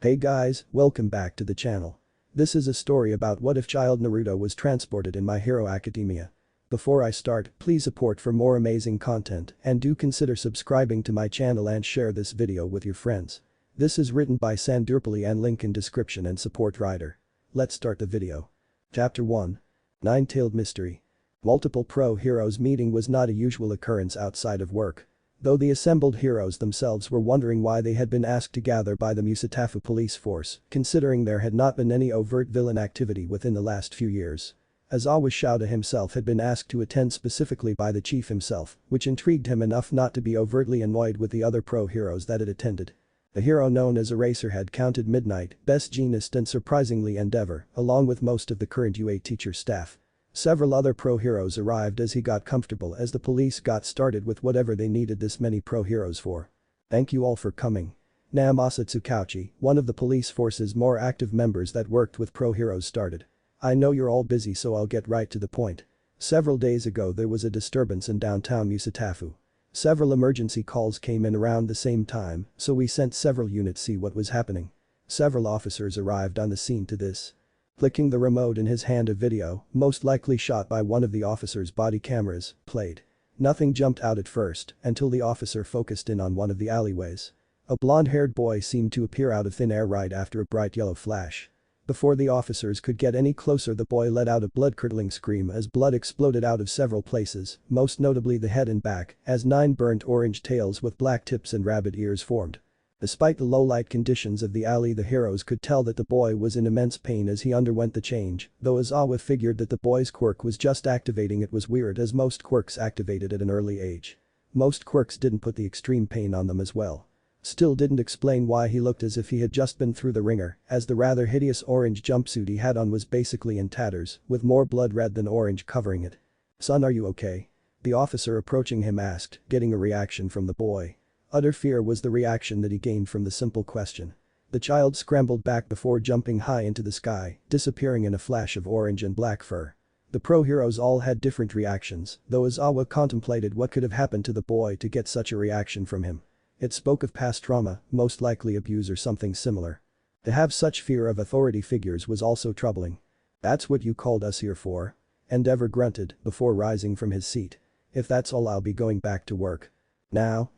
Hey guys, welcome back to the channel. This is a story about what if child Naruto was transported in My Hero Academia. Before I start, please support for more amazing content and do consider subscribing to my channel and share this video with your friends. This is written by sandewrpally and link in description and support writer. Let's start the video. Chapter 1. Nine-Tailed Mystery. Multiple pro heroes meeting was not a usual occurrence outside of work. Though the assembled heroes themselves were wondering why they had been asked to gather by the Musatafu police force, considering there had not been any overt villain activity within the last few years. Aizawa Shouda himself had been asked to attend specifically by the chief himself, which intrigued him enough not to be overtly annoyed with the other pro heroes that had attended. The hero known as Eraserhead counted Midnight, Best Jeanist and surprisingly Endeavor, along with most of the current UA teacher staff. Several other pro heroes arrived as he got comfortable as the police got started with whatever they needed this many pro heroes for. Thank you all for coming. Naomasa Tsukauchi, one of the police force's more active members that worked with pro heroes started. I know you're all busy so I'll get right to the point. Several days ago there was a disturbance in downtown Musatafu. Several emergency calls came in around the same time, so we sent several units see what was happening. Several officers arrived on the scene to this. Clicking the remote in his hand, a video, most likely shot by one of the officer's body cameras, played. Nothing jumped out at first until the officer focused in on one of the alleyways. A blonde-haired boy seemed to appear out of thin air right after a bright yellow flash. Before the officers could get any closer, the boy let out a blood-curdling scream as blood exploded out of several places, most notably the head and back, as 9 burnt orange tails with black tips and rabbit ears formed. Despite the low-light conditions of the alley, the heroes could tell that the boy was in immense pain as he underwent the change, though Aizawa figured that the boy's quirk was just activating. It was weird as most quirks activated at an early age. Most quirks didn't put the extreme pain on them as well. Still didn't explain why he looked as if he had just been through the ringer, as the rather hideous orange jumpsuit he had on was basically in tatters, with more blood red than orange covering it. "Son, are you okay?" the officer approaching him asked, getting a reaction from the boy. Utter fear was the reaction that he gained from the simple question. The child scrambled back before jumping high into the sky, disappearing in a flash of orange and black fur. The pro heroes all had different reactions, though Aizawa contemplated what could have happened to the boy to get such a reaction from him. It spoke of past trauma, most likely abuse or something similar. To have such fear of authority figures was also troubling. "That's what you called us here for?" Endeavor grunted before rising from his seat. "If that's all, I'll be going back to work." Now.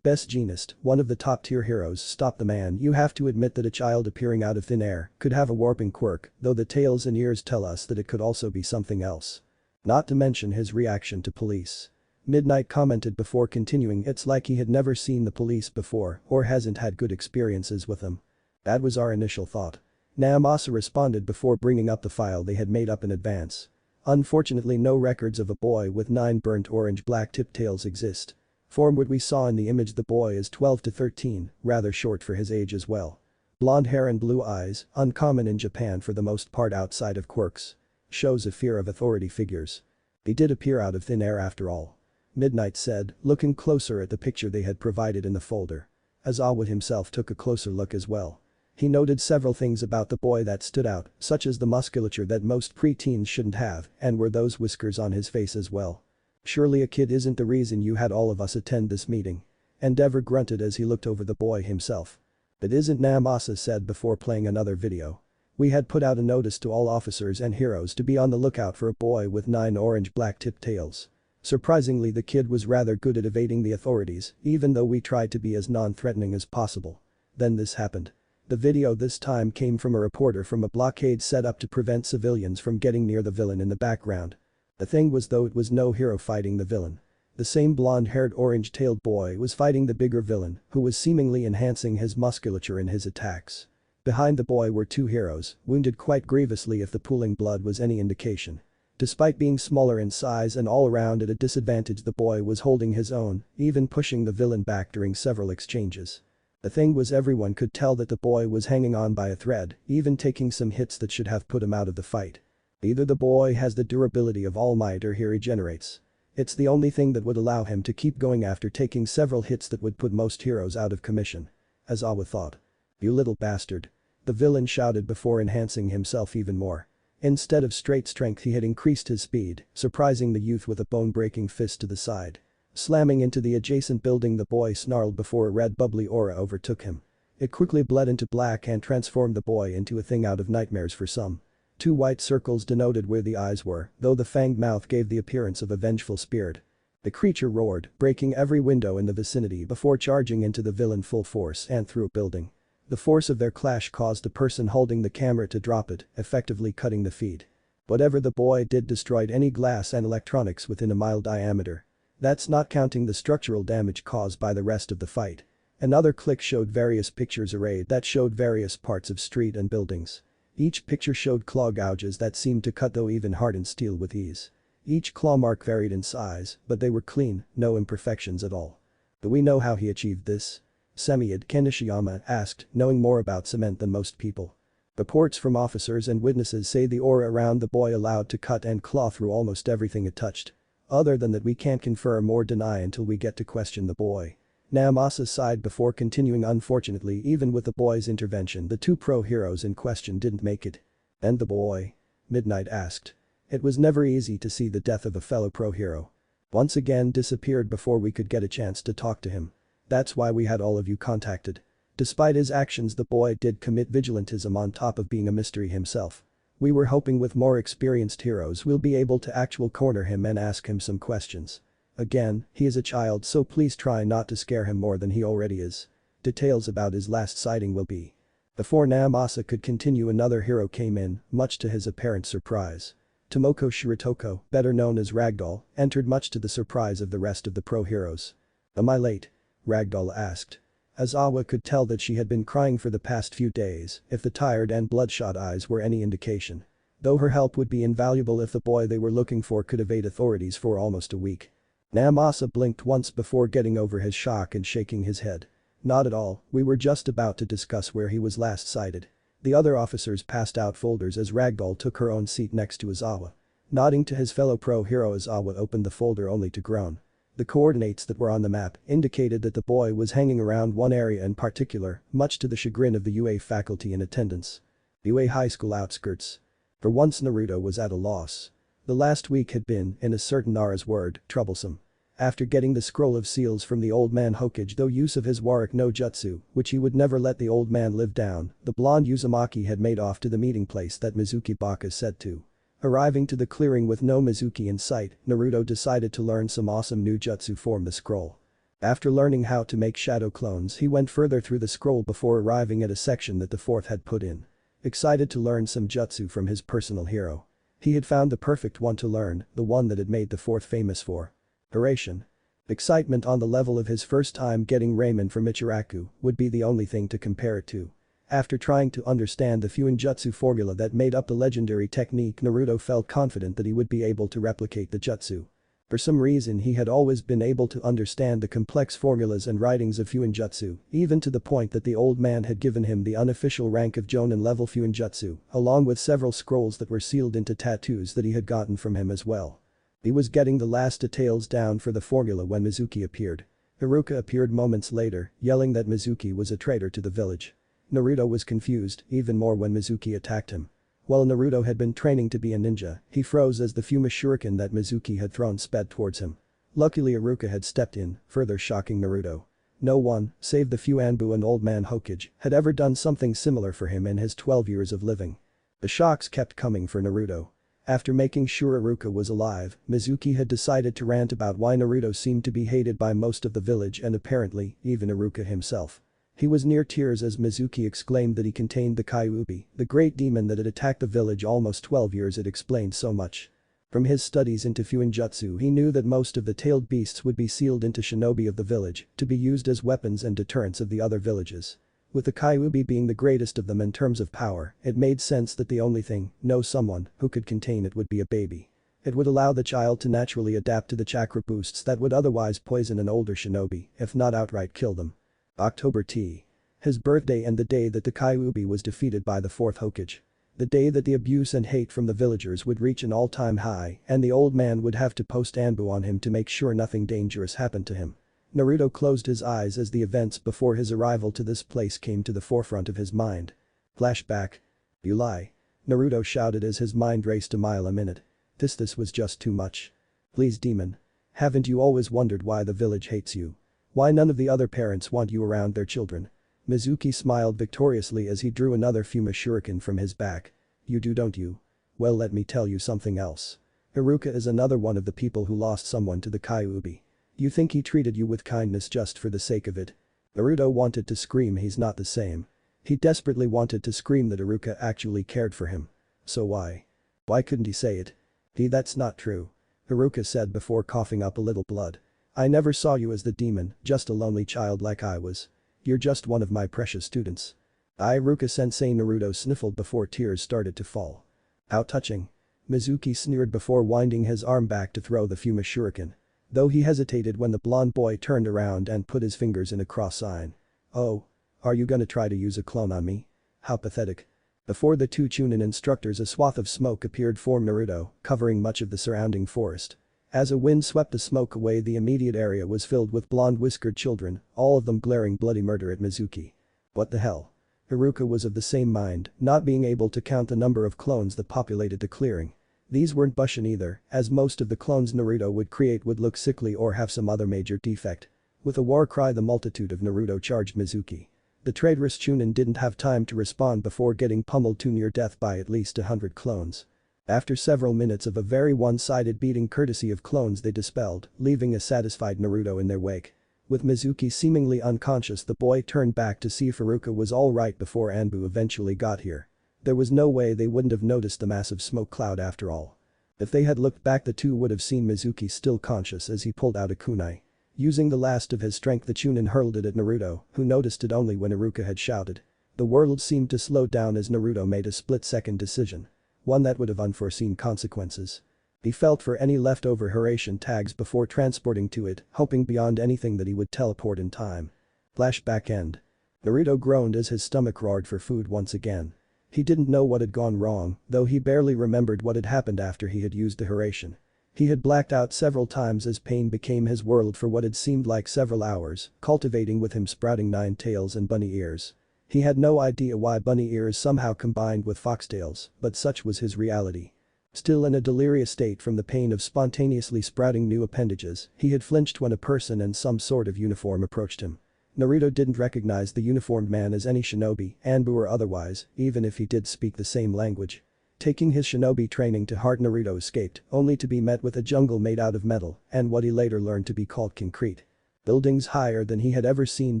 Best Jeanist, one of the top-tier heroes, stopped the man. "You have to admit that a child appearing out of thin air could have a warping quirk, though the tails and ears tell us that it could also be something else. Not to mention his reaction to police." Midnight commented before continuing, "It's like he had never seen the police before or hasn't had good experiences with them." "That was our initial thought." Naomasa responded before bringing up the file they had made up in advance. "Unfortunately, no records of a boy with 9 burnt orange black tip tails exist. From what we saw in the image, the boy is 12 to 13, rather short for his age as well. Blonde hair and blue eyes, uncommon in Japan for the most part outside of quirks. Shows a fear of authority figures. He did appear out of thin air after all," Midnight said, looking closer at the picture they had provided in the folder. Aizawa himself took a closer look as well. He noted several things about the boy that stood out, such as the musculature that most pre-teens shouldn't have, and were those whiskers on his face as well. "Surely a kid isn't the reason you had all of us attend this meeting." Endeavor grunted as he looked over the boy himself. "It isn't," Naomasa said before playing another video. "We had put out a notice to all officers and heroes to be on the lookout for a boy with 9 orange black tip tails. Surprisingly, the kid was rather good at evading the authorities, even though we tried to be as non-threatening as possible. Then this happened." The video this time came from a reporter from a blockade set up to prevent civilians from getting near the villain in the background. The thing was, though, it was no hero fighting the villain. The same blonde-haired orange-tailed boy was fighting the bigger villain, who was seemingly enhancing his musculature in his attacks. Behind the boy were 2 heroes, wounded quite grievously if the pooling blood was any indication. Despite being smaller in size and all around at a disadvantage, the boy was holding his own, even pushing the villain back during several exchanges. The thing was, everyone could tell that the boy was hanging on by a thread, even taking some hits that should have put him out of the fight. Either the boy has the durability of All Might or he regenerates. It's the only thing that would allow him to keep going after taking several hits that would put most heroes out of commission," Aizawa thought. "You little bastard," the villain shouted before enhancing himself even more. Instead of straight strength, he had increased his speed, surprising the youth with a bone-breaking fist to the side. Slamming into the adjacent building, the boy snarled before a red bubbly aura overtook him. It quickly bled into black and transformed the boy into a thing out of nightmares for some. Two white circles denoted where the eyes were, though the fanged mouth gave the appearance of a vengeful spirit. The creature roared, breaking every window in the vicinity before charging into the villain full force and through a building. The force of their clash caused the person holding the camera to drop it, effectively cutting the feed. Whatever the boy did destroyed any glass and electronics within a mile diameter. That's not counting the structural damage caused by the rest of the fight. Another click showed various pictures arrayed that showed various parts of street and buildings. Each picture showed claw gouges that seemed to cut though even hardened steel with ease. Each claw mark varied in size, but they were clean, no imperfections at all. Do we know how he achieved this? Semid Kenishiyama asked, knowing more about cement than most people. Reports from officers and witnesses say the aura around the boy allowed to cut and claw through almost everything it touched. Other than that we can't confirm or deny until we get to question the boy. Naomasa sighed before continuing. Unfortunately, even with the boy's intervention, the two pro heroes in question didn't make it. And the boy? Midnight asked. It was never easy to see the death of a fellow pro hero. Once again disappeared before we could get a chance to talk to him. That's why we had all of you contacted. Despite his actions, the boy did commit vigilantism on top of being a mystery himself. We were hoping with more experienced heroes we'll be able to actual corner him and ask him some questions. Again, he is a child, so please try not to scare him more than he already is. Details about his last sighting will be. Before Naomasa could continue, another hero came in, much to his apparent surprise. Tomoko Shiritoko, better known as Ragdoll, entered much to the surprise of the rest of the pro heroes. "Am I late?" Ragdoll asked. Azawa could tell that she had been crying for the past few days, if the tired and bloodshot eyes were any indication. Though her help would be invaluable if the boy they were looking for could evade authorities for almost a week. Naomasa blinked once before getting over his shock and shaking his head. "Not at all, we were just about to discuss where he was last sighted." The other officers passed out folders as Ragdoll took her own seat next to Azawa. Nodding to his fellow pro hero, Azawa opened the folder only to groan. The coordinates that were on the map indicated that the boy was hanging around one area in particular, much to the chagrin of the UA faculty in attendance. UA High School outskirts. For once Naruto was at a loss. The last week had been, in a certain Nara's word, troublesome. After getting the scroll of seals from the old man Hokage, though use of his Warwick no Jutsu, which he would never let the old man live down, the blonde Uzumaki had made off to the meeting place that Mizuki Baka said to. Arriving to the clearing with no Mizuki in sight, Naruto decided to learn some awesome new jutsu from the scroll. After learning how to make shadow clones, he went further through the scroll before arriving at a section that the fourth had put in. Excited to learn some jutsu from his personal hero. He had found the perfect one to learn, the one that had made the fourth famous for. Duration. Excitement on the level of his first time getting ramen from Ichiraku would be the only thing to compare it to. After trying to understand the Fuinjutsu formula that made up the legendary technique, Naruto felt confident that he would be able to replicate the jutsu. For some reason he had always been able to understand the complex formulas and writings of Fuinjutsu, even to the point that the old man had given him the unofficial rank of Jonin level Fuinjutsu, along with several scrolls that were sealed into tattoos that he had gotten from him as well. He was getting the last details down for the formula when Mizuki appeared. Iruka appeared moments later, yelling that Mizuki was a traitor to the village. Naruto was confused, even more when Mizuki attacked him. While Naruto had been training to be a ninja, he froze as the Fuma shuriken that Mizuki had thrown sped towards him. Luckily Iruka had stepped in, further shocking Naruto. No one, save the Fuanbu and old man Hokage, had ever done something similar for him in his 12 years of living. The shocks kept coming for Naruto. After making sure Iruka was alive, Mizuki had decided to rant about why Naruto seemed to be hated by most of the village and apparently, even Iruka himself. He was near tears as Mizuki exclaimed that he contained the Kyuubi, the great demon that had attacked the village almost 12 years. It explained so much. From his studies into Fuinjutsu, he knew that most of the tailed beasts would be sealed into shinobi of the village to be used as weapons and deterrents of the other villages. With the Kyuubi being the greatest of them in terms of power, it made sense that the only thing, someone, who could contain it would be a baby. It would allow the child to naturally adapt to the chakra boosts that would otherwise poison an older shinobi, if not outright kill them. October T. His birthday and the day that the Kyuubi was defeated by the fourth Hokage. The day that the abuse and hate from the villagers would reach an all-time high and the old man would have to post Anbu on him to make sure nothing dangerous happened to him. Naruto closed his eyes as the events before his arrival to this place came to the forefront of his mind. Flashback. You lie. Naruto shouted as his mind raced a mile a minute. This was just too much. Please demon. Haven't you always wondered why the village hates you? Why none of the other parents want you around their children? Mizuki smiled victoriously as he drew another Fuma shuriken from his back. You do, don't you? Well, let me tell you something else. Haruka is another one of the people who lost someone to the Kyuubi. You think he treated you with kindness just for the sake of it? Naruto wanted to scream he's not the same. He desperately wanted to scream that Haruka actually cared for him. So why? Why couldn't he say it? That's not true. Haruka said before coughing up a little blood. I never saw you as the demon, just a lonely child like I was. You're just one of my precious students. Haruka-sensei. Naruto sniffled before tears started to fall. How touching. Mizuki sneered before winding his arm back to throw the Fuma shuriken. Though he hesitated when the blonde boy turned around and put his fingers in a cross sign. Oh. Are you gonna try to use a clone on me? How pathetic. Before the two Chunin instructors, a swath of smoke appeared for Naruto, covering much of the surrounding forest. As a wind swept the smoke away, the immediate area was filled with blonde whiskered children, all of them glaring bloody murder at Mizuki. What the hell? Haruka was of the same mind, not being able to count the number of clones that populated the clearing. These weren't Bushin either, as most of the clones Naruto would create would look sickly or have some other major defect. With a war cry, the multitude of Naruto charged Mizuki. The traitorous Chunin didn't have time to respond before getting pummeled to near death by at least 100 clones. After several minutes of a very one-sided beating courtesy of clones, they dispelled, leaving a satisfied Naruto in their wake. With Mizuki seemingly unconscious, the boy turned back to see if Haruka was alright before Anbu eventually got here. There was no way they wouldn't have noticed the massive smoke cloud after all. If they had looked back, the two would have seen Mizuki still conscious as he pulled out a kunai. Using the last of his strength, the Chunin hurled it at Naruto, who noticed it only when Haruka had shouted. The world seemed to slow down as Naruto made a split-second decision. One that would have unforeseen consequences. He felt for any leftover Hiraishin tags before transporting to it, hoping beyond anything that he would teleport in time. Flashback end. Naruto groaned as his stomach roared for food once again. He didn't know what had gone wrong, though he barely remembered what had happened after he had used the Hiraishin. He had blacked out several times as pain became his world for what had seemed like several hours, cultivating with him sprouting 9 tails and bunny ears. He had no idea why bunny ears somehow combined with foxtails, but such was his reality. Still in a delirious state from the pain of spontaneously sprouting new appendages, he had flinched when a person in some sort of uniform approached him. Naruto didn't recognize the uniformed man as any shinobi, Anbu or otherwise, even if he did speak the same language. Taking his shinobi training to heart, Naruto escaped, only to be met with a jungle made out of metal and what he later learned to be called concrete. Buildings higher than he had ever seen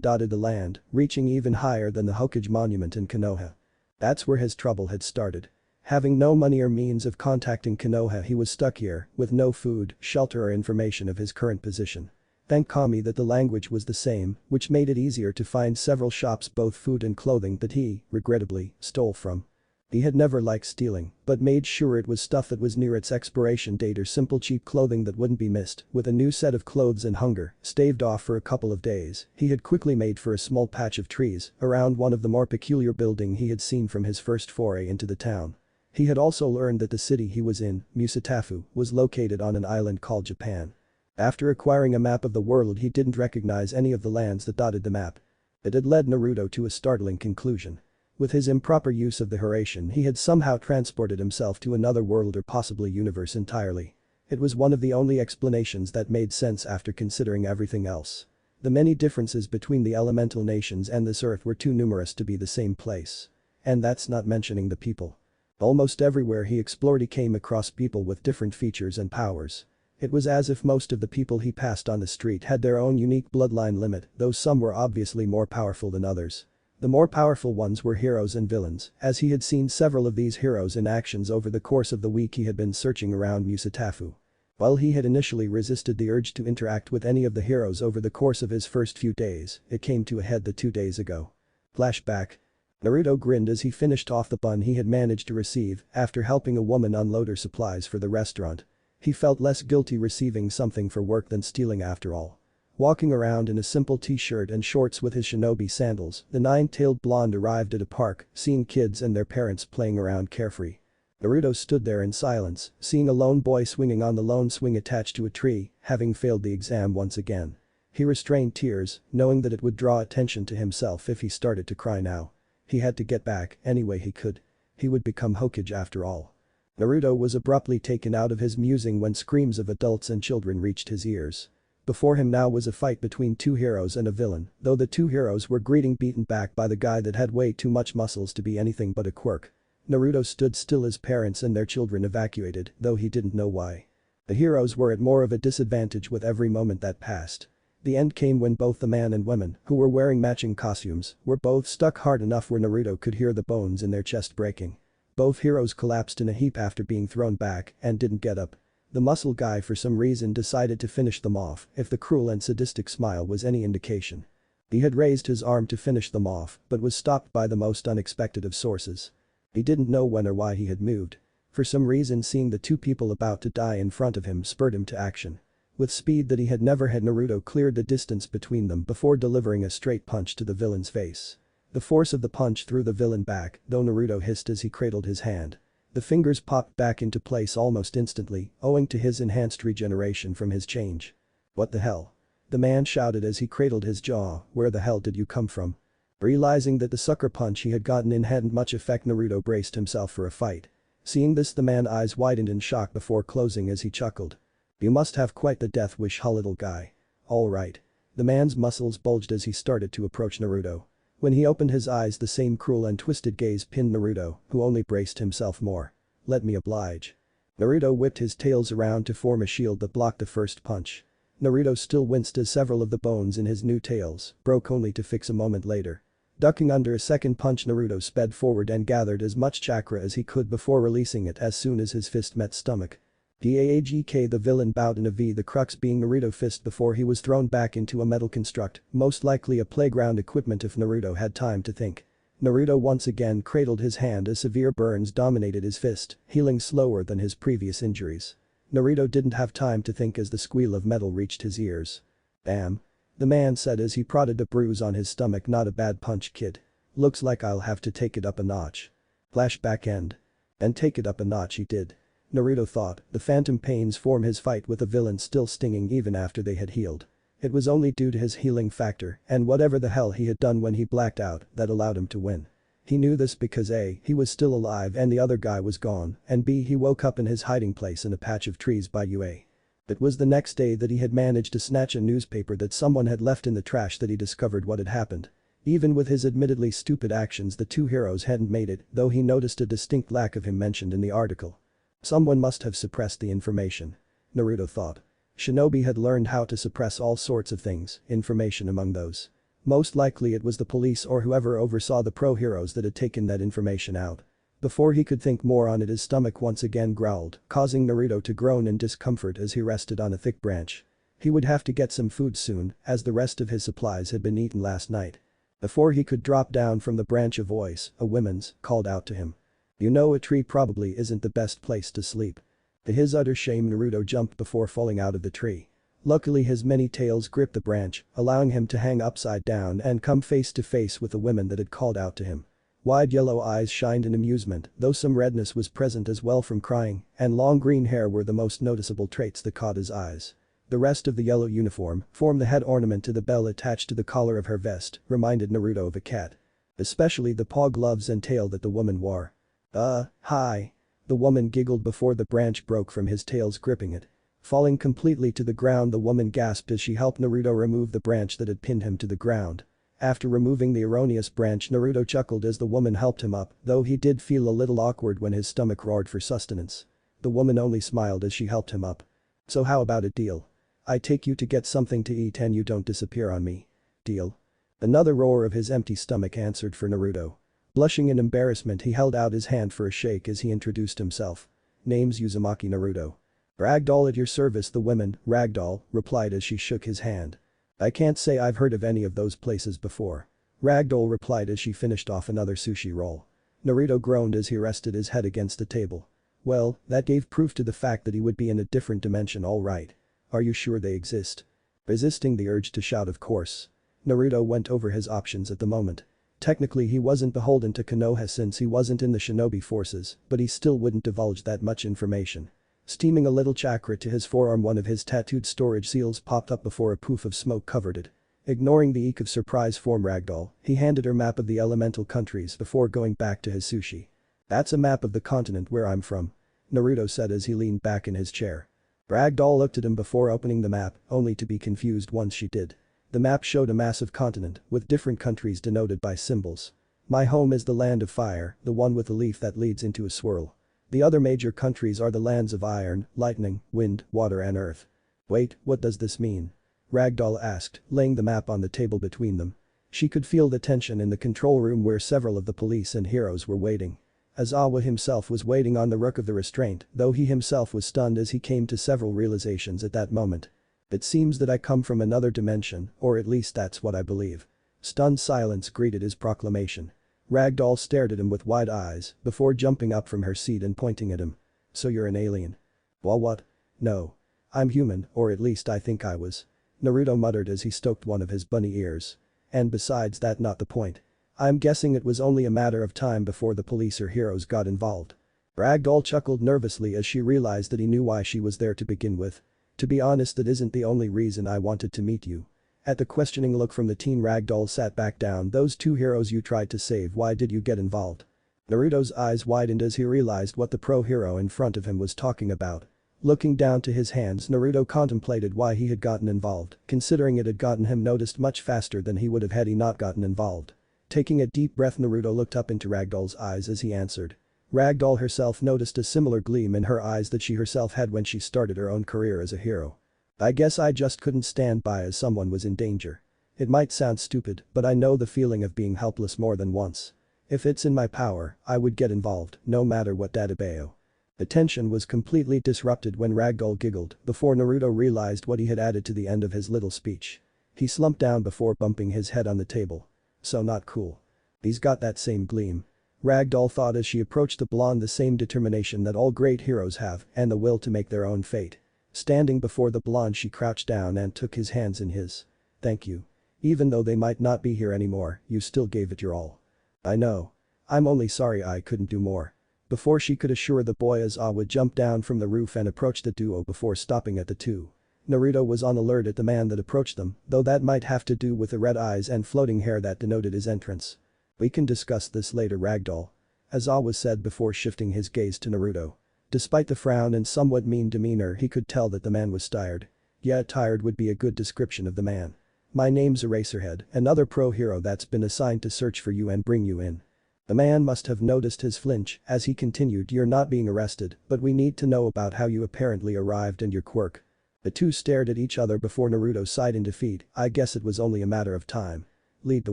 dotted the land, reaching even higher than the Hokage monument in Konoha. That's where his trouble had started. Having no money or means of contacting Konoha, he was stuck here, with no food, shelter or information of his current position. Thank Kami that the language was the same, which made it easier to find several shops, both food and clothing, that he, regrettably, stole from. He had never liked stealing, but made sure it was stuff that was near its expiration date or simple cheap clothing that wouldn't be missed. With a new set of clothes and hunger, staved off for a couple of days, he had quickly made for a small patch of trees around one of the more peculiar buildings he had seen from his first foray into the town. He had also learned that the city he was in, Musatafu, was located on an island called Japan. After acquiring a map of the world, he didn't recognize any of the lands that dotted the map. It had led Naruto to a startling conclusion. With his improper use of the Hiraishin, he had somehow transported himself to another world or possibly universe entirely. It was one of the only explanations that made sense after considering everything else. The many differences between the elemental nations and this earth were too numerous to be the same place. And that's not mentioning the people. Almost everywhere he explored, he came across people with different features and powers. It was as if most of the people he passed on the street had their own unique bloodline limit, though some were obviously more powerful than others. The more powerful ones were heroes and villains, as he had seen several of these heroes in actions over the course of the week he had been searching around Musatafu. While he had initially resisted the urge to interact with any of the heroes over the course of his first few days, it came to a head the 2 days ago. Flashback. Naruto grinned as he finished off the bun he had managed to receive after helping a woman unload her supplies for the restaurant. He felt less guilty receiving something for work than stealing after all. Walking around in a simple t-shirt and shorts with his shinobi sandals, the 9-tailed blonde arrived at a park, seeing kids and their parents playing around carefree. Naruto stood there in silence, seeing a lone boy swinging on the lone swing attached to a tree, having failed the exam once again. He restrained tears, knowing that it would draw attention to himself if he started to cry now. He had to get back any way he could. He would become Hokage after all. Naruto was abruptly taken out of his musing when screams of adults and children reached his ears. Before him now was a fight between two heroes and a villain, though the two heroes were greeting beaten back by the guy that had way too much muscles to be anything but a quirk. Naruto stood still as parents and their children evacuated, though he didn't know why. The heroes were at more of a disadvantage with every moment that passed. The end came when both the man and woman, who were wearing matching costumes, were both stuck hard enough where Naruto could hear the bones in their chest breaking. Both heroes collapsed in a heap after being thrown back and didn't get up. The muscle guy for some reason decided to finish them off, if the cruel and sadistic smile was any indication. He had raised his arm to finish them off, but was stopped by the most unexpected of sources. He didn't know when or why he had moved. For some reason seeing the two people about to die in front of him spurred him to action. With speed that he had never had, Naruto cleared the distance between them before delivering a straight punch to the villain's face. The force of the punch threw the villain back, though Naruto hissed as he cradled his hand. The fingers popped back into place almost instantly, owing to his enhanced regeneration from his change. "What the hell?" the man shouted as he cradled his jaw, "Where the hell did you come from?" Realizing that the sucker punch he had gotten in hadn't much effect, Naruto braced himself for a fight. Seeing this, the man's eyes widened in shock before closing as he chuckled. "You must have quite the death wish, huh, little guy. Alright." The man's muscles bulged as he started to approach Naruto. When he opened his eyes, the same cruel and twisted gaze pinned Naruto, who only braced himself more. "Let me oblige." Naruto whipped his tails around to form a shield that blocked the first punch. Naruto still winced as several of the bones in his new tails broke, only to fix a moment later. Ducking under a second punch, Naruto sped forward and gathered as much chakra as he could before releasing it as soon as his fist met stomach. The villain bowed in a V, the crux being Naruto's fist before he was thrown back into a metal construct, most likely a playground equipment if Naruto had time to think. Naruto once again cradled his hand as severe burns dominated his fist, healing slower than his previous injuries. Naruto didn't have time to think as the squeal of metal reached his ears. "Damn," the man said as he prodded a bruise on his stomach. "Not a bad punch, kid. Looks like I'll have to take it up a notch." Flashback end. And take it up a notch he did. Naruto thought, the phantom pains from his fight with the villain still stinging even after they had healed. It was only due to his healing factor and whatever the hell he had done when he blacked out that allowed him to win. He knew this because A, he was still alive and the other guy was gone, and B, he woke up in his hiding place in a patch of trees by UA. It was the next day that he had managed to snatch a newspaper that someone had left in the trash that he discovered what had happened. Even with his admittedly stupid actions, the two heroes hadn't made it, though he noticed a distinct lack of him mentioned in the article. Someone must have suppressed the information. Naruto thought. Shinobi had learned how to suppress all sorts of things, information among those. Most likely it was the police or whoever oversaw the pro heroes that had taken that information out. Before he could think more on it, his stomach once again growled, causing Naruto to groan in discomfort as he rested on a thick branch. He would have to get some food soon, as the rest of his supplies had been eaten last night. Before he could drop down from the branch, a voice, a woman's, called out to him. "You know, a tree probably isn't the best place to sleep." To his utter shame, Naruto jumped before falling out of the tree. Luckily his many tails gripped the branch, allowing him to hang upside down and come face to face with the woman that had called out to him. Wide yellow eyes shined in amusement, though some redness was present as well from crying, and long green hair were the most noticeable traits that caught his eyes. The rest of the yellow uniform, from the head ornament to the bell attached to the collar of her vest, reminded Naruto of a cat. Especially the paw gloves and tail that the woman wore. Hi." The woman giggled before the branch broke from his tails gripping it. Falling completely to the ground, the woman gasped as she helped Naruto remove the branch that had pinned him to the ground. After removing the erroneous branch, Naruto chuckled as the woman helped him up, though he did feel a little awkward when his stomach roared for sustenance. The woman only smiled as she helped him up. "So how about a deal? I take you to get something to eat and you don't disappear on me. Deal?" Another roar of his empty stomach answered for Naruto. Blushing in embarrassment, he held out his hand for a shake as he introduced himself. "Name's Uzumaki Naruto." "Ragdoll at your service," the woman, Ragdoll, replied as she shook his hand. "I can't say I've heard of any of those places before." Ragdoll replied as she finished off another sushi roll. Naruto groaned as he rested his head against the table. Well, that gave proof to the fact that he would be in a different dimension, all right. "Are you sure they exist?" Resisting the urge to shout, "Of course." Naruto went over his options at the moment. Technically he wasn't beholden to Konoha since he wasn't in the shinobi forces, but he still wouldn't divulge that much information. Steaming a little chakra to his forearm, one of his tattooed storage seals popped up before a poof of smoke covered it. Ignoring the eek of surprise from Ragdoll, he handed her map of the elemental countries before going back to his sushi. "That's a map of the continent where I'm from," Naruto said as he leaned back in his chair. Ragdoll looked at him before opening the map, only to be confused once she did. The map showed a massive continent, with different countries denoted by symbols. My home is the land of fire, the one with the leaf that leads into a swirl. The other major countries are the lands of iron, lightning, wind, water and earth. Wait, what does this mean? Ragdoll asked, laying the map on the table between them. She could feel the tension in the control room where several of the police and heroes were waiting. Aizawa himself was waiting on the rook of the restraint, though he himself was stunned as he came to several realizations at that moment. It seems that I come from another dimension, or at least that's what I believe. Stunned silence greeted his proclamation. Ragdoll stared at him with wide eyes, before jumping up from her seat and pointing at him. So you're an alien? Well, what? No. I'm human, or at least I think I was. Naruto muttered as he stroked one of his bunny ears. And besides that, not the point. I'm guessing it was only a matter of time before the police or heroes got involved. Ragdoll chuckled nervously as she realized that he knew why she was there to begin with. To be honest, that isn't the only reason I wanted to meet you. At the questioning look from the teen, Ragdoll sat back down. Those two heroes you tried to save, why did you get involved? Naruto's eyes widened as he realized what the pro hero in front of him was talking about. Looking down to his hands, Naruto contemplated why he had gotten involved, considering it had gotten him noticed much faster than he would have had he not gotten involved. Taking a deep breath, Naruto looked up into Ragdoll's eyes as he answered. Ragdoll herself noticed a similar gleam in her eyes that she herself had when she started her own career as a hero. I guess I just couldn't stand by as someone was in danger. It might sound stupid, but I know the feeling of being helpless more than once. If it's in my power, I would get involved, no matter what. Dadabeo. The tension was completely disrupted when Ragdoll giggled before Naruto realized what he had added to the end of his little speech. He slumped down before bumping his head on the table. So not cool. He's got that same gleam. Ragdoll thought as she approached the blonde, the same determination that all great heroes have and the will to make their own fate. Standing before the blonde, she crouched down and took his hands in his. Thank you. Even though they might not be here anymore, you still gave it your all. I know. I'm only sorry I couldn't do more. Before she could assure the boy, Aizawa jumped down from the roof and approached the duo before stopping at the two. Naruto was on alert at the man that approached them, though that might have to do with the red eyes and floating hair that denoted his entrance. We can discuss this later, Ragdoll. Aizawa said before shifting his gaze to Naruto. Despite the frown and somewhat mean demeanor, he could tell that the man was tired. Yeah, tired would be a good description of the man. My name's Eraserhead, another pro hero that's been assigned to search for you and bring you in. The man must have noticed his flinch as he continued. You're not being arrested, but we need to know about how you apparently arrived and your quirk. The two stared at each other before Naruto sighed in defeat. I guess it was only a matter of time. Lead the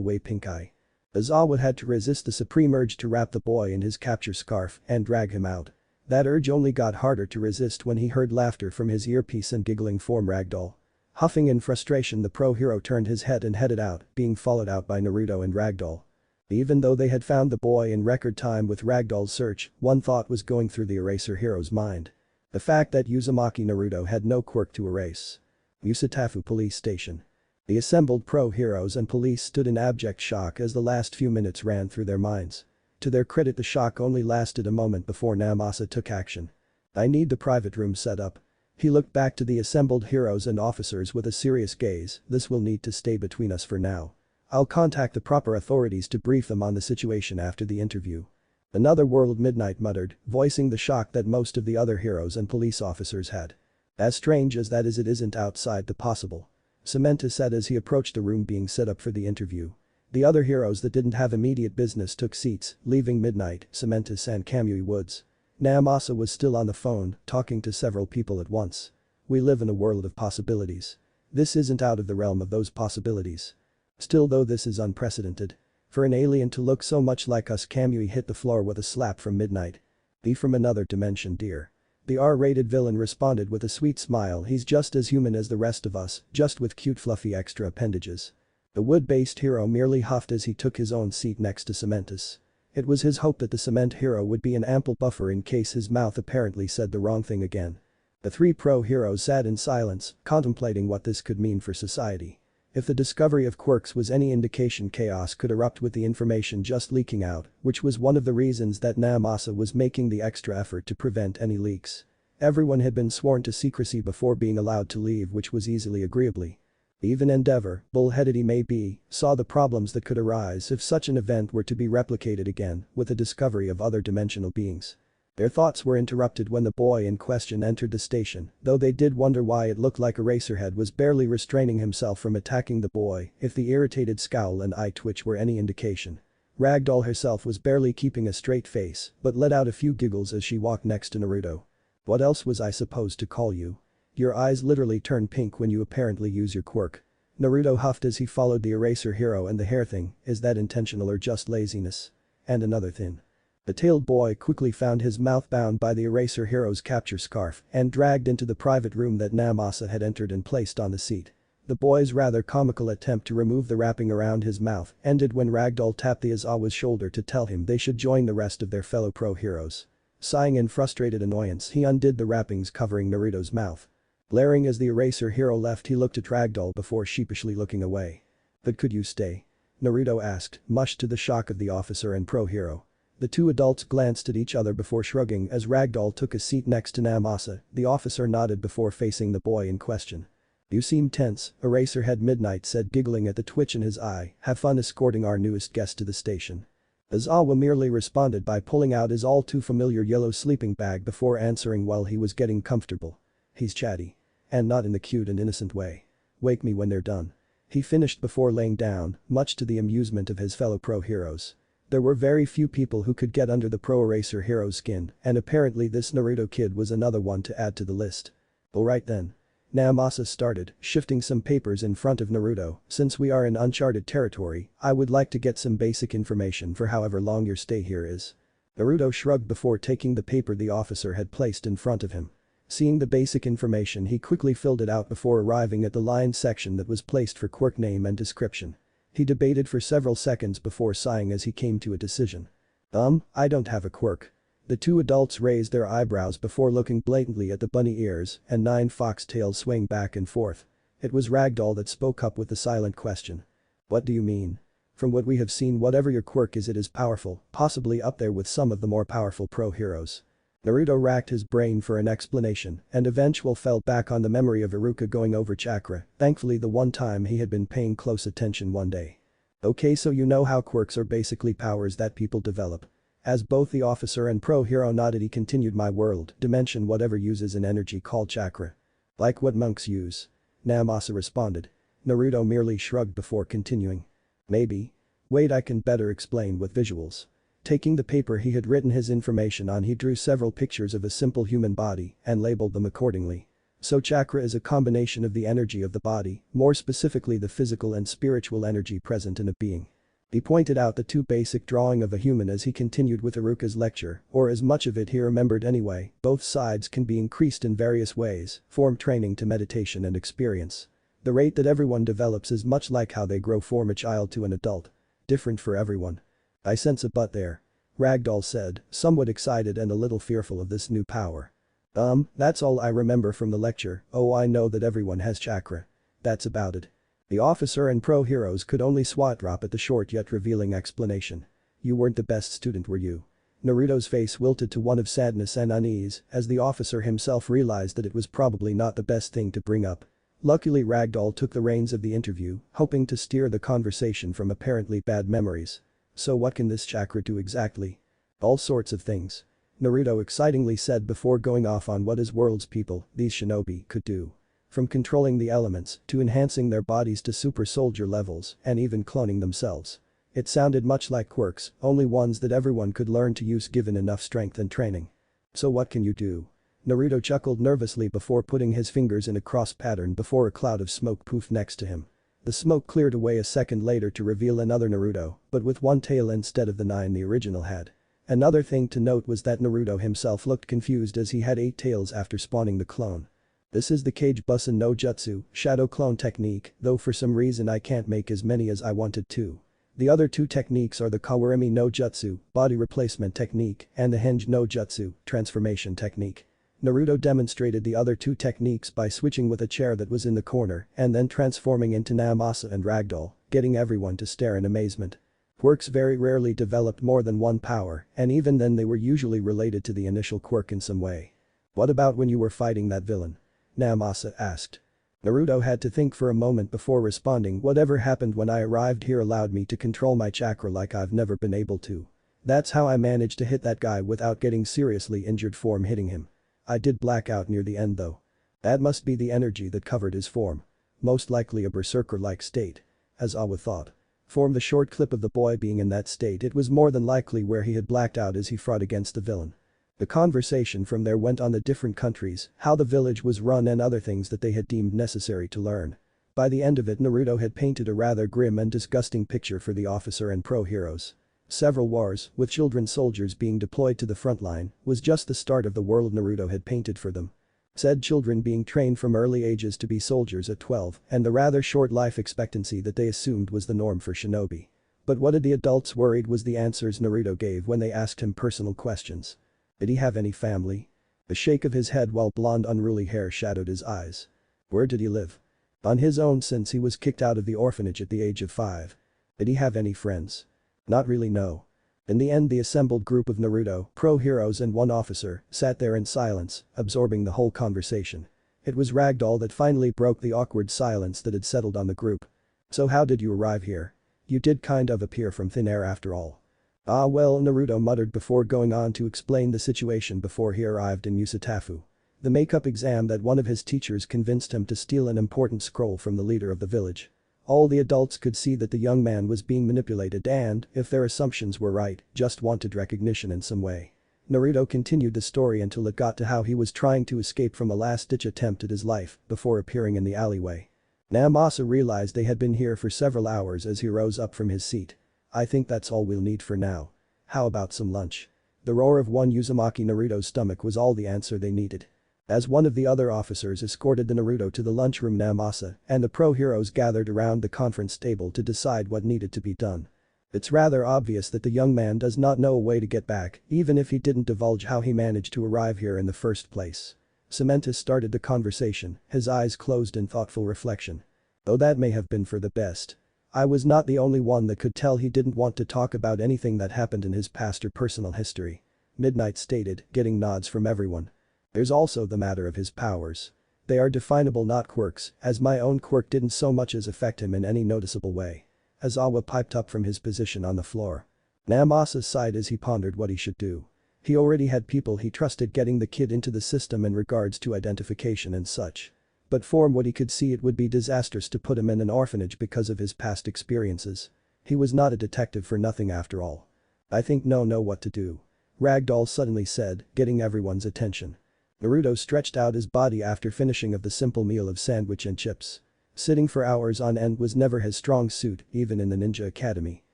way, Pink Eye. Aizawa had to resist the supreme urge to wrap the boy in his capture scarf and drag him out. That urge only got harder to resist when he heard laughter from his earpiece and giggling form Ragdoll. Huffing in frustration, the pro hero turned his head and headed out, being followed out by Naruto and Ragdoll. Even though they had found the boy in record time with Ragdoll's search, one thought was going through the Eraser hero's mind. The fact that Uzumaki Naruto had no quirk to erase. Usatafu Police Station. The assembled pro heroes and police stood in abject shock as the last few minutes ran through their minds. To their credit, the shock only lasted a moment before Namasa took action. I need the private room set up. He looked back to the assembled heroes and officers with a serious gaze. This will need to stay between us for now. I'll contact the proper authorities to brief them on the situation after the interview. Another world, Midnight muttered, voicing the shock that most of the other heroes and police officers had. As strange as that is, it isn't outside the possible. Samantha said as he approached the room being set up for the interview. The other heroes that didn't have immediate business took seats, leaving Midnight, Samantha and Kamui Woods. Namasa was still on the phone, talking to several people at once. We live in a world of possibilities. This isn't out of the realm of those possibilities. Still, though, this is unprecedented. For an alien to look so much like us. Kamui hit the floor with a slap from Midnight. Be from another dimension, dear. The R-rated villain responded with a sweet smile. He's just as human as the rest of us, just with cute fluffy extra appendages. The wood-based hero merely huffed as he took his own seat next to Cementus. It was his hope that the cement hero would be an ample buffer in case his mouth apparently said the wrong thing again. The three pro heroes sat in silence, contemplating what this could mean for society. If the discovery of quirks was any indication, chaos could erupt with the information just leaking out, which was one of the reasons that Namasa was making the extra effort to prevent any leaks. Everyone had been sworn to secrecy before being allowed to leave, which was easily agreeably. Even Endeavor, bullheaded he may be, saw the problems that could arise if such an event were to be replicated again with the discovery of other dimensional beings. Their thoughts were interrupted when the boy in question entered the station, though they did wonder why it looked like Eraserhead was barely restraining himself from attacking the boy if the irritated scowl and eye twitch were any indication. Ragdoll herself was barely keeping a straight face, but let out a few giggles as she walked next to Naruto. What else was I supposed to call you? Your eyes literally turn pink when you apparently use your quirk. Naruto huffed as he followed the eraser hero and the hair thing, is that intentional or just laziness? And another thing. The tailed boy quickly found his mouth bound by the eraser hero's capture scarf and dragged into the private room that Namasa had entered and placed on the seat. The boy's rather comical attempt to remove the wrapping around his mouth ended when Ragdoll tapped the Aizawa's shoulder to tell him they should join the rest of their fellow pro heroes. Sighing in frustrated annoyance, he undid the wrappings covering Naruto's mouth. Blaring as the eraser hero left, he looked at Ragdoll before sheepishly looking away. "But could you stay?" Naruto asked, much to the shock of the officer and pro hero. The two adults glanced at each other before shrugging as Ragdoll took a seat next to Namasa. The officer nodded before facing the boy in question. "You seem tense," Eraserhead Midnight said, giggling at the twitch in his eye. "Have fun escorting our newest guest to the station." Aizawa merely responded by pulling out his all too familiar yellow sleeping bag before answering while he was getting comfortable. "He's chatty. And not in the cute and innocent way. Wake me when they're done." He finished before laying down, much to the amusement of his fellow pro heroes. There were very few people who could get under the pro eraser hero's skin, and apparently this Naruto kid was another one to add to the list. "Alright then." Namasa started, shifting some papers in front of Naruto. "Since we are in uncharted territory, I would like to get some basic information for however long your stay here is." Naruto shrugged before taking the paper the officer had placed in front of him. Seeing the basic information, he quickly filled it out before arriving at the line section that was placed for quirk name and description. He debated for several seconds before sighing as he came to a decision. I don't have a quirk." The two adults raised their eyebrows before looking blatantly at the bunny ears and 9 foxtails swaying back and forth. It was Ragdoll that spoke up with the silent question. "What do you mean?" "From what we have seen, whatever your quirk is, it is powerful, possibly up there with some of the more powerful pro heroes." Naruto racked his brain for an explanation and eventually fell back on the memory of Iruka going over chakra, thankfully the one time he had been paying close attention one day. "Okay, so you know how quirks are basically powers that people develop." As both the officer and pro hero nodded, he continued, "My world, dimension, whatever uses an energy called chakra. Like what monks use." Namasa responded. Naruto merely shrugged before continuing. "Maybe. Wait, I can better explain with visuals." Taking the paper he had written his information on, he drew several pictures of a simple human body and labeled them accordingly. So chakra is a combination of the energy of the body, more specifically the physical and spiritual energy present in a being. He pointed out the two basic drawing of a human as he continued with Iruka's lecture, or as much of it he remembered anyway. Both sides can be increased in various ways, from training to meditation and experience. The rate that everyone develops is much like how they grow from a child to an adult. Different for everyone. "I sense a but there," Ragdoll said, somewhat excited and a little fearful of this new power. That's all I remember from the lecture. Oh, I know that everyone has chakra. That's about it." The officer and pro heroes could only swat drop at the short yet revealing explanation. "You weren't the best student, were you?" Naruto's face wilted to one of sadness and unease as the officer himself realized that it was probably not the best thing to bring up. Luckily Ragdoll took the reins of the interview, hoping to steer the conversation from apparently bad memories. "So what can this chakra do exactly?" "All sorts of things," Naruto excitingly said before going off on what his world's people, these shinobi, could do. From controlling the elements to enhancing their bodies to super soldier levels and even cloning themselves. It sounded much like quirks, only ones that everyone could learn to use given enough strength and training. "So what can you do?" Naruto chuckled nervously before putting his fingers in a cross pattern before a cloud of smoke poofed next to him. The smoke cleared away a second later to reveal another Naruto, but with one tail instead of the 9 the original had. Another thing to note was that Naruto himself looked confused as he had 8 tails after spawning the clone. "This is the Kage Busen no Jutsu, shadow clone technique, though for some reason I can't make as many as I wanted to. The other 2 techniques are the Kawarimi no Jutsu, body replacement technique, and the Henge no Jutsu, transformation technique." Naruto demonstrated the other 2 techniques by switching with a chair that was in the corner and then transforming into Namasa and Ragdoll, getting everyone to stare in amazement. Quirks very rarely developed more than one power, and even then they were usually related to the initial quirk in some way. "What about when you were fighting that villain?" Namasa asked. Naruto had to think for a moment before responding. "Whatever happened when I arrived here allowed me to control my chakra like I've never been able to. That's how I managed to hit that guy without getting seriously injured from hitting him. I did black out near the end though. That must be the energy that covered his form. Most likely a berserker-like state. As Awa thought. From the short clip of the boy being in that state, it was more than likely where he had blacked out as he fought against the villain. The conversation from there went on the different countries, how the village was run and other things that they had deemed necessary to learn. By the end of it, Naruto had painted a rather grim and disgusting picture for the officer and pro-heroes. Several wars, with children soldiers being deployed to the front line, was just the start of the world Naruto had painted for them. Said children being trained from early ages to be soldiers at 12, and the rather short life expectancy that they assumed was the norm for shinobi. But what did the adults worried was the answers Naruto gave when they asked him personal questions. Did he have any family? A shake of his head while blonde unruly hair shadowed his eyes. Where did he live? On his own since he was kicked out of the orphanage at the age of 5. Did he have any friends? Not really, no. In the end, the assembled group of Naruto, pro-heroes and one officer, sat there in silence, absorbing the whole conversation. It was Ragdoll that finally broke the awkward silence that had settled on the group. So how did you arrive here? You did kind of appear from thin air after all. Ah well, Naruto muttered before going on to explain the situation before he arrived in Usatafu. The makeup exam that one of his teachers convinced him to steal an important scroll from the leader of the village. All the adults could see that the young man was being manipulated and, if their assumptions were right, just wanted recognition in some way. Naruto continued the story until it got to how he was trying to escape from a last-ditch attempt at his life before appearing in the alleyway. Naomasa realized they had been here for several hours as he rose up from his seat. I think that's all we'll need for now. How about some lunch? The roar of one Uzumaki Naruto's stomach was all the answer they needed. As one of the other officers escorted the Naruto to the lunchroom, Naomasa and the pro-heroes gathered around the conference table to decide what needed to be done. It's rather obvious that the young man does not know a way to get back, even if he didn't divulge how he managed to arrive here in the first place. Cementus started the conversation, his eyes closed in thoughtful reflection. Though that may have been for the best. I was not the only one that could tell he didn't want to talk about anything that happened in his past or personal history. Midnight stated, getting nods from everyone. There's also the matter of his powers. They are definable, not quirks, as my own quirk didn't so much as affect him in any noticeable way. As Awa piped up from his position on the floor. Naomasa sighed as he pondered what he should do. He already had people he trusted getting the kid into the system in regards to identification and such. But from what he could see, it would be disastrous to put him in an orphanage because of his past experiences. He was not a detective for nothing after all. I think no know what to do. Ragdoll suddenly said, getting everyone's attention. Naruto stretched out his body after finishing of the simple meal of sandwich and chips. Sitting for hours on end was never his strong suit, even in the ninja academy.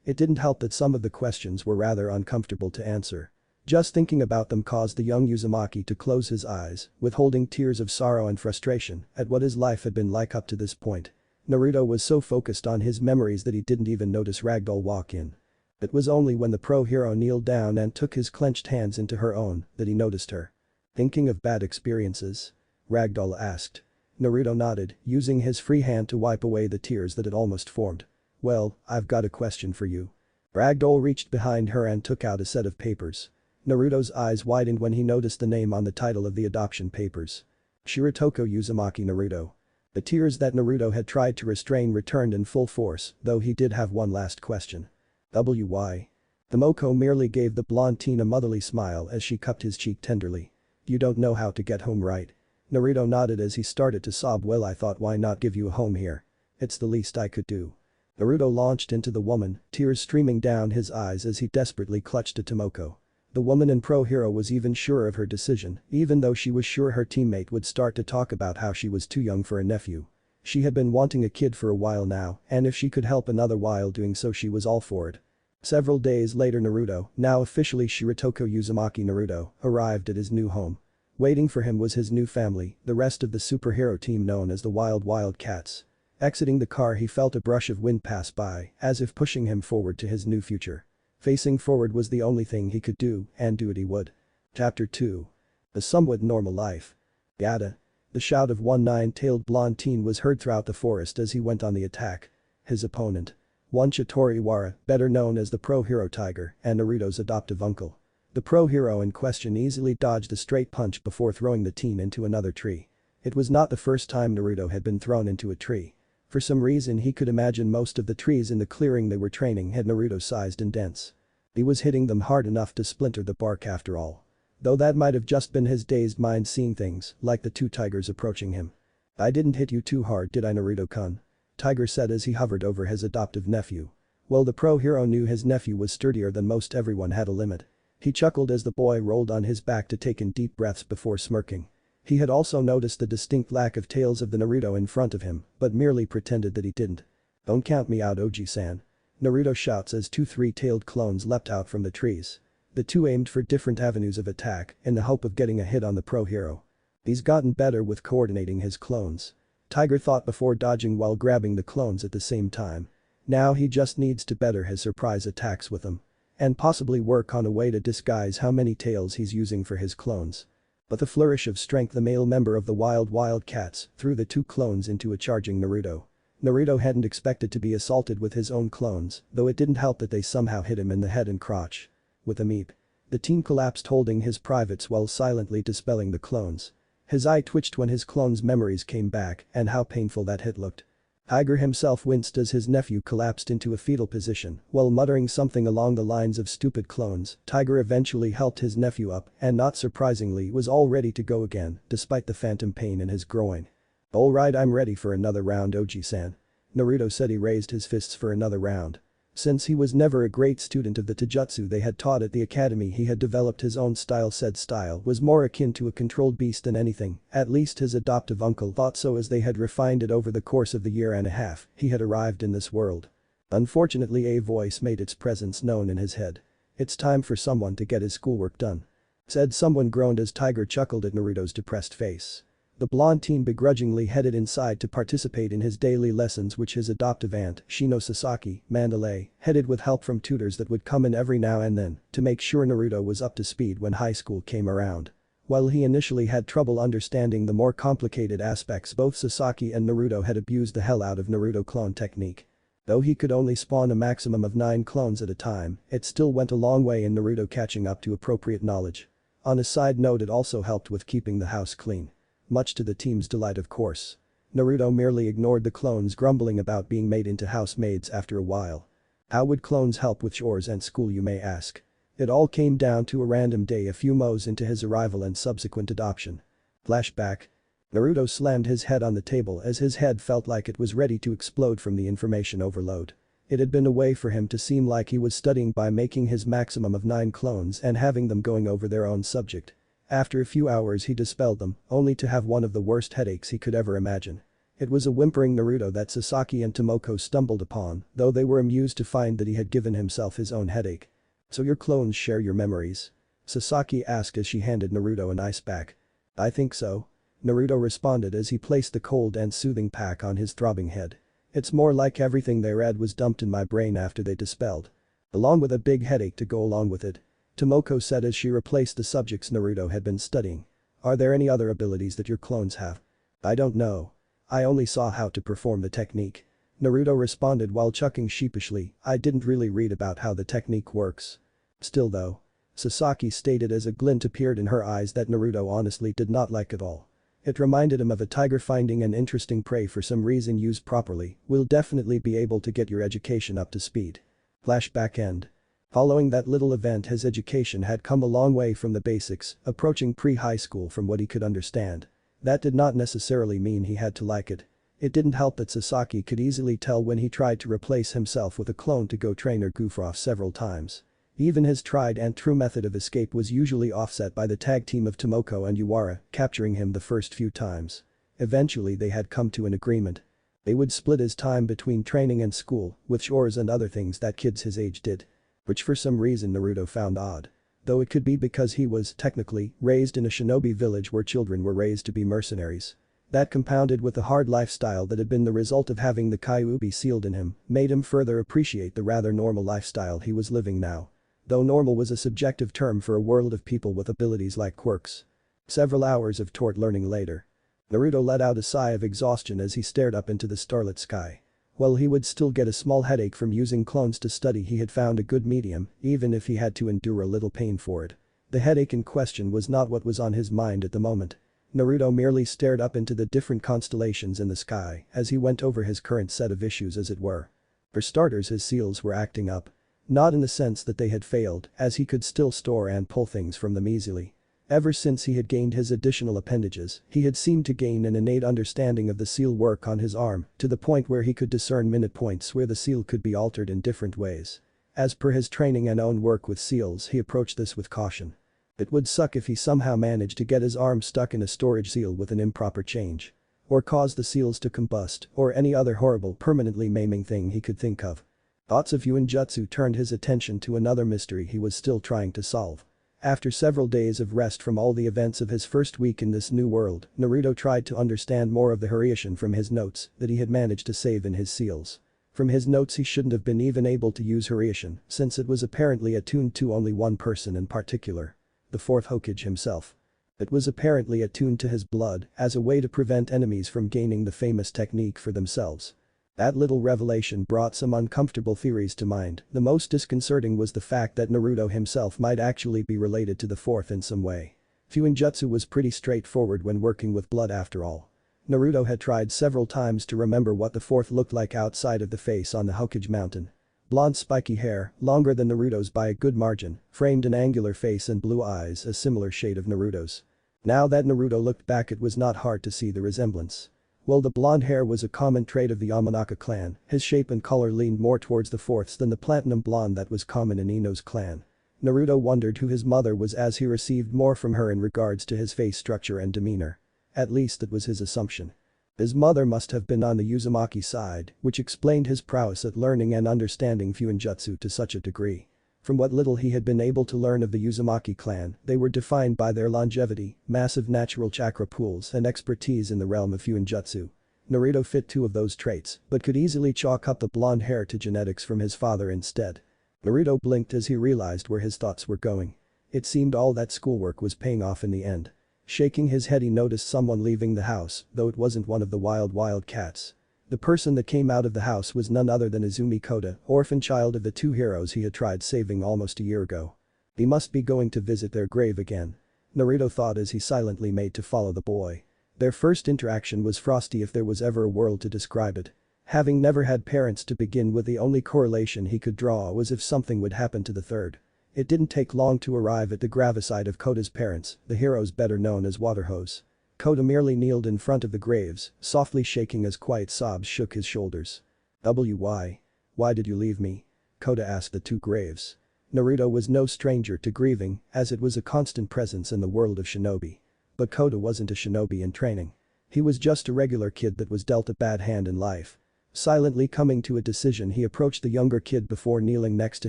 It didn't help that some of the questions were rather uncomfortable to answer. Just thinking about them caused the young Uzumaki to close his eyes, withholding tears of sorrow and frustration at what his life had been like up to this point. Naruto was so focused on his memories that he didn't even notice Ragdoll walk in. It was only when the pro-hero kneeled down and took his clenched hands into her own that he noticed her. Thinking of bad experiences? Ragdoll asked. Naruto nodded, using his free hand to wipe away the tears that had almost formed. Well, I've got a question for you. Ragdoll reached behind her and took out a set of papers. Naruto's eyes widened when he noticed the name on the title of the adoption papers. Shiratoko Uzumaki Naruto. The tears that Naruto had tried to restrain returned in full force, though he did have one last question. Why? The Moko merely gave the blonde teen a motherly smile as she cupped his cheek tenderly. You don't know how to get home, right? Naruto nodded as he started to sob. Well, I thought, why not give you a home here? It's the least I could do. Naruto launched into the woman, tears streaming down his eyes as he desperately clutched at Tomoko. The woman and pro-hero was even surer of her decision, even though she was sure her teammate would start to talk about how she was too young for a nephew. She had been wanting a kid for a while now, and if she could help another while doing so, she was all for it. Several days later, Naruto, now officially Shiratoko Uzumaki Naruto, arrived at his new home. Waiting for him was his new family, the rest of the superhero team known as the Wild Cats. Exiting the car, he felt a brush of wind pass by, as if pushing him forward to his new future. Facing forward was the only thing he could do, and do it he would. Chapter 2. A somewhat normal life. Yada. The shout of one nine-tailed blonde teen was heard throughout the forest as he went on the attack. His opponent. One Chitori Iwara, better known as the pro-hero Tiger, and Naruto's adoptive uncle. The pro-hero in question easily dodged a straight punch before throwing the teen into another tree. It was not the first time Naruto had been thrown into a tree. For some reason he could imagine most of the trees in the clearing they were training had Naruto sized and dense. He was hitting them hard enough to splinter the bark after all. Though that might have just been his dazed mind seeing things, like the two tigers approaching him. "I didn't hit you too hard, did I, Naruto-kun?" Tiger said as he hovered over his adoptive nephew. Well, the pro hero knew his nephew was sturdier than most. Everyone had a limit. He chuckled as the boy rolled on his back to take in deep breaths before smirking. He had also noticed the distinct lack of tails of the Naruto in front of him, but merely pretended that he didn't. "Don't count me out, Oji-san." Naruto shouts as two three-tailed clones leapt out from the trees. The two aimed for different avenues of attack in the hope of getting a hit on the pro hero. He's gotten better with coordinating his clones. Tiger thought before dodging while grabbing the clones at the same time. Now he just needs to better his surprise attacks with them. And possibly work on a way to disguise how many tails he's using for his clones. But the flourish of strength, the male member of the Wildcats threw the two clones into a charging Naruto. Naruto hadn't expected to be assaulted with his own clones, though it didn't help that they somehow hit him in the head and crotch. With a meep. The team collapsed holding his privates while silently dispelling the clones. His eye twitched when his clones' memories came back and how painful that hit looked. Tiger himself winced as his nephew collapsed into a fetal position while muttering something along the lines of "stupid clones." Tiger eventually helped his nephew up and not surprisingly was all ready to go again despite the phantom pain in his groin. "Alright, I'm ready for another round, Oji-san." Naruto said. He raised his fists for another round. Since he was never a great student of the taijutsu they had taught at the academy, he had developed his own style. Said style was more akin to a controlled beast than anything, at least his adoptive uncle thought so as they had refined it over the course of the year and a half he had arrived in this world. Unfortunately, a voice made its presence known in his head. "It's time for someone to get his schoolwork done," said someone groaned as Tiger chuckled at Naruto's depressed face. The blonde teen begrudgingly headed inside to participate in his daily lessons, which his adoptive aunt, Shino Sasaki, Mandalay, headed with help from tutors that would come in every now and then to make sure Naruto was up to speed when high school came around. While he initially had trouble understanding the more complicated aspects, both Sasaki and Naruto had abused the hell out of Naruto clone technique. Though he could only spawn a maximum of 9 clones at a time, it still went a long way in Naruto catching up to appropriate knowledge. On a side note, it also helped with keeping the house clean. Much to the team's delight, of course. Naruto merely ignored the clones grumbling about being made into housemaids after a while. How would clones help with chores and school, you may ask? It all came down to a random day a few moes into his arrival and subsequent adoption. Flashback. Naruto slammed his head on the table as his head felt like it was ready to explode from the information overload. It had been a way for him to seem like he was studying by making his maximum of 9 clones and having them going over their own subject. After a few hours he dispelled them, only to have one of the worst headaches he could ever imagine. It was a whimpering Naruto that Sasaki and Tomoko stumbled upon, though they were amused to find that he had given himself his own headache. "So your clones share your memories?" Sasaki asked as she handed Naruto an ice pack. "I think so," Naruto responded as he placed the cold and soothing pack on his throbbing head. "It's more like everything they read was dumped in my brain after they dispelled. Along with a big headache to go along with it," Tomoko said as she replaced the subjects Naruto had been studying. "Are there any other abilities that your clones have?" "I don't know. I only saw how to perform the technique," Naruto responded while chuckling sheepishly. "I didn't really read about how the technique works." "Still though," Sasaki stated as a glint appeared in her eyes that Naruto honestly did not like at all. It reminded him of a tiger finding an interesting prey for some reason. "Used properly, we'll definitely be able to get your education up to speed." Flashback end. Following that little event, his education had come a long way from the basics, approaching pre-high school from what he could understand. That did not necessarily mean he had to like it. It didn't help that Sasaki could easily tell when he tried to replace himself with a clone to go train or goof off several times. Even his tried and true method of escape was usually offset by the tag team of Tomoko and Yuara, capturing him the first few times. Eventually they had come to an agreement. They would split his time between training and school, with chores and other things that kids his age did. Which for some reason Naruto found odd. Though it could be because he was, technically, raised in a shinobi village where children were raised to be mercenaries. That compounded with the hard lifestyle that had been the result of having the Kyuubi sealed in him, made him further appreciate the rather normal lifestyle he was living now. Though normal was a subjective term for a world of people with abilities like quirks. Several hours of tort learning later. Naruto let out a sigh of exhaustion as he stared up into the starlit sky. While he would still get a small headache from using clones to study, he had found a good medium, even if he had to endure a little pain for it. The headache in question was not what was on his mind at the moment. Naruto merely stared up into the different constellations in the sky as he went over his current set of issues, as it were. For starters, his seals were acting up. Not in the sense that they had failed, as he could still store and pull things from them easily. Ever since he had gained his additional appendages, he had seemed to gain an innate understanding of the seal work on his arm, to the point where he could discern minute points where the seal could be altered in different ways. As per his training and own work with seals, he approached this with caution. It would suck if he somehow managed to get his arm stuck in a storage seal with an improper change. Or cause the seals to combust, or any other horrible permanently maiming thing he could think of. Thoughts of Yuinjutsu turned his attention to another mystery he was still trying to solve. After several days of rest from all the events of his first week in this new world, Naruto tried to understand more of the Hiraishin from his notes that he had managed to save in his seals. From his notes he shouldn't have been even able to use Hiraishin, since it was apparently attuned to only one person in particular. The fourth Hokage himself. It was apparently attuned to his blood as a way to prevent enemies from gaining the famous technique for themselves. That little revelation brought some uncomfortable theories to mind. The most disconcerting was the fact that Naruto himself might actually be related to the fourth in some way. Fuinjutsu was pretty straightforward when working with blood after all. Naruto had tried several times to remember what the fourth looked like outside of the face on the Hokage mountain. Blonde spiky hair, longer than Naruto's by a good margin, framed an angular face and blue eyes, a similar shade of Naruto's. Now that Naruto looked back, it was not hard to see the resemblance. While the blonde hair was a common trait of the Yamanaka clan, his shape and color leaned more towards the fourth's than the platinum blonde that was common in Ino's clan. Naruto wondered who his mother was as he received more from her in regards to his face structure and demeanor. At least that was his assumption. His mother must have been on the Uzumaki side, which explained his prowess at learning and understanding Fuinjutsu to such a degree. From what little he had been able to learn of the Uzumaki clan, they were defined by their longevity, massive natural chakra pools and expertise in the realm of Fuinjutsu. Naruto fit two of those traits, but could easily chalk up the blonde hair to genetics from his father instead. Naruto blinked as he realized where his thoughts were going. It seemed all that schoolwork was paying off in the end. Shaking his head, he noticed someone leaving the house, though it wasn't one of the wild cats. The person that came out of the house was none other than Izumi Kota, orphan child of the two heroes he had tried saving almost a year ago. He must be going to visit their grave again. Naruto thought as he silently made to follow the boy. Their first interaction was frosty if there was ever a word to describe it. Having never had parents to begin with, the only correlation he could draw was if something would happen to the third. It didn't take long to arrive at the graveside of Kota's parents, the heroes better known as Waterhose. Kota merely kneeled in front of the graves, softly shaking as quiet sobs shook his shoulders. Why did you leave me? Kota asked the two graves. Naruto was no stranger to grieving, as it was a constant presence in the world of shinobi. But Kota wasn't a shinobi in training. He was just a regular kid that was dealt a bad hand in life. Silently coming to a decision, he approached the younger kid before kneeling next to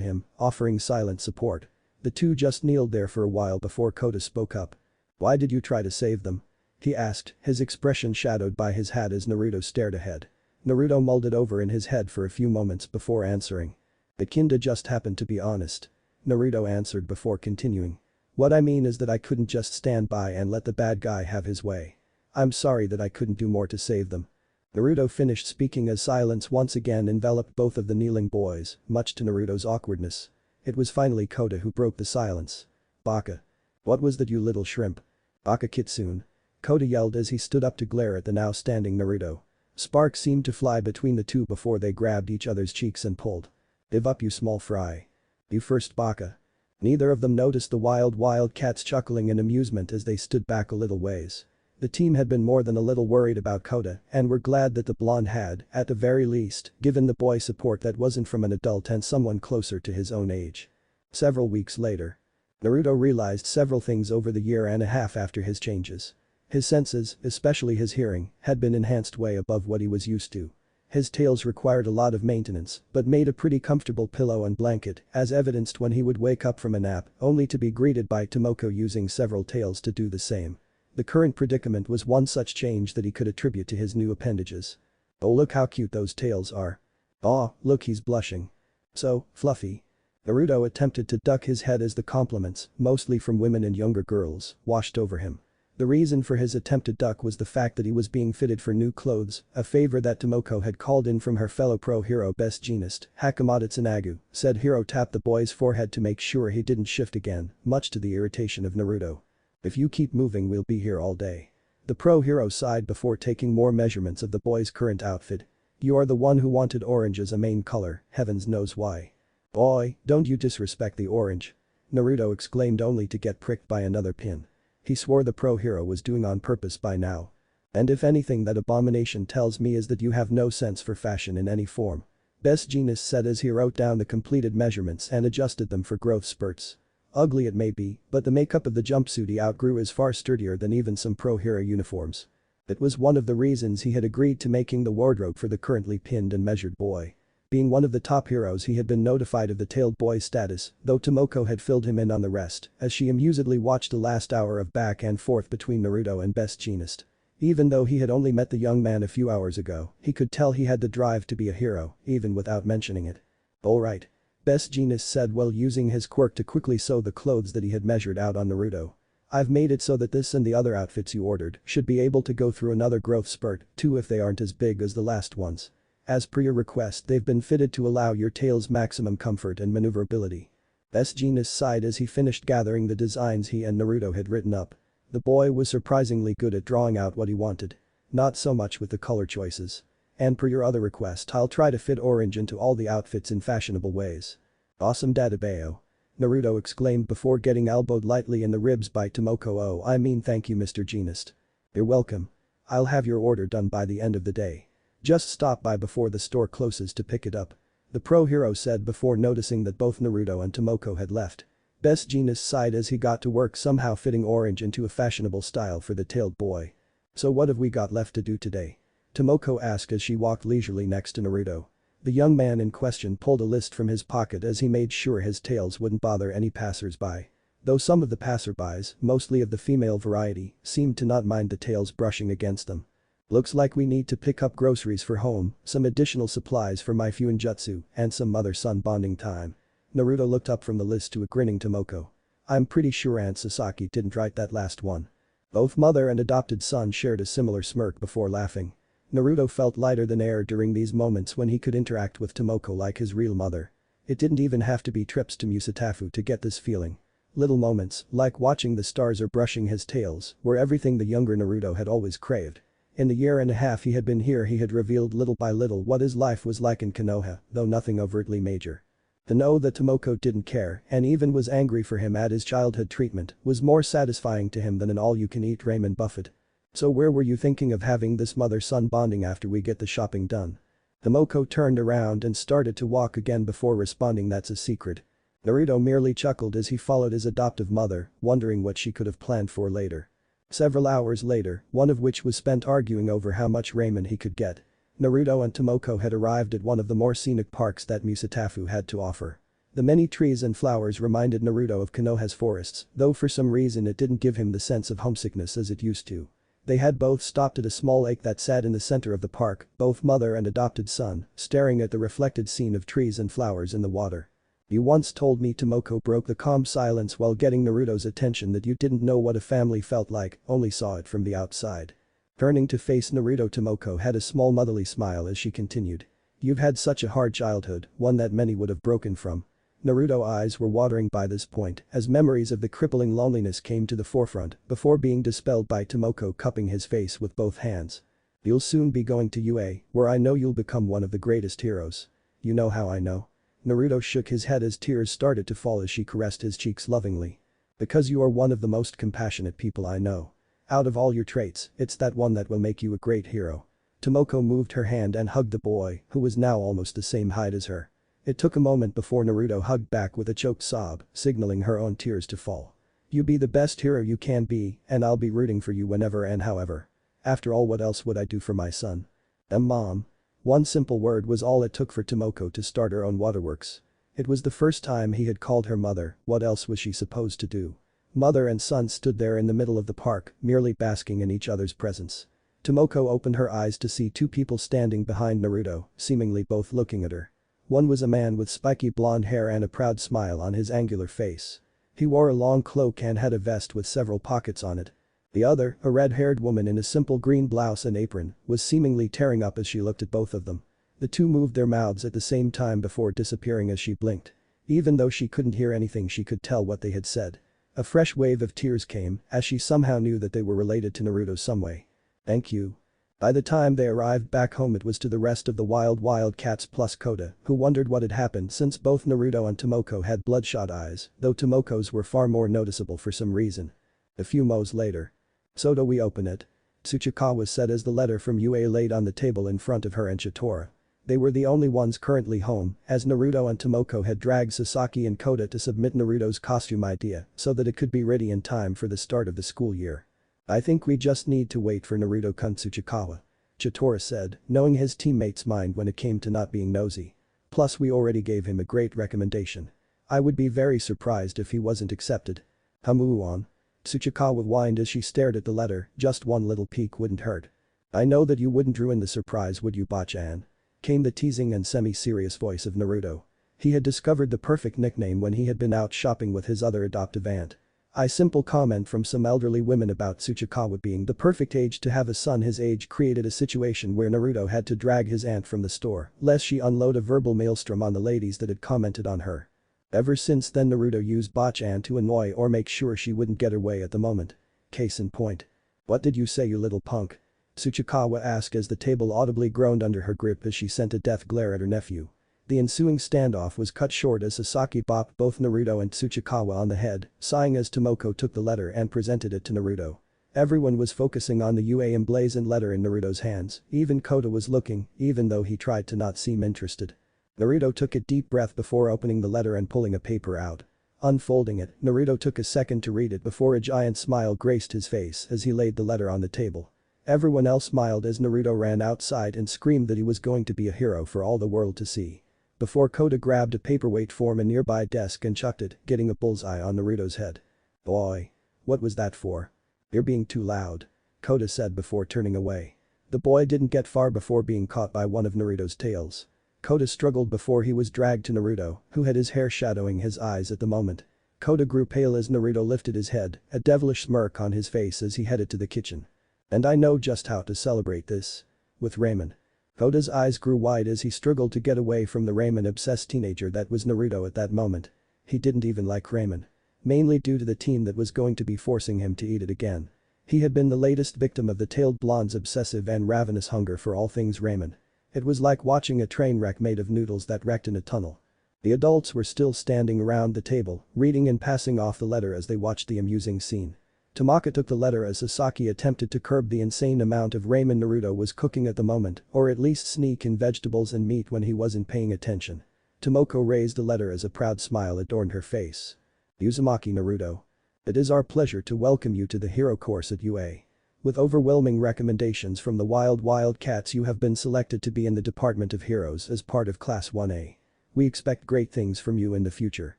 him, offering silent support. The two just kneeled there for a while before Kota spoke up. Why did you try to save them? He asked, his expression shadowed by his hat as Naruto stared ahead. Naruto mulled it over in his head for a few moments before answering. The kinda just happened to be honest. Naruto answered before continuing. What I mean is that I couldn't just stand by and let the bad guy have his way. I'm sorry that I couldn't do more to save them. Naruto finished speaking as silence once again enveloped both of the kneeling boys, much to Naruto's awkwardness. It was finally Kota who broke the silence. Baka. What was that, you little shrimp? Baka Kitsune. Kota yelled as he stood up to glare at the now standing Naruto. Sparks seemed to fly between the two before they grabbed each other's cheeks and pulled. Give up, you small fry. You first, Baka. Neither of them noticed the wild cats chuckling in amusement as they stood back a little ways. The team had been more than a little worried about Kota and were glad that the blonde had, at the very least, given the boy support that wasn't from an adult and someone closer to his own age. Several weeks later. Naruto realized several things over the year and a half after his changes. His senses, especially his hearing, had been enhanced way above what he was used to. His tails required a lot of maintenance, but made a pretty comfortable pillow and blanket, as evidenced when he would wake up from a nap, only to be greeted by Tomoko using several tails to do the same. The current predicament was one such change that he could attribute to his new appendages. Oh, look how cute those tails are. Aw, look, he's blushing. So, fluffy. Naruto attempted to duck his head as the compliments, mostly from women and younger girls, washed over him. The reason for his attempted duck was the fact that he was being fitted for new clothes, a favor that Tomoko had called in from her fellow pro hero best jeanist, Hakamoto Tsunagu. Said hero tapped the boy's forehead to make sure he didn't shift again, much to the irritation of Naruto. If you keep moving, we'll be here all day. The pro hero sighed before taking more measurements of the boy's current outfit. You are the one who wanted orange as a main color, heavens knows why. "Boy, don't you disrespect the orange." Naruto exclaimed only to get pricked by another pin. He swore the pro hero was doing on purpose by now. "And if anything that abomination tells me is that you have no sense for fashion in any form." Best Jeanist said as he wrote down the completed measurements and adjusted them for growth spurts. Ugly it may be, but the makeup of the jumpsuit he outgrew is far sturdier than even some pro hero uniforms. It was one of the reasons he had agreed to making the wardrobe for the currently pinned and measured boy. Being one of the top heroes, he had been notified of the tailed boy's status, though Tomoko had filled him in on the rest as she amusedly watched the last hour of back and forth between Naruto and Best Jeanist. Even though he had only met the young man a few hours ago, he could tell he had the drive to be a hero, even without mentioning it. "Alright." Best Jeanist said while using his quirk to quickly sew the clothes that he had measured out on Naruto. "I've made it so that this and the other outfits you ordered should be able to go through another growth spurt too if they aren't as big as the last ones. As per your request, they've been fitted to allow your tail's maximum comfort and maneuverability." Best Jeanist sighed as he finished gathering the designs he and Naruto had written up. The boy was surprisingly good at drawing out what he wanted. Not so much with the color choices. "And per your other request, I'll try to fit orange into all the outfits in fashionable ways." "Awesome Dadabayo." Naruto exclaimed before getting elbowed lightly in the ribs by Tomoko. "Oh, I mean thank you Mr. Jeanist." "You're welcome. I'll have your order done by the end of the day. Just stop by before the store closes to pick it up." The pro hero said before noticing that both Naruto and Tomoko had left. Best Jeanist sighed as he got to work somehow fitting orange into a fashionable style for the tailed boy. "So what have we got left to do today?" Tomoko asked as she walked leisurely next to Naruto. The young man in question pulled a list from his pocket as he made sure his tails wouldn't bother any passersby. Though some of the passerbys, mostly of the female variety, seemed to not mind the tails brushing against them. "Looks like we need to pick up groceries for home, some additional supplies for my Fuinjutsu, and some mother-son bonding time." Naruto looked up from the list to a grinning Tomoko. "I'm pretty sure Aunt Sasaki didn't write that last one." Both mother and adopted son shared a similar smirk before laughing. Naruto felt lighter than air during these moments when he could interact with Tomoko like his real mother. It didn't even have to be trips to Musatafu to get this feeling. Little moments, like watching the stars or brushing his tails, were everything the younger Naruto had always craved. In the year and a half he had been here he had revealed little by little what his life was like in Konoha, though nothing overtly major. To know that Tomoko didn't care and even was angry for him at his childhood treatment was more satisfying to him than an all-you-can-eat Raymond Buffett. "So where were you thinking of having this mother-son bonding after we get the shopping done?" Tomoko turned around and started to walk again before responding, "That's a secret." Naruto merely chuckled as he followed his adoptive mother, wondering what she could have planned for later. Several hours later, one of which was spent arguing over how much raiment he could get, Naruto and Tomoko had arrived at one of the more scenic parks that Musatafu had to offer. The many trees and flowers reminded Naruto of Konoha's forests, though for some reason it didn't give him the sense of homesickness as it used to. They had both stopped at a small lake that sat in the center of the park, both mother and adopted son, staring at the reflected scene of trees and flowers in the water. "You once told me," Tomoko broke the calm silence while getting Naruto's attention, "that you didn't know what a family felt like, only saw it from the outside." Turning to face Naruto, Tomoko had a small motherly smile as she continued. "You've had such a hard childhood, one that many would have broken from." Naruto's eyes were watering by this point as memories of the crippling loneliness came to the forefront before being dispelled by Tomoko cupping his face with both hands. "You'll soon be going to UA, where I know you'll become one of the greatest heroes." "You know how I know?" Naruto shook his head as tears started to fall as she caressed his cheeks lovingly. "Because you are one of the most compassionate people I know. Out of all your traits, it's that one that will make you a great hero." Tomoko moved her hand and hugged the boy, who was now almost the same height as her. It took a moment before Naruto hugged back with a choked sob, signaling her own tears to fall. "You be the best hero you can be, and I'll be rooting for you whenever and however. After all, what else would I do for my son?" Mom." One simple word was all it took for Tomoko to start her own waterworks. It was the first time he had called her mother. What else was she supposed to do? Mother and son stood there in the middle of the park, merely basking in each other's presence. Tomoko opened her eyes to see two people standing behind Naruto, seemingly both looking at her. One was a man with spiky blonde hair and a proud smile on his angular face. He wore a long cloak and had a vest with several pockets on it. The other, a red-haired woman in a simple green blouse and apron, was seemingly tearing up as she looked at both of them. The two moved their mouths at the same time before disappearing as she blinked. Even though she couldn't hear anything, she could tell what they had said. A fresh wave of tears came as she somehow knew that they were related to Naruto some way. "Thank you." By the time they arrived back home, it was to the rest of the wild cats plus Kota, who wondered what had happened since both Naruto and Tomoko had bloodshot eyes, though Tomoko's were far more noticeable for some reason. A few mo's later. "So do we open it?" Tsuchikawa said as the letter from UA laid on the table in front of her and Chitora. They were the only ones currently home, as Naruto and Tomoko had dragged Sasaki and Kota to submit Naruto's costume idea so that it could be ready in time for the start of the school year. "I think we just need to wait for Naruto-kun," Tsuchikawa. Chitora said, knowing his teammate's mind when it came to not being nosy. "Plus we already gave him a great recommendation. I would be very surprised if he wasn't accepted." "Hamuon?" Tsuchikawa whined as she stared at the letter, "Just one little peek wouldn't hurt." "I know that you wouldn't ruin the surprise, would you, Bachan?" Came the teasing and semi-serious voice of Naruto. He had discovered the perfect nickname when he had been out shopping with his other adoptive aunt. A simple comment from some elderly women about Tsuchikawa being the perfect age to have a son his age created a situation where Naruto had to drag his aunt from the store lest she unload a verbal maelstrom on the ladies that had commented on her. Ever since then Naruto used Bachan to annoy or make sure she wouldn't get her way at the moment. Case in point. "What did you say, you little punk?" Tsuchikawa asked as the table audibly groaned under her grip as she sent a death glare at her nephew. The ensuing standoff was cut short as Sasaki bopped both Naruto and Tsuchikawa on the head, sighing as Tomoko took the letter and presented it to Naruto. Everyone was focusing on the UA emblazoned letter in Naruto's hands, even Kota was looking, even though he tried to not seem interested. Naruto took a deep breath before opening the letter and pulling a paper out. Unfolding it, Naruto took a second to read it before a giant smile graced his face as he laid the letter on the table. Everyone else smiled as Naruto ran outside and screamed that he was going to be a hero for all the world to see. Before Kota grabbed a paperweight from a nearby desk and chucked it, getting a bullseye on Naruto's head. "Boy. What was that for?" "You're being too loud," Kota said before turning away. The boy didn't get far before being caught by one of Naruto's tails. Kota struggled before he was dragged to Naruto, who had his hair shadowing his eyes at the moment. Kota grew pale as Naruto lifted his head, a devilish smirk on his face as he headed to the kitchen. "And I know just how to celebrate this. With ramen." Kota's eyes grew wide as he struggled to get away from the ramen-obsessed teenager that was Naruto at that moment. He didn't even like ramen. Mainly due to the team that was going to be forcing him to eat it again. He had been the latest victim of the tailed blonde's obsessive and ravenous hunger for all things ramen. It was like watching a train wreck made of noodles that wrecked in a tunnel. The adults were still standing around the table, reading and passing off the letter as they watched the amusing scene. Tamaka took the letter as Sasaki attempted to curb the insane amount of ramen Naruto was cooking at the moment, or at least sneak in vegetables and meat when he wasn't paying attention. Tomoko raised the letter as a proud smile adorned her face. "Uzumaki Naruto. It is our pleasure to welcome you to the hero course at UA. With overwhelming recommendations from the wild cats, you have been selected to be in the Department of Heroes as part of Class 1A. We expect great things from you in the future.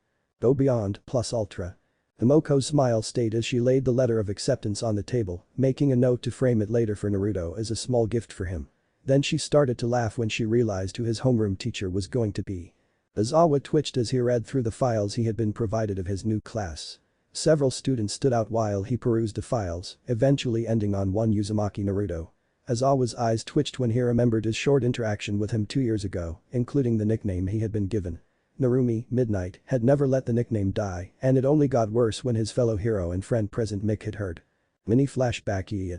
Go beyond, plus ultra." Tomoko's smile stayed as she laid the letter of acceptance on the table, making a note to frame it later for Naruto as a small gift for him. Then she started to laugh when she realized who his homeroom teacher was going to be. Aizawa twitched as he read through the files he had been provided of his new class. Several students stood out while he perused the files, eventually ending on one Uzumaki Naruto. Aizawa's eyes twitched when he remembered his short interaction with him 2 years ago, including the nickname he had been given. Narumi, Midnight, had never let the nickname die, and it only got worse when his fellow hero and friend Present Mick had heard. Mini flashback yeah.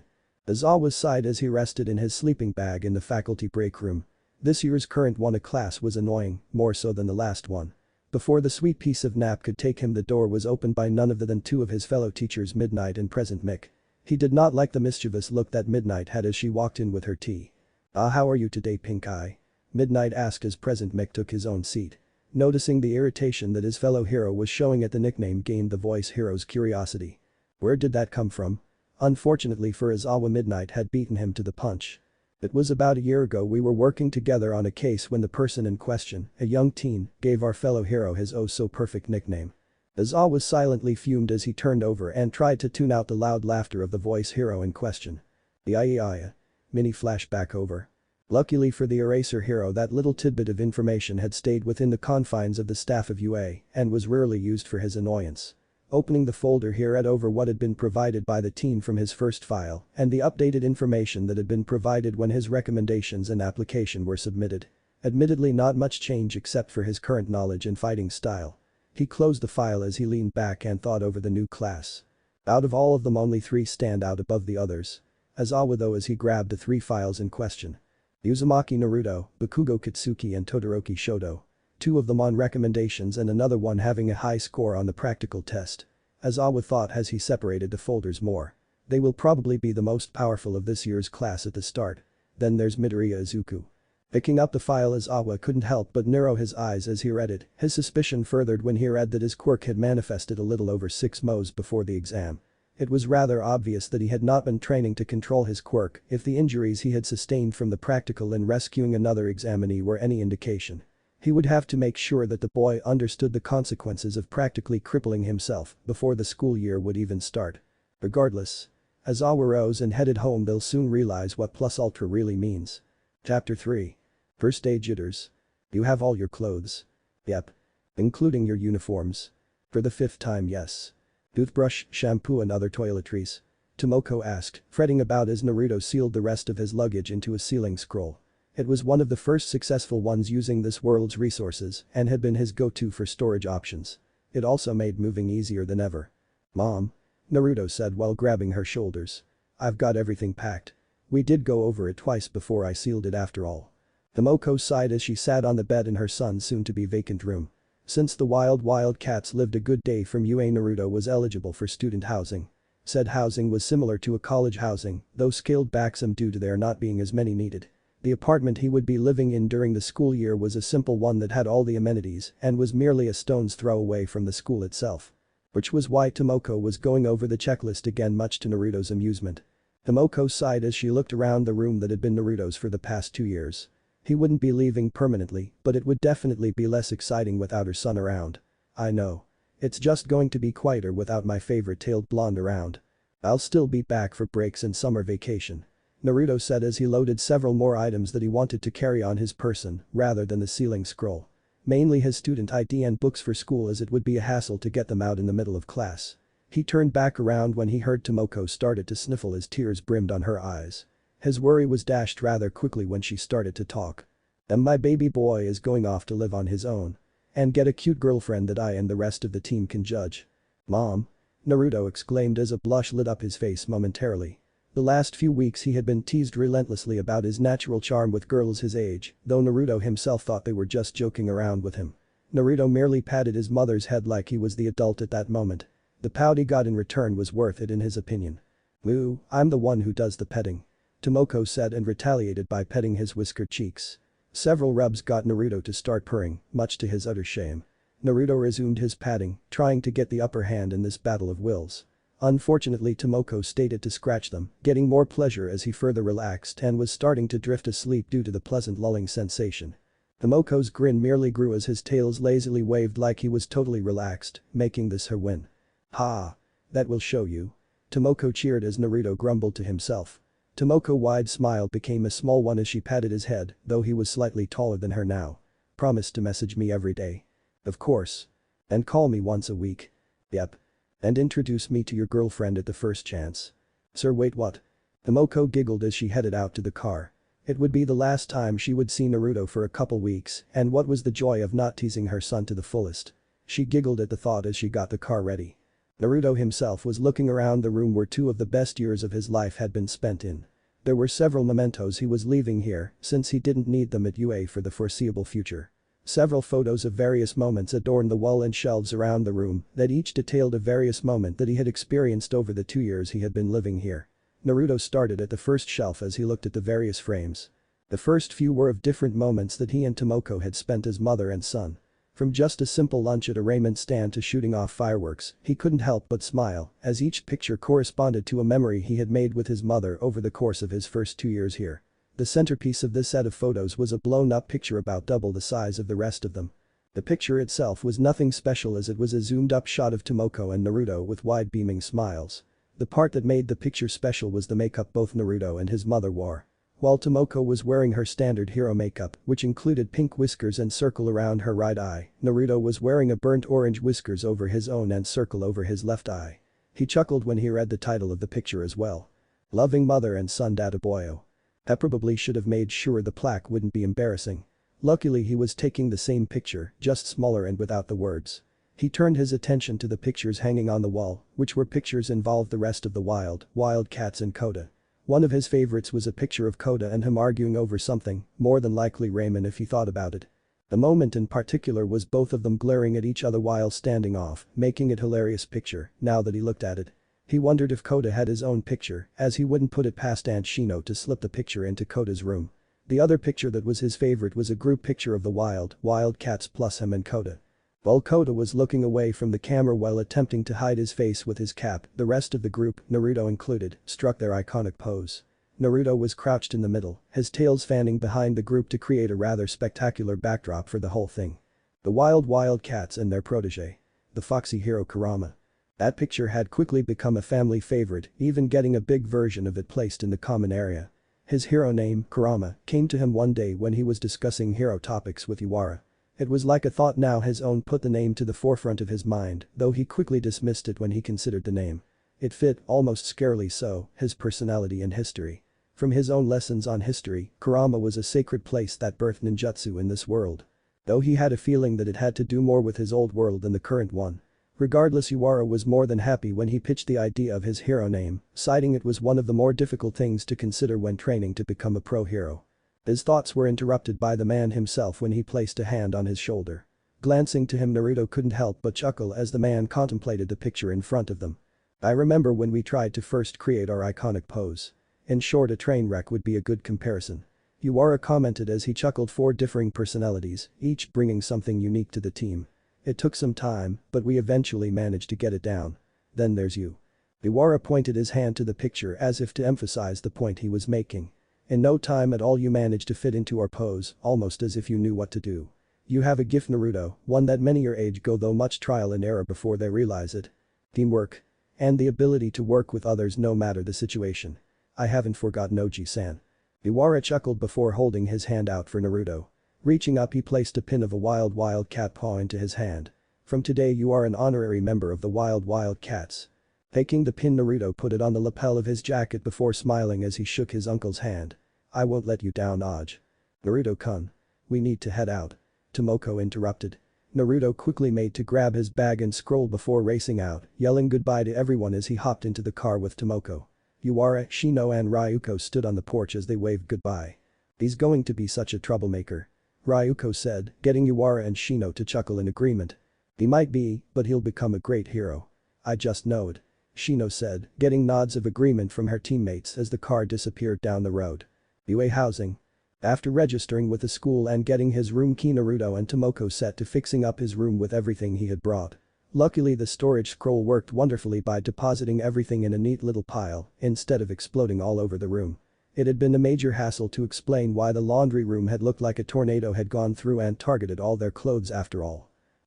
Aizawa sighed as he rested in his sleeping bag in the faculty break room. This year's current Wana class was annoying, more so than the last one. Before the sweet piece of nap could take him, the door was opened by none other than two of his fellow teachers, Midnight and Present Mick. He did not like the mischievous look that Midnight had as she walked in with her tea. How are you today, Pink Eye?" Midnight asked as Present Mick took his own seat. Noticing the irritation that his fellow hero was showing at the nickname gained the voice hero's curiosity. Where did that come from? Unfortunately for Aizawa, Midnight had beaten him to the punch. It was about a year ago we were working together on a case when the person in question, a young teen, gave our fellow hero his oh-so-perfect nickname. Aizawa silently fumed as he turned over and tried to tune out the loud laughter of the voice hero in question. Yeah. Mini flashback over. Luckily for the eraser hero, that little tidbit of information had stayed within the confines of the staff of UA and was rarely used for his annoyance. Opening the folder, he read over what had been provided by the team from his first file and the updated information that had been provided when his recommendations and application were submitted. Admittedly, not much change except for his current knowledge and fighting style. He closed the file as he leaned back and thought over the new class. Out of all of them, only 3 stand out above the others. Aizawa though as he grabbed the 3 files in question. Uzumaki Naruto, Bakugo Katsuki and Todoroki Shoto. 2 of them on recommendations and another one having a high score on the practical test. Aizawa thought as he separated the folders more. They will probably be the most powerful of this year's class at the start. Then there's Midoriya Izuku. Picking up the file Aizawa couldn't help but narrow his eyes as he read it, his suspicion furthered when he read that his quirk had manifested a little over 6 moes before the exam. It was rather obvious that he had not been training to control his quirk if the injuries he had sustained from the practical and rescuing another examinee were any indication. He would have to make sure that the boy understood the consequences of practically crippling himself before the school year would even start. Regardless. Aizawa rose and headed home. They'll soon realize what plus ultra really means. Chapter 3. First day jitters. You have all your clothes? Yep. Including your uniforms? For the 5th time yes. Toothbrush, shampoo and other toiletries? Tomoko asked, fretting about as Naruto sealed the rest of his luggage into a sealing scroll. It was one of the first successful ones using this world's resources and had been his go-to for storage options. It also made moving easier than ever. Mom. Naruto said while grabbing her shoulders. I've got everything packed. We did go over it twice before I sealed it after all. Tomoko sighed as she sat on the bed in her son's soon-to-be vacant room. Since the wild cats lived a good day from UA, Naruto was eligible for student housing. Said housing was similar to a college housing, though scaled back some due to there not being as many needed. The apartment he would be living in during the school year was a simple one that had all the amenities and was merely a stone's throw away from the school itself. Which was why Tomoko was going over the checklist again, much to Naruto's amusement. Tomoko sighed as she looked around the room that had been Naruto's for the past 2 years. He wouldn't be leaving permanently, but it would definitely be less exciting without her son around. I know. It's just going to be quieter without my favorite tailed blonde around. I'll still be back for breaks and summer vacation. Naruto said as he loaded several more items that he wanted to carry on his person rather than the sealing scroll. Mainly his student ID and books for school, as it would be a hassle to get them out in the middle of class. He turned back around when he heard Tomoko started to sniffle as tears brimmed on her eyes. His worry was dashed rather quickly when she started to talk. And my baby boy is going off to live on his own. And get a cute girlfriend that I and the rest of the team can judge. Mom. Naruto exclaimed as a blush lit up his face momentarily. The last few weeks he had been teased relentlessly about his natural charm with girls his age, though Naruto himself thought they were just joking around with him. Naruto merely patted his mother's head like he was the adult at that moment. The pout he got in return was worth it in his opinion. Moo, I'm the one who does the petting. Tomoko said and retaliated by petting his whiskered cheeks. Several rubs got Naruto to start purring, much to his utter shame. Naruto resumed his patting, trying to get the upper hand in this battle of wills. Unfortunately Tomoko stated to scratch them, getting more pleasure as he further relaxed and was starting to drift asleep due to the pleasant lulling sensation. Tomoko's grin merely grew as his tails lazily waved like he was totally relaxed, making this her win. Ha! That will show you. Tomoko cheered as Naruto grumbled to himself. Tomoko's wide smile became a small one as she patted his head, though he was slightly taller than her now. Promise to message me every day. Of course. And call me once a week. Yep. And introduce me to your girlfriend at the first chance. Sir, wait, what? Tomoko giggled as she headed out to the car. It would be the last time she would see Naruto for a couple weeks, and what was the joy of not teasing her son to the fullest? She giggled at the thought as she got the car ready. Naruto himself was looking around the room where 2 of the best years of his life had been spent in. There were several mementos he was leaving here since he didn't need them at UA for the foreseeable future. Several photos of various moments adorned the wall and shelves around the room that each detailed a various moment that he had experienced over the 2 years he had been living here. Naruto started at the first shelf as he looked at the various frames. The first few were of different moments that he and Tomoko had spent as mother and son. From just a simple lunch at a ramen stand to shooting off fireworks, he couldn't help but smile as each picture corresponded to a memory he had made with his mother over the course of his first 2 years here. The centerpiece of this set of photos was a blown-up picture about double the size of the rest of them. The picture itself was nothing special as it was a zoomed-up shot of Tomoko and Naruto with wide beaming smiles. The part that made the picture special was the makeup both Naruto and his mother wore. While Tomoko was wearing her standard hero makeup, which included pink whiskers and circle around her right eye, Naruto was wearing a burnt orange whiskers over his own and circle over his left eye. He chuckled when he read the title of the picture as well. Loving mother and son Data Boyo. I probably should have made sure the plaque wouldn't be embarrassing. Luckily he was taking the same picture, just smaller and without the words. He turned his attention to the pictures hanging on the wall, which were pictures involved the rest of the wild cats and Kota. One of his favorites was a picture of Kota and him arguing over something, more than likely ramen if he thought about it. The moment in particular was both of them glaring at each other while standing off, making it hilarious picture, now that he looked at it. He wondered if Kota had his own picture, as he wouldn't put it past Aunt Shino to slip the picture into Kota's room. The other picture that was his favorite was a group picture of the wild cats plus him and Kota. While Kota was looking away from the camera while attempting to hide his face with his cap, the rest of the group, Naruto included, struck their iconic pose. Naruto was crouched in the middle, his tails fanning behind the group to create a rather spectacular backdrop for the whole thing. The wild cats and their protege. The foxy hero Kurama. That picture had quickly become a family favorite, even getting a big version of it placed in the common area. His hero name, Kurama, came to him one day when he was discussing hero topics with Yuara. It was like a thought now his own put the name to the forefront of his mind, though he quickly dismissed it when he considered the name. It fit, almost scarily so, his personality and history. From his own lessons on history, Kurama was a sacred place that birthed ninjutsu in this world. Though he had a feeling that it had to do more with his old world than the current one. Regardless, Yuara was more than happy when he pitched the idea of his hero name, citing it was one of the more difficult things to consider when training to become a pro hero. His thoughts were interrupted by the man himself when he placed a hand on his shoulder. Glancing to him, Naruto couldn't help but chuckle as the man contemplated the picture in front of them. I remember when we tried to first create our iconic pose. In short, a train wreck would be a good comparison. Yuara commented as he chuckled. 4 differing personalities, each bringing something unique to the team. It took some time, but we eventually managed to get it down. Then there's you. Yuara pointed his hand to the picture as if to emphasize the point he was making. In no time at all you managed to fit into our pose, almost as if you knew what to do. You have a gift, Naruto, one that many your age go though much trial and error before they realize it. Teamwork. And the ability to work with others no matter the situation. I haven't forgotten Oji-san. Yuara chuckled before holding his hand out for Naruto. Reaching up, he placed a pin of a wild cat paw into his hand. From today you are an honorary member of the wild cats. Taking the pin, Naruto put it on the lapel of his jacket before smiling as he shook his uncle's hand. I won't let you down, Oj. Naruto-kun. We need to head out. Tomoko interrupted. Naruto quickly made to grab his bag and scroll before racing out, yelling goodbye to everyone as he hopped into the car with Tomoko. Yuara, Shino and Ryuko stood on the porch as they waved goodbye. He's going to be such a troublemaker. Ryuko said, getting Yuara and Shino to chuckle in agreement. He might be, but he'll become a great hero. I just know it. Shino said, getting nods of agreement from her teammates as the car disappeared down the road. UA housing. After registering with the school and getting his room key, Naruto and Tomoko set to fixing up his room with everything he had brought. Luckily, the storage scroll worked wonderfully by depositing everything in a neat little pile instead of exploding all over the room. It had been a major hassle to explain why the laundry room had looked like a tornado had gone through and targeted all their clothes after all.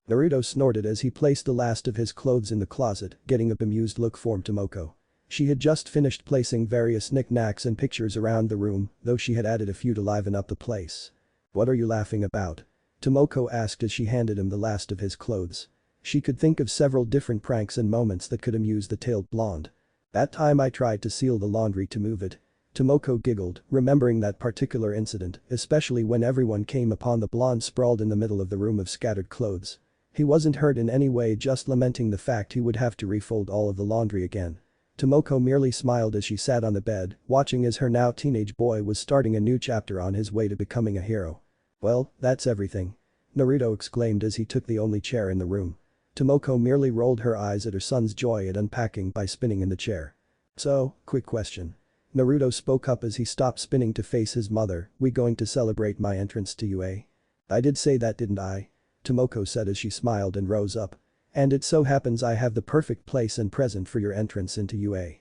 Naruto snorted as he placed the last of his clothes in the closet, getting a bemused look from Tomoko. She had just finished placing various knickknacks and pictures around the room, though she had added a few to liven up the place. What are you laughing about? Tomoko asked as she handed him the last of his clothes. She could think of several different pranks and moments that could amuse the tailed blonde. That time I tried to seal the laundry to move it. Tomoko giggled, remembering that particular incident, especially when everyone came upon the blonde sprawled in the middle of the room of scattered clothes. He wasn't hurt in any way, just lamenting the fact he would have to refold all of the laundry again. Tomoko merely smiled as she sat on the bed, watching as her now teenage boy was starting a new chapter on his way to becoming a hero. Well, that's everything. Naruto exclaimed as he took the only chair in the room. Tomoko merely rolled her eyes at her son's joy at unpacking by spinning in the chair. So, quick question. Naruto spoke up as he stopped spinning to face his mother, we going to celebrate my entrance to UA? I did say that, didn't I? Tomoko said as she smiled and rose up. And it so happens I have the perfect place and present for your entrance into UA.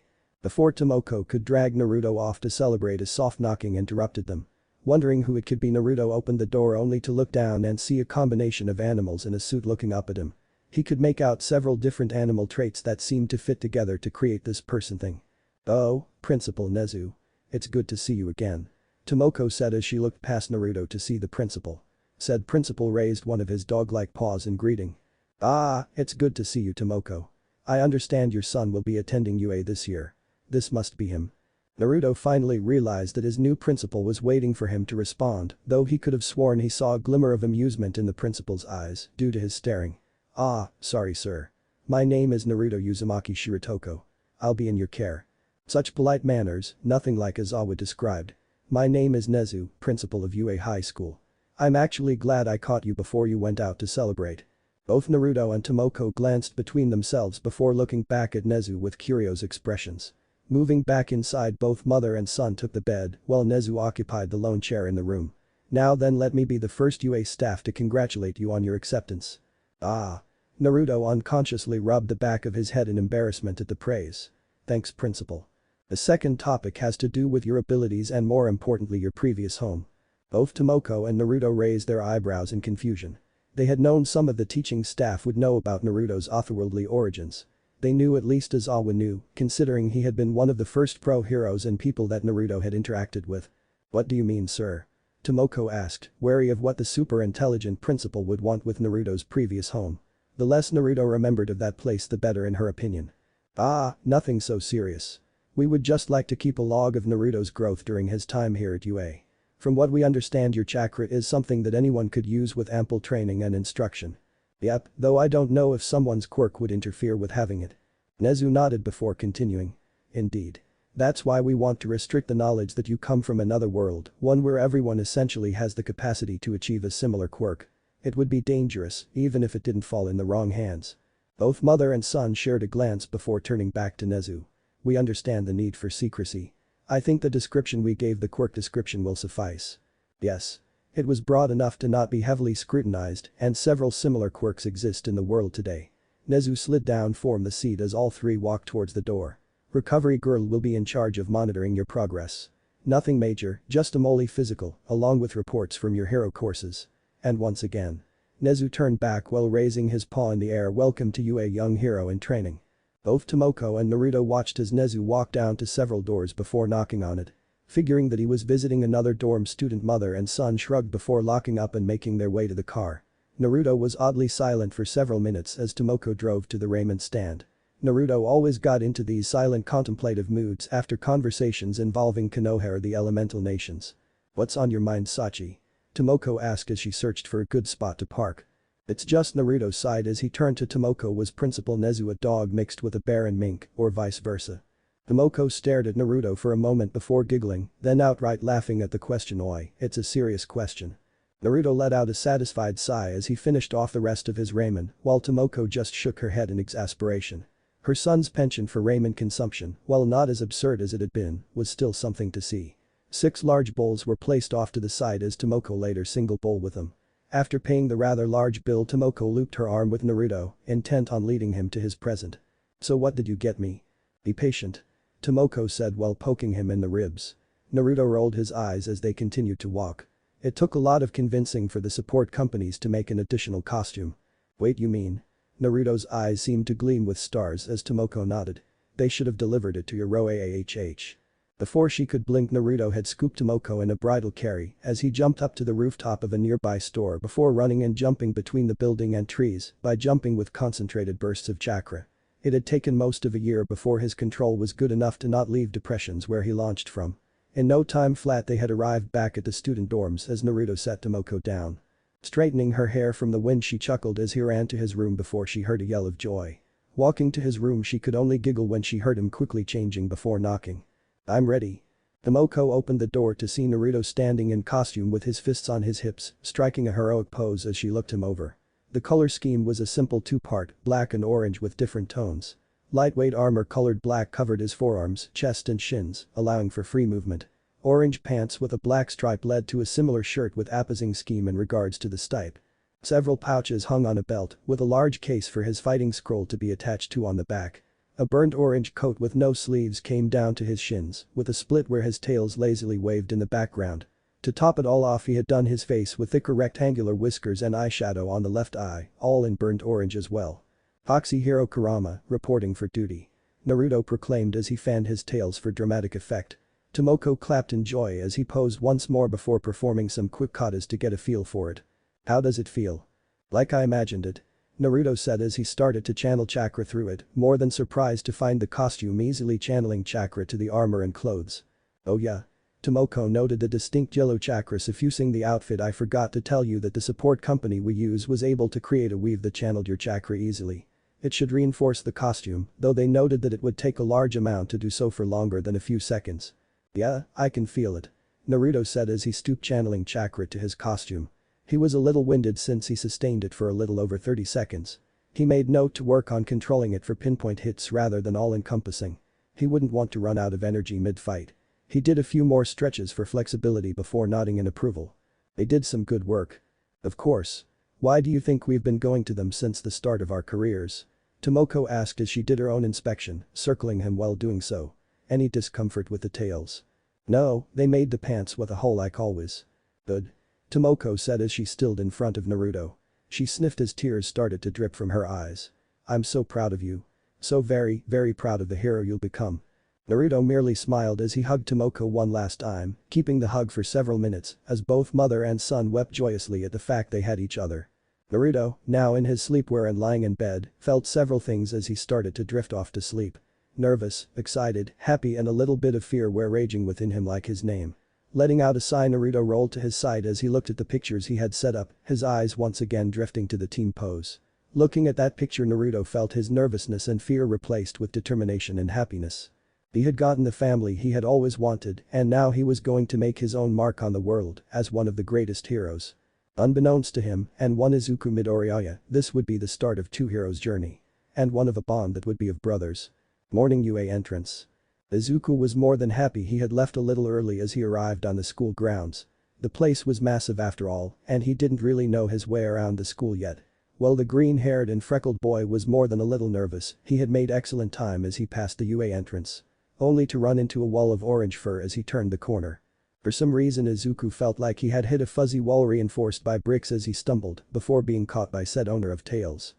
Before Tomoko could drag Naruto off to celebrate, a soft knocking interrupted them. Wondering who it could be, Naruto opened the door only to look down and see a combination of animals in a suit looking up at him. He could make out several different animal traits that seemed to fit together to create this person thing. Oh, Principal Nezu. It's good to see you again. Tomoko said as she looked past Naruto to see the principal. Said principal raised one of his dog-like paws in greeting. Ah, it's good to see you, Tomoko. I understand your son will be attending UA this year. This must be him. Naruto finally realized that his new principal was waiting for him to respond, though he could have sworn he saw a glimmer of amusement in the principal's eyes due to his staring. Ah, sorry sir. My name is Naruto Uzumaki Shiritoko. I'll be in your care. Such polite manners, nothing like Aizawa described. My name is Nezu, principal of UA High School. I'm actually glad I caught you before you went out to celebrate. Both Naruto and Tomoko glanced between themselves before looking back at Nezu with curious expressions. Moving back inside, both mother and son took the bed while Nezu occupied the lone chair in the room. Now then, let me be the first UA staff to congratulate you on your acceptance. Ah. Naruto unconsciously rubbed the back of his head in embarrassment at the praise. Thanks, principal. The second topic has to do with your abilities and more importantly your previous home. Both Tomoko and Naruto raised their eyebrows in confusion. They had known some of the teaching staff would know about Naruto's otherworldly origins. They knew at least Aizawa knew, considering he had been one of the first pro heroes and people that Naruto had interacted with. What do you mean, sir? Tomoko asked, wary of what the super intelligent principal would want with Naruto's previous home. The less Naruto remembered of that place the better in her opinion. Ah, nothing so serious. We would just like to keep a log of Naruto's growth during his time here at UA. From what we understand, your chakra is something that anyone could use with ample training and instruction. Yep, though I don't know if someone's quirk would interfere with having it. Nezu nodded before continuing. Indeed. That's why we want to restrict the knowledge that you come from another world, one where everyone essentially has the capacity to achieve a similar quirk. It would be dangerous, even if it didn't fall in the wrong hands. Both mother and son shared a glance before turning back to Nezu. We understand the need for secrecy. I think the description we gave, the quirk description, will suffice. Yes. It was broad enough to not be heavily scrutinized, and several similar quirks exist in the world today. Nezu slid down from the seat as all three walked towards the door. Recovery girl will be in charge of monitoring your progress. Nothing major, just a moly physical, along with reports from your hero courses. And once again. Nezu turned back while raising his paw in the air. Welcome to UA, young hero in training. Both Tomoko and Naruto watched as Nezu walked down to several doors before knocking on it. Figuring that he was visiting another dorm student, mother and son shrugged before locking up and making their way to the car. Naruto was oddly silent for several minutes as Tomoko drove to the ramen stand. Naruto always got into these silent contemplative moods after conversations involving Konoha or the elemental nations. What's on your mind, Sachi? Tomoko asked as she searched for a good spot to park. It's just, Naruto sighed as he turned to Tomoko. Was Principal Nezu a dog mixed with a bear and mink, or vice versa? Tomoko stared at Naruto for a moment before giggling, then outright laughing at the question. Oi, it's a serious question. Naruto let out a satisfied sigh as he finished off the rest of his ramen, while Tomoko just shook her head in exasperation. Her son's penchant for ramen consumption, while not as absurd as it had been, was still something to see. 6 large bowls were placed off to the side as Tomoko laid her single bowl with them. After paying the rather large bill, Tomoko looped her arm with Naruto, intent on leading him to his present. So what did you get me? Be patient. Tomoko said while poking him in the ribs. Naruto rolled his eyes as they continued to walk. It took a lot of convincing for the support companies to make an additional costume. Wait, you mean? Naruto's eyes seemed to gleam with stars as Tomoko nodded. They should have delivered it to your Roahh. Before she could blink, Naruto had scooped Tomoko in a bridal carry as he jumped up to the rooftop of a nearby store before running and jumping between the building and trees by jumping with concentrated bursts of chakra. It had taken most of a year before his control was good enough to not leave depressions where he launched from. In no time flat they had arrived back at the student dorms as Naruto set Tomoko down. Straightening her hair from the wind, she chuckled as he ran to his room before she heard a yell of joy. Walking to his room, she could only giggle when she heard him quickly changing before knocking. I'm ready. Tomoko opened the door to see Naruto standing in costume with his fists on his hips, striking a heroic pose as she looked him over. The color scheme was a simple 2-part, black and orange with different tones. Lightweight armor colored black covered his forearms, chest and shins, allowing for free movement. Orange pants with a black stripe led to a similar shirt with opposing scheme in regards to the stipe. Several pouches hung on a belt, with a large case for his fighting scroll to be attached to on the back. A burnt orange coat with no sleeves came down to his shins, with a split where his tails lazily waved in the background. To top it all off, he had done his face with thicker rectangular whiskers and eyeshadow on the left eye, all in burnt orange as well. Foxy hero Kurama, reporting for duty. Naruto proclaimed as he fanned his tails for dramatic effect. Tomoko clapped in joy as he posed once more before performing some quick katas to get a feel for it. How does it feel? Like I imagined it. Naruto said as he started to channel chakra through it, more than surprised to find the costume easily channeling chakra to the armor and clothes. Oh yeah. Tomoko noted the distinct yellow chakra suffusing the outfit. I forgot to tell you that the support company we use was able to create a weave that channeled your chakra easily. It should reinforce the costume, though they noted that it would take a large amount to do so for longer than a few seconds. Yeah, I can feel it. Naruto said as he stooped channeling chakra to his costume. He was a little winded since he sustained it for a little over 30 seconds. He made note to work on controlling it for pinpoint hits rather than all-encompassing. He wouldn't want to run out of energy mid-fight. He did a few more stretches for flexibility before nodding in approval. They did some good work. Of course. Why do you think we've been going to them since the start of our careers? Tomoko asked as she did her own inspection, circling him while doing so. Any discomfort with the tails? No, they made the pants with a hole like always. Good. Tomoko said as she stilled in front of Naruto. She sniffed as tears started to drip from her eyes. I'm so proud of you. So very, very proud of the hero you'll become. Naruto merely smiled as he hugged Tomoko one last time, keeping the hug for several minutes as both mother and son wept joyously at the fact they had each other. Naruto, now in his sleepwear and lying in bed, felt several things as he started to drift off to sleep. Nervous, excited, happy and a little bit of fear were raging within him like his name. Letting out a sigh, Naruto rolled to his side as he looked at the pictures he had set up, his eyes once again drifting to the team pose. Looking at that picture, Naruto felt his nervousness and fear replaced with determination and happiness. He had gotten the family he had always wanted and now he was going to make his own mark on the world as one of the greatest heroes. Unbeknownst to him and one Izuku Midoriya, this would be the start of two heroes' journey. And one of a bond that would be of brothers. Morning UA entrance. Izuku was more than happy he had left a little early as he arrived on the school grounds. The place was massive after all, and he didn't really know his way around the school yet. While the green-haired and freckled boy was more than a little nervous, he had made excellent time as he passed the UA entrance. Only to run into a wall of orange fur as he turned the corner. For some reason Izuku felt like he had hit a fuzzy wall reinforced by bricks as he stumbled before being caught by said owner of tails.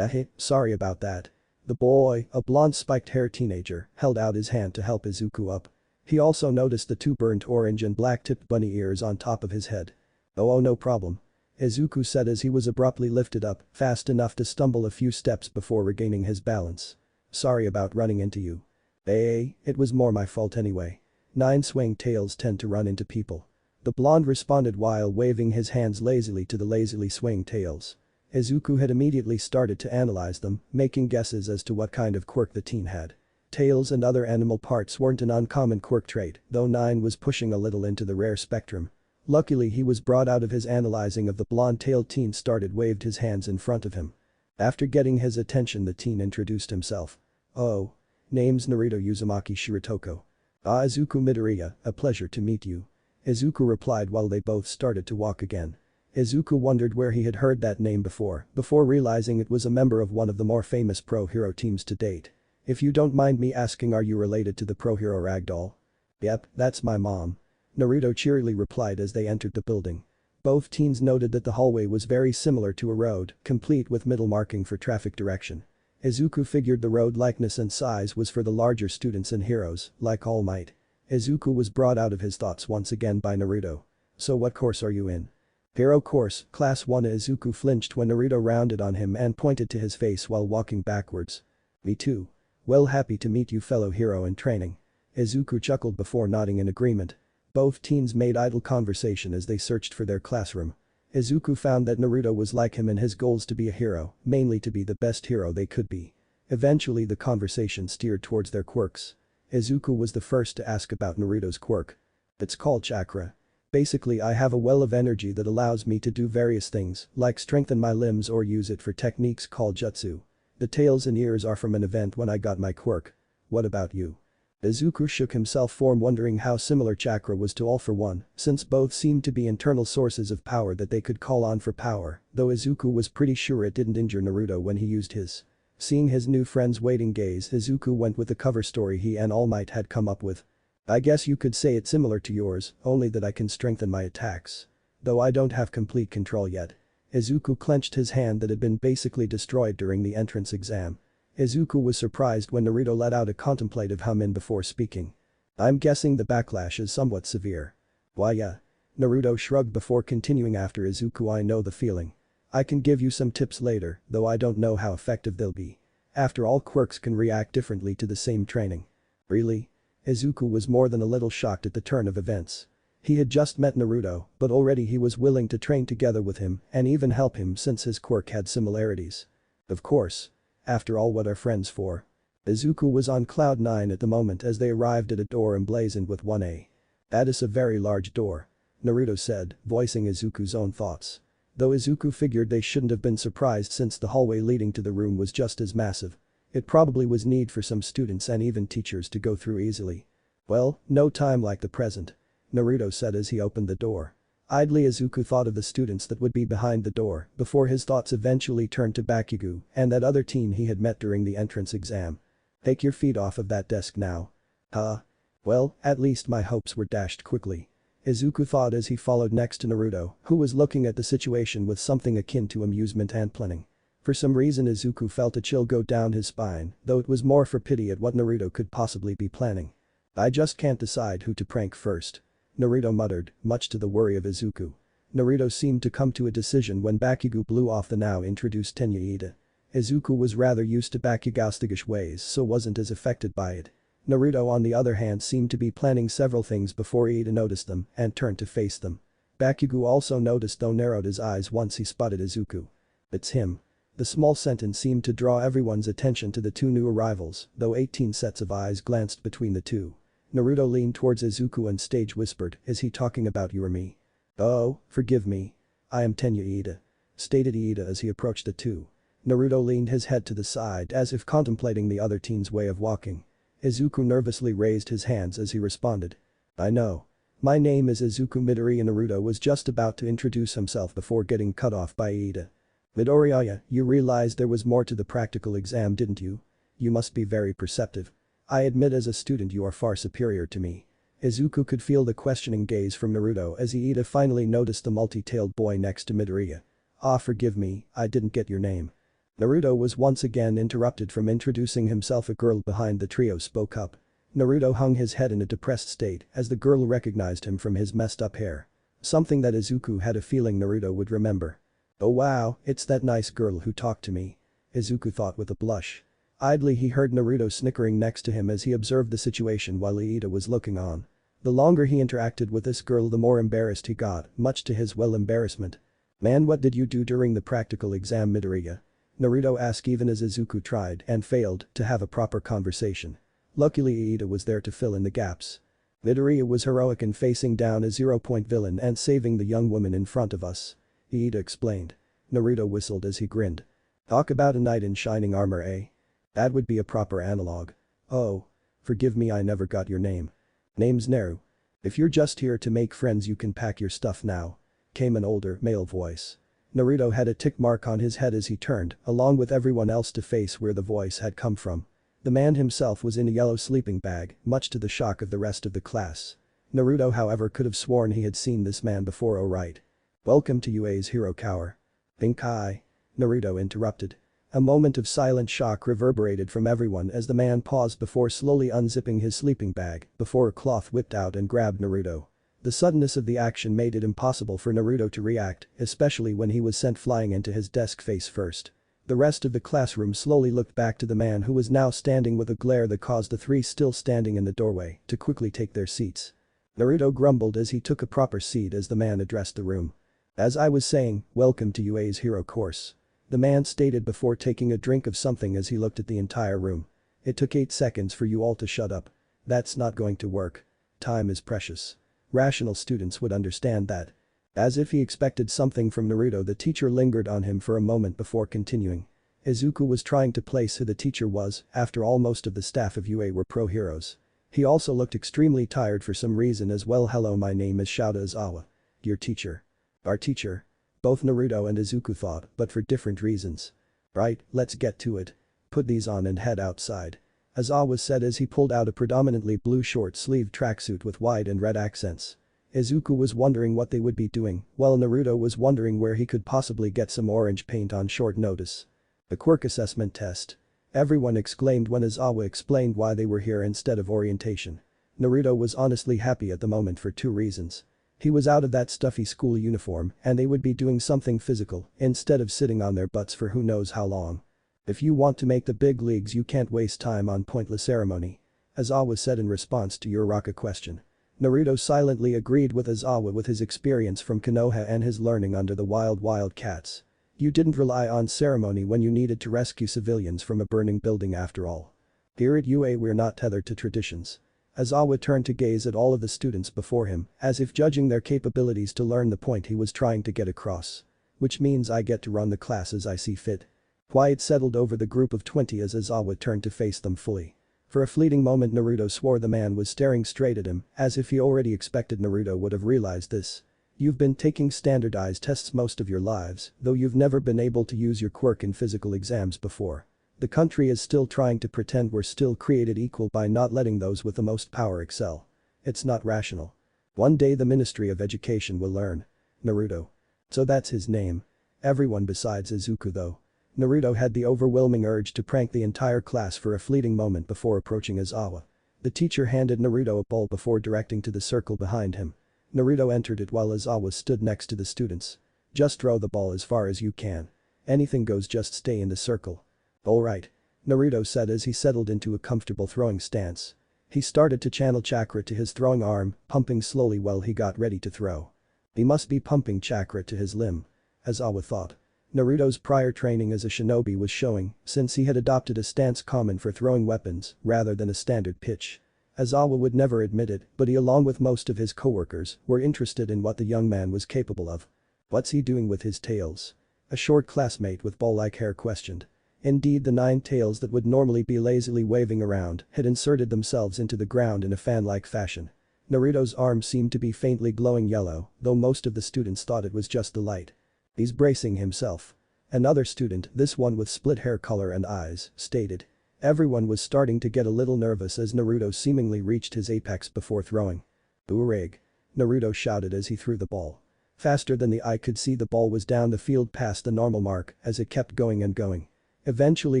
Sorry about that. The boy, a blonde spiked-haired teenager, held out his hand to help Izuku up. He also noticed the two burnt orange and black-tipped bunny ears on top of his head. Oh, no problem. Izuku said as he was abruptly lifted up, fast enough to stumble a few steps before regaining his balance. Sorry about running into you. It was more my fault anyway. 9 swing tails tend to run into people. The blonde responded while waving his hands lazily to the lazily swing tails. Izuku had immediately started to analyze them, making guesses as to what kind of quirk the teen had. Tails and other animal parts weren't an uncommon quirk trait, though 9 was pushing a little into the rare spectrum. Luckily he was brought out of his analyzing of the blonde-tailed teen waved his hands in front of him. After getting his attention the teen introduced himself. Oh. Name's Naruto Uzumaki Shiritoko. Izuku Midoriya, a pleasure to meet you. Izuku replied while they both started to walk again. Izuku wondered where he had heard that name before realizing it was a member of one of the more famous pro-hero teams to date. If you don't mind me asking, are you related to the pro-hero Ragdoll? Yep, that's my mom. Naruto cheerily replied as they entered the building. Both teens noted that the hallway was very similar to a road, complete with middle marking for traffic direction. Izuku figured the road likeness and size was for the larger students and heroes, like All Might. Izuku was brought out of his thoughts once again by Naruto. So what course are you in? Hero course, class 1. Izuku flinched when Naruto rounded on him and pointed to his face while walking backwards. Me too. Well, happy to meet you, fellow hero in training. Izuku chuckled before nodding in agreement. Both teens made idle conversation as they searched for their classroom. Izuku found that Naruto was like him in his goals to be a hero, mainly to be the best hero they could be. Eventually the conversation steered towards their quirks. Izuku was the first to ask about Naruto's quirk. It's called chakra. Basically I have a well of energy that allows me to do various things, like strengthen my limbs or use it for techniques called jutsu. The tails and ears are from an event when I got my quirk. What about you? Izuku shook himself wondering how similar chakra was to All for One, since both seemed to be internal sources of power that they could call on for power, though Izuku was pretty sure it didn't injure Naruto when he used his. Seeing his new friend's waiting gaze, Izuku went with the cover story he and All Might had come up with. I guess you could say it's similar to yours, only that I can strengthen my attacks. Though I don't have complete control yet. Izuku clenched his hand that had been basically destroyed during the entrance exam. Izuku was surprised when Naruto let out a contemplative hum in before speaking. I'm guessing the backlash is somewhat severe. Why yeah. Naruto shrugged before continuing after Izuku. I know the feeling. I can give you some tips later, though I don't know how effective they'll be. After all, quirks can react differently to the same training. Really? Izuku was more than a little shocked at the turn of events. He had just met Naruto, but already he was willing to train together with him and even help him since his quirk had similarities. Of course. After all, what are friends for? Izuku was on cloud 9 at the moment as they arrived at a door emblazoned with 1A. That is a very large door. Naruto said, voicing Izuku's own thoughts. Though Izuku figured they shouldn't have been surprised since the hallway leading to the room was just as massive. It probably was need for some students and even teachers to go through easily. Well, no time like the present. Naruto said as he opened the door. Idly Izuku thought of the students that would be behind the door before his thoughts eventually turned to Bakugo and that other teen he had met during the entrance exam. Take your feet off of that desk now. Huh? Well, at least my hopes were dashed quickly. Izuku thought as he followed next to Naruto, who was looking at the situation with something akin to amusement and planning. For some reason Izuku felt a chill go down his spine, though it was more for pity at what Naruto could possibly be planning. I just can't decide who to prank first. Naruto muttered, much to the worry of Izuku. Naruto seemed to come to a decision when Bakugo blew off the now introduced Tenya Ida. Izuku was rather used to Bakugo's thuggish ways so wasn't as affected by it. Naruto on the other hand seemed to be planning several things before Ida noticed them and turned to face them. Bakugo also noticed though narrowed his eyes once he spotted Izuku. It's him. The small sentence seemed to draw everyone's attention to the two new arrivals, though 18 sets of eyes glanced between the two. Naruto leaned towards Izuku and stage whispered, is he talking about you or me? Oh, forgive me. I am Tenya Ida. Stated Ida as he approached the two. Naruto leaned his head to the side as if contemplating the other teen's way of walking. Izuku nervously raised his hands as he responded. I know. My name is Izuku Midoriya. Naruto was just about to introduce himself before getting cut off by Ida. Midoriya, you realized there was more to the practical exam, didn't you? You must be very perceptive. I admit as a student you are far superior to me. Izuku could feel the questioning gaze from Naruto as Ida finally noticed the multi-tailed boy next to Midoriya. Ah, forgive me, I didn't get your name. Naruto was once again interrupted from introducing himself. A girl behind the trio spoke up. Naruto hung his head in a depressed state as the girl recognized him from his messed up hair. Something that Izuku had a feeling Naruto would remember. Oh wow, it's that nice girl who talked to me. Izuku thought with a blush. Idly he heard Naruto snickering next to him as he observed the situation while Ida was looking on. The longer he interacted with this girl the more embarrassed he got, much to his embarrassment. Man, what did you do during the practical exam, Midoriya? Naruto asked even as Izuku tried and failed to have a proper conversation. Luckily Ida was there to fill in the gaps. Midoriya was heroic in facing down a 0-point villain and saving the young woman in front of us. Ida explained. Naruto whistled as he grinned. Talk about a knight in shining armor, eh? That would be a proper analog. Oh. Forgive me, I never got your name. Name's Naru. If you're just here to make friends you can pack your stuff now. Came an older male voice. Naruto had a tick mark on his head as he turned, along with everyone else to face where the voice had come from. The man himself was in a yellow sleeping bag, much to the shock of the rest of the class. Naruto however could have sworn he had seen this man before. Oh right. Welcome to UA's Hero Cower. Think I? Naruto interrupted. A moment of silent shock reverberated from everyone as the man paused before slowly unzipping his sleeping bag before a cloth whipped out and grabbed Naruto. The suddenness of the action made it impossible for Naruto to react, especially when he was sent flying into his desk face first. The rest of the classroom slowly looked back to the man who was now standing with a glare that caused the three still standing in the doorway to quickly take their seats. Naruto grumbled as he took a proper seat as the man addressed the room. As I was saying, welcome to UA's hero course. The man stated before taking a drink of something as he looked at the entire room. It took 8 seconds for you all to shut up. That's not going to work. Time is precious. Rational students would understand that. As if he expected something from Naruto, the teacher lingered on him for a moment before continuing. Izuku was trying to place who the teacher was, after all most of the staff of UA were pro heroes. He also looked extremely tired for some reason as well. Hello, my name is Shouta Izawa. Your teacher. Our teacher. Both Naruto and Izuku thought, but for different reasons. Right, let's get to it. Put these on and head outside. Izawa said as he pulled out a predominantly blue short-sleeved tracksuit with white and red accents. Izuku was wondering what they would be doing, while Naruto was wondering where he could possibly get some orange paint on short notice. The quirk assessment test. Everyone exclaimed when Izawa explained why they were here instead of orientation. Naruto was honestly happy at the moment for 2 reasons. He was out of that stuffy school uniform and they would be doing something physical instead of sitting on their butts for who knows how long. If you want to make the big leagues you can't waste time on pointless ceremony. Izawa said in response to Uraraka question. Naruto silently agreed with Izawa with his experience from Konoha and his learning under the wild cats. You didn't rely on ceremony when you needed to rescue civilians from a burning building after all. Here at UA we're not tethered to traditions. Aizawa turned to gaze at all of the students before him, as if judging their capabilities to learn the point he was trying to get across. Which means I get to run the class as I see fit. Quiet settled over the group of 20 as Aizawa turned to face them fully. For a fleeting moment Naruto swore the man was staring straight at him, as if he already expected Naruto would have realized this. You've been taking standardized tests most of your lives, though you've never been able to use your quirk in physical exams before. The country is still trying to pretend we're still created equal by not letting those with the most power excel. It's not rational. One day the Ministry of Education will learn. Naruto. So that's his name. Everyone besides Izuku though. Naruto had the overwhelming urge to prank the entire class for a fleeting moment before approaching Aizawa. The teacher handed Naruto a ball before directing to the circle behind him. Naruto entered it while Aizawa stood next to the students. Just throw the ball as far as you can. Anything goes, just stay in the circle. Alright. Naruto said as he settled into a comfortable throwing stance. He started to channel chakra to his throwing arm, pumping slowly while he got ready to throw. He must be pumping chakra to his limb. Aizawa thought. Naruto's prior training as a shinobi was showing, since he had adopted a stance common for throwing weapons rather than a standard pitch. Aizawa would never admit it, but he along with most of his coworkers were interested in what the young man was capable of. What's he doing with his tails? A short classmate with ball-like hair questioned. Indeed, the 9 tails that would normally be lazily waving around had inserted themselves into the ground in a fan-like fashion. Naruto's arm seemed to be faintly glowing yellow, though most of the students thought it was just the light. He's bracing himself. Another student, this one with split hair color and eyes, stated. Everyone was starting to get a little nervous as Naruto seemingly reached his apex before throwing. "Boomerang!" Naruto shouted as he threw the ball. Faster than the eye could see, the ball was down the field past the normal mark as it kept going and going. Eventually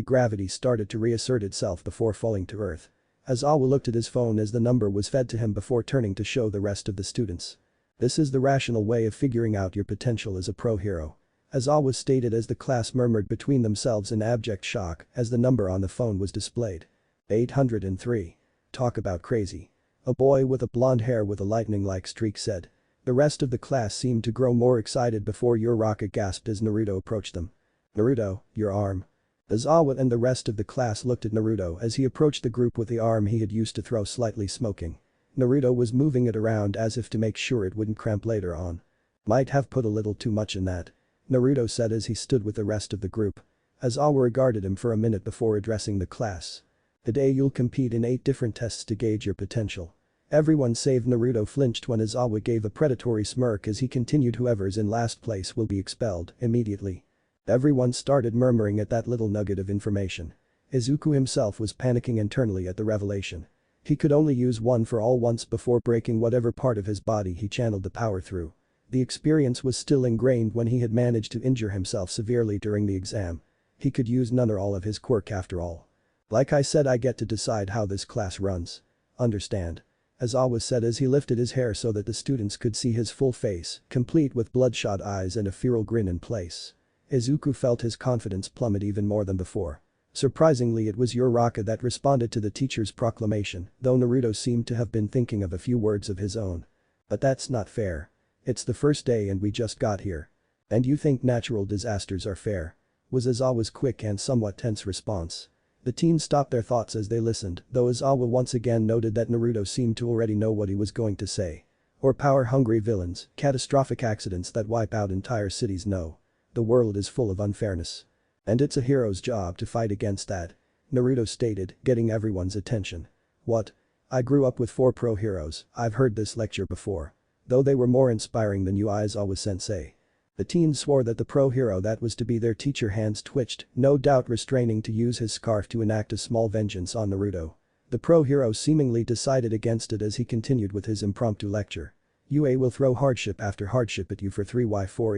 gravity started to reassert itself before falling to earth. Aizawa looked at his phone as the number was fed to him before turning to show the rest of the students. This is the rational way of figuring out your potential as a pro hero. Aizawa stated as the class murmured between themselves in abject shock as the number on the phone was displayed. 803. Talk about crazy. A boy with a blonde hair with a lightning-like streak said. The rest of the class seemed to grow more excited before Uraraka gasped as Naruto approached them. "Naruto, your arm." Aizawa and the rest of the class looked at Naruto as he approached the group with the arm he had used to throw, slightly smoking. Naruto was moving it around as if to make sure it wouldn't cramp later on. "Might have put a little too much in that," Naruto said as he stood with the rest of the group. Aizawa regarded him for a minute before addressing the class. "Today you'll compete in 8 different tests to gauge your potential." Everyone save Naruto flinched when Aizawa gave a predatory smirk as he continued. "Whoever's in last place will be expelled immediately." Everyone started murmuring at that little nugget of information. Izuku himself was panicking internally at the revelation. He could only use one for all once before breaking whatever part of his body he channeled the power through. The experience was still ingrained when he had managed to injure himself severely during the exam. He could use none or all of his quirk after all. "Like I said, I get to decide how this class runs. Understand?" Aizawa said as he lifted his hair so that the students could see his full face, complete with bloodshot eyes and a feral grin in place. Izuku felt his confidence plummet even more than before. Surprisingly, it was Uraraka that responded to the teacher's proclamation, though Naruto seemed to have been thinking of a few words of his own. "But that's not fair. It's the first day and we just got here. And you think natural disasters are fair?" was Aizawa's quick and somewhat tense response. The teens stopped their thoughts as they listened, though Aizawa once again noted that Naruto seemed to already know what he was going to say. "Or power-hungry villains, catastrophic accidents that wipe out entire cities. No. The world is full of unfairness. And it's a hero's job to fight against that," Naruto stated, getting everyone's attention. "What? I grew up with 4 pro heroes, I've heard this lecture before. Though they were more inspiring than you Aizawa-sensei." The teens swore that the pro hero that was to be their teacher hands twitched, no doubt restraining to use his scarf to enact a small vengeance on Naruto. The pro hero seemingly decided against it as he continued with his impromptu lecture. "UA will throw hardship after hardship at you for 3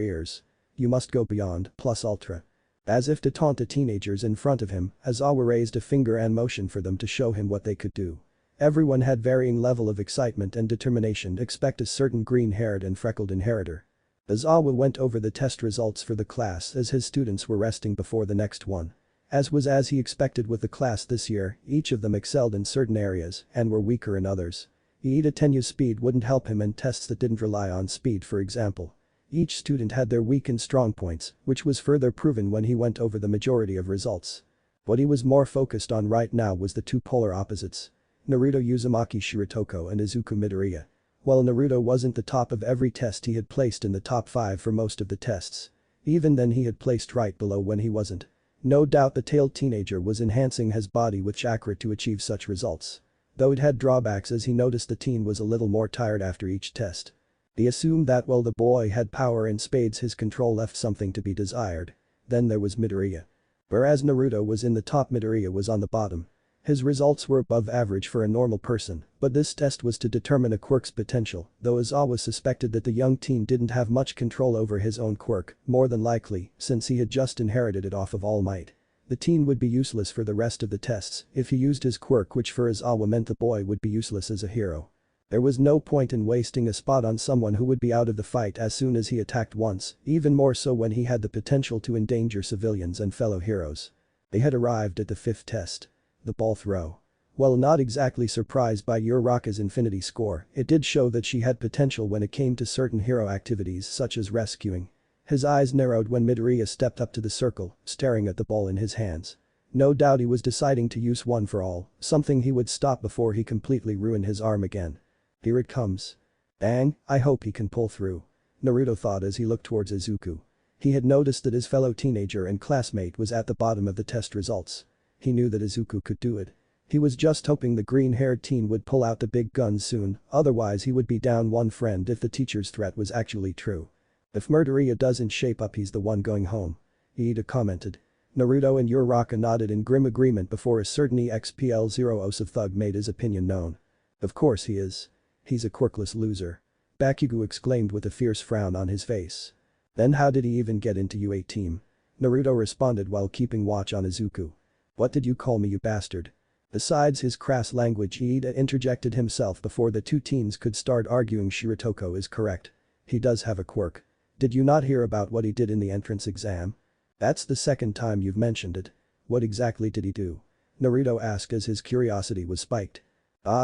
years. You must go beyond, plus ultra." As if to taunt the teenagers in front of him, Aizawa raised a finger and motioned for them to show him what they could do. Everyone had varying level of excitement and determination. Expect a certain green-haired and freckled inheritor. Aizawa went over the test results for the class as his students were resting before the next one. As he expected with the class this year, each of them excelled in certain areas and were weaker in others. Ida Tenyu's speed wouldn't help him in tests that didn't rely on speed, for example. Each student had their weak and strong points, which was further proven when he went over the majority of results. What he was more focused on right now was the two polar opposites. Naruto Uzumaki Shiratoko and Izuku Midoriya. While Naruto wasn't the top of every test, he had placed in the top 5 for most of the tests. Even then he had placed right below when he wasn't. No doubt the tailed teenager was enhancing his body with chakra to achieve such results. Though it had drawbacks, as he noticed the teen was a little more tired after each test. He assumed that while the boy had power in spades, his control left something to be desired. Then there was Midoriya. Whereas Naruto was in the top, Midoriya was on the bottom. His results were above average for a normal person, but this test was to determine a quirk's potential, though Aizawa suspected that the young teen didn't have much control over his own quirk, more than likely, since he had just inherited it off of All Might. The teen would be useless for the rest of the tests if he used his quirk, which for Aizawa meant the boy would be useless as a hero. There was no point in wasting a spot on someone who would be out of the fight as soon as he attacked once, even more so when he had the potential to endanger civilians and fellow heroes. They had arrived at the 5th test. The ball throw. While not exactly surprised by Uraraka's infinity score, it did show that she had potential when it came to certain hero activities such as rescuing. His eyes narrowed when Midoriya stepped up to the circle, staring at the ball in his hands. No doubt he was deciding to use one for all, something he would stop before he completely ruined his arm again. Here it comes. Dang, I hope he can pull through. Naruto thought as he looked towards Izuku. He had noticed that his fellow teenager and classmate was at the bottom of the test results. He knew that Izuku could do it. He was just hoping the green-haired teen would pull out the big guns soon, otherwise he would be down one friend if the teacher's threat was actually true. If Midoriya doesn't shape up, he's the one going home. Iida commented. Naruto and Uraraka nodded in grim agreement before a certain EXPL-0 thug made his opinion known. Of course he is. He's a quirkless loser. Bakugo exclaimed with a fierce frown on his face. Then how did he even get into UA team? Naruto responded while keeping watch on Izuku. What did you call me, you bastard? Besides his crass language, Iida interjected himself before the two teens could start arguing. Shiratoko is correct. He does have a quirk. Did you not hear about what he did in the entrance exam? That's the second time you've mentioned it. What exactly did he do? Naruto asked as his curiosity was spiked.